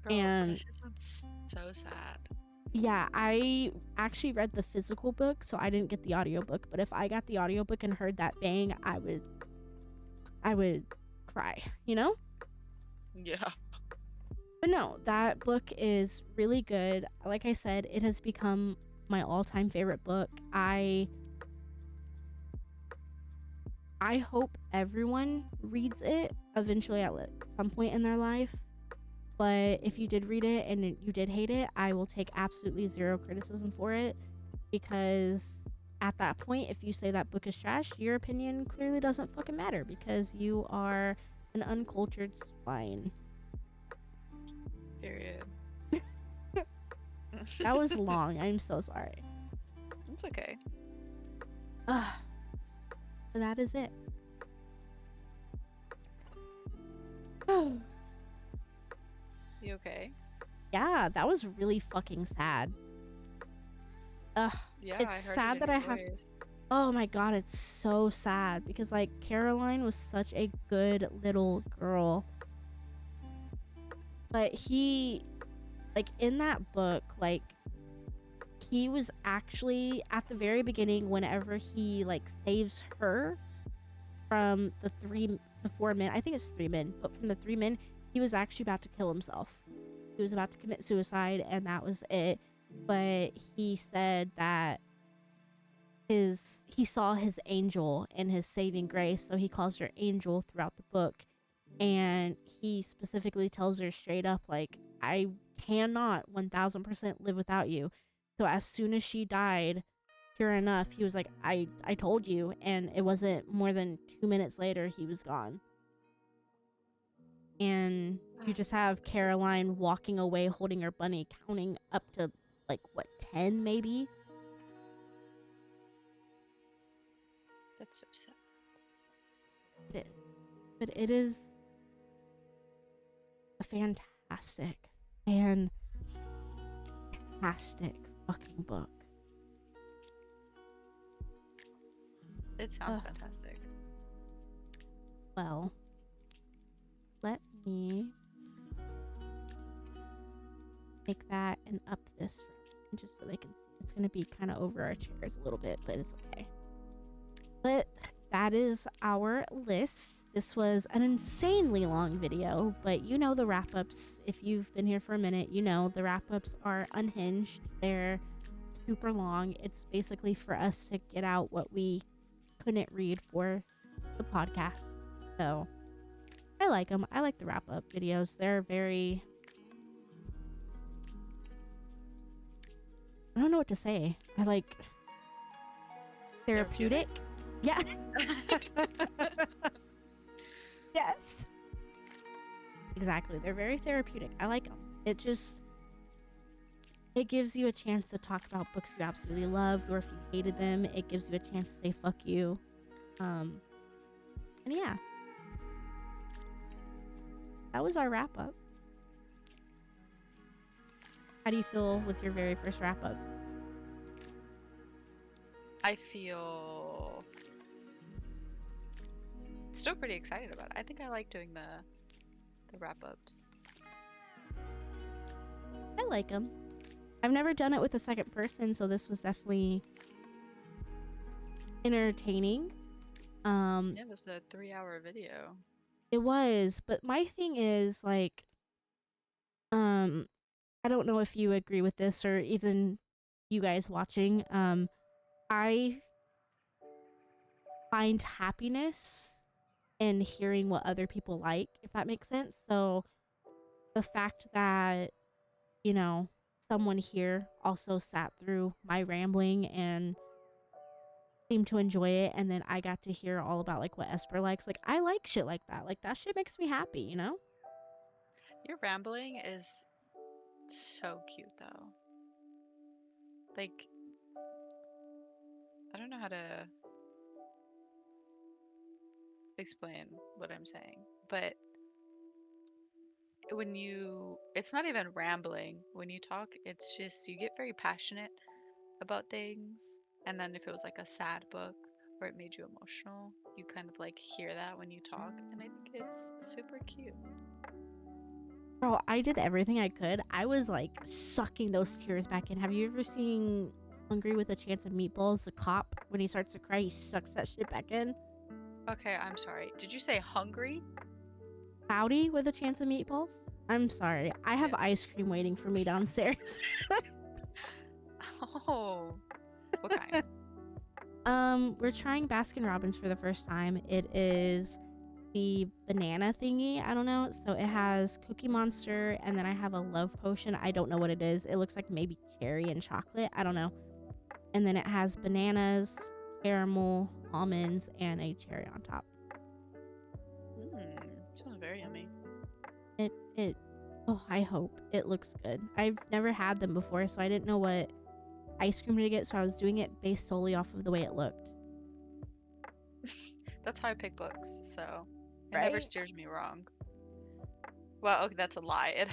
And
this is so sad.
yeah, I actually read the physical book, so I didn't get the audiobook. But if I got the audiobook and heard that bang, I would cry, you know?
Yeah.
But no, that book is really good. Like I said, it has become my all-time favorite book. I hope everyone reads it eventually at some point in their life. But if you did read it and you did hate it, I will take absolutely zero criticism for it, because at that point, if you say that book is trash, your opinion clearly doesn't fucking matter, because you are an uncultured swine.
Period.
That was long. I'm so sorry.
It's okay.
So that is it.
You okay?
Yeah, that was really fucking sad.
Yeah,
It's
I heard
sad
it
that
in
I
your
have.
voice.
Oh my god, it's so sad because, like, Caroline was such a good little girl. But he, like, in that book, like, he was actually at the very beginning, whenever he, like, saves her, from the 3 to 4 men, I think it's 3 men, but from the 3 men, he was actually about to kill himself. He was about to commit suicide, and that was it. But he said that he saw his angel and his saving grace, so he calls her angel throughout the book. And he specifically tells her straight up, like, I cannot 1000% live without you. So as soon as she died, sure enough, he was like, I told you. And it wasn't more than 2 minutes later, he was gone. And you just have Caroline walking away holding her bunny, counting up to, like, what, 10 maybe?
That's so sad.
It is. But it is a fantastic fucking book.
It sounds fantastic.
Well, let me make that and up this just so they can see. It's going to be kind of over our chairs a little bit, but it's okay. But that is our list. This was an insanely long video, but you know the wrap-ups. If you've been here for a minute, you know the wrap-ups are unhinged. They're super long. It's basically for us to get out what we couldn't read for the podcast. So I like them. I like the wrap-up videos. They're very... I don't know what to say. I like... Therapeutic? Yeah. Yes. Exactly. They're very therapeutic. I like them. It gives you a chance to talk about books you absolutely loved, or if you hated them, it gives you a chance to say fuck you. And yeah. That was our wrap up. How do you feel with your very first wrap up?
I feel still pretty excited about it. I think I like doing the wrap-ups.
I like them. I've never done it with a second person, so this was definitely entertaining.
It was a 3-hour video.
It was, but my thing is, like, I don't know if you agree with this, or even you guys watching. I find happiness in hearing what other people like, if that makes sense. So the fact that, you know, someone here also sat through my rambling and seemed to enjoy it, and then I got to hear all about, like, what Esper likes. Like, I like shit like that. Like, that shit makes me happy, you know?
Your rambling is so cute, though. Like, I don't know how to explain what I'm saying, but it's not even rambling. When you talk, it's just, you get very passionate about things. And then if it was like a sad book or it made you emotional, you kind of like hear that when you talk. And I think it's super cute.
Bro, I did everything I could. I was, like, sucking those tears back in. Have you ever seen Hungry with a Chance of Meatballs? The cop, when he starts to cry, he sucks that shit back in.
Okay, I'm sorry. Did you say hungry?
Cloudy with a Chance of Meatballs? I'm sorry. I have ice cream waiting for me downstairs.
Oh, what kind?
We're trying Baskin Robbins for the first time. It is the banana thingy. I don't know. So it has Cookie Monster, and then I have a love potion. I don't know what it is. It looks like maybe cherry and chocolate. I don't know. And then it has bananas, caramel, almonds, and a cherry on top.
Sounds very yummy.
Oh, I hope it looks good. I've never had them before, so I didn't know what ice cream to get, so I was doing it based solely off of the way it looked.
That's how I pick books, so it
Right?
never steers me wrong. Well, okay, that's a lie. It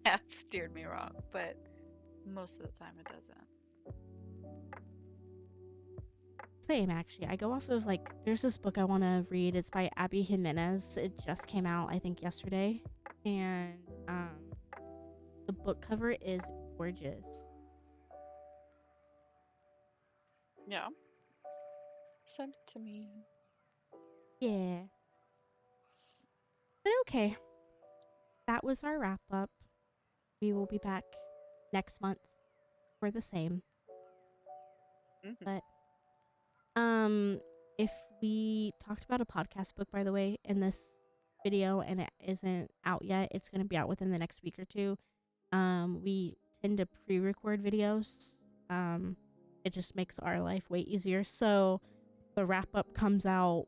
has steered me wrong, but most of the time it doesn't.
Same, actually. I go off of, like, there's this book I want to read. It's by Abby Jimenez. It just came out, I think, yesterday. And the book cover is gorgeous.
Yeah. Send it to me.
Yeah. But okay, that was our wrap up. We will be back next month for the same.
Mhm.
But if we talked about a podcast book, by the way, in this video and it isn't out yet, it's going to be out within the next week or two. We tend to pre-record videos. It just makes our life way easier. So the wrap up comes out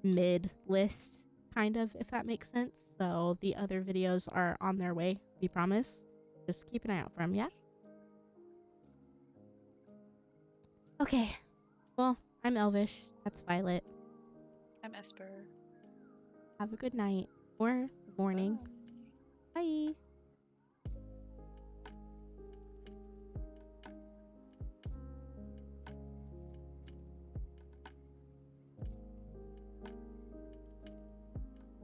mid list, kind of, if that makes sense. So the other videos are on their way, we promise. Just keep an eye out for them, yeah? Okay. Well, I'm Elvish. That's Violet.
I'm Esper.
Have a good night or morning.
Bye.
Bye.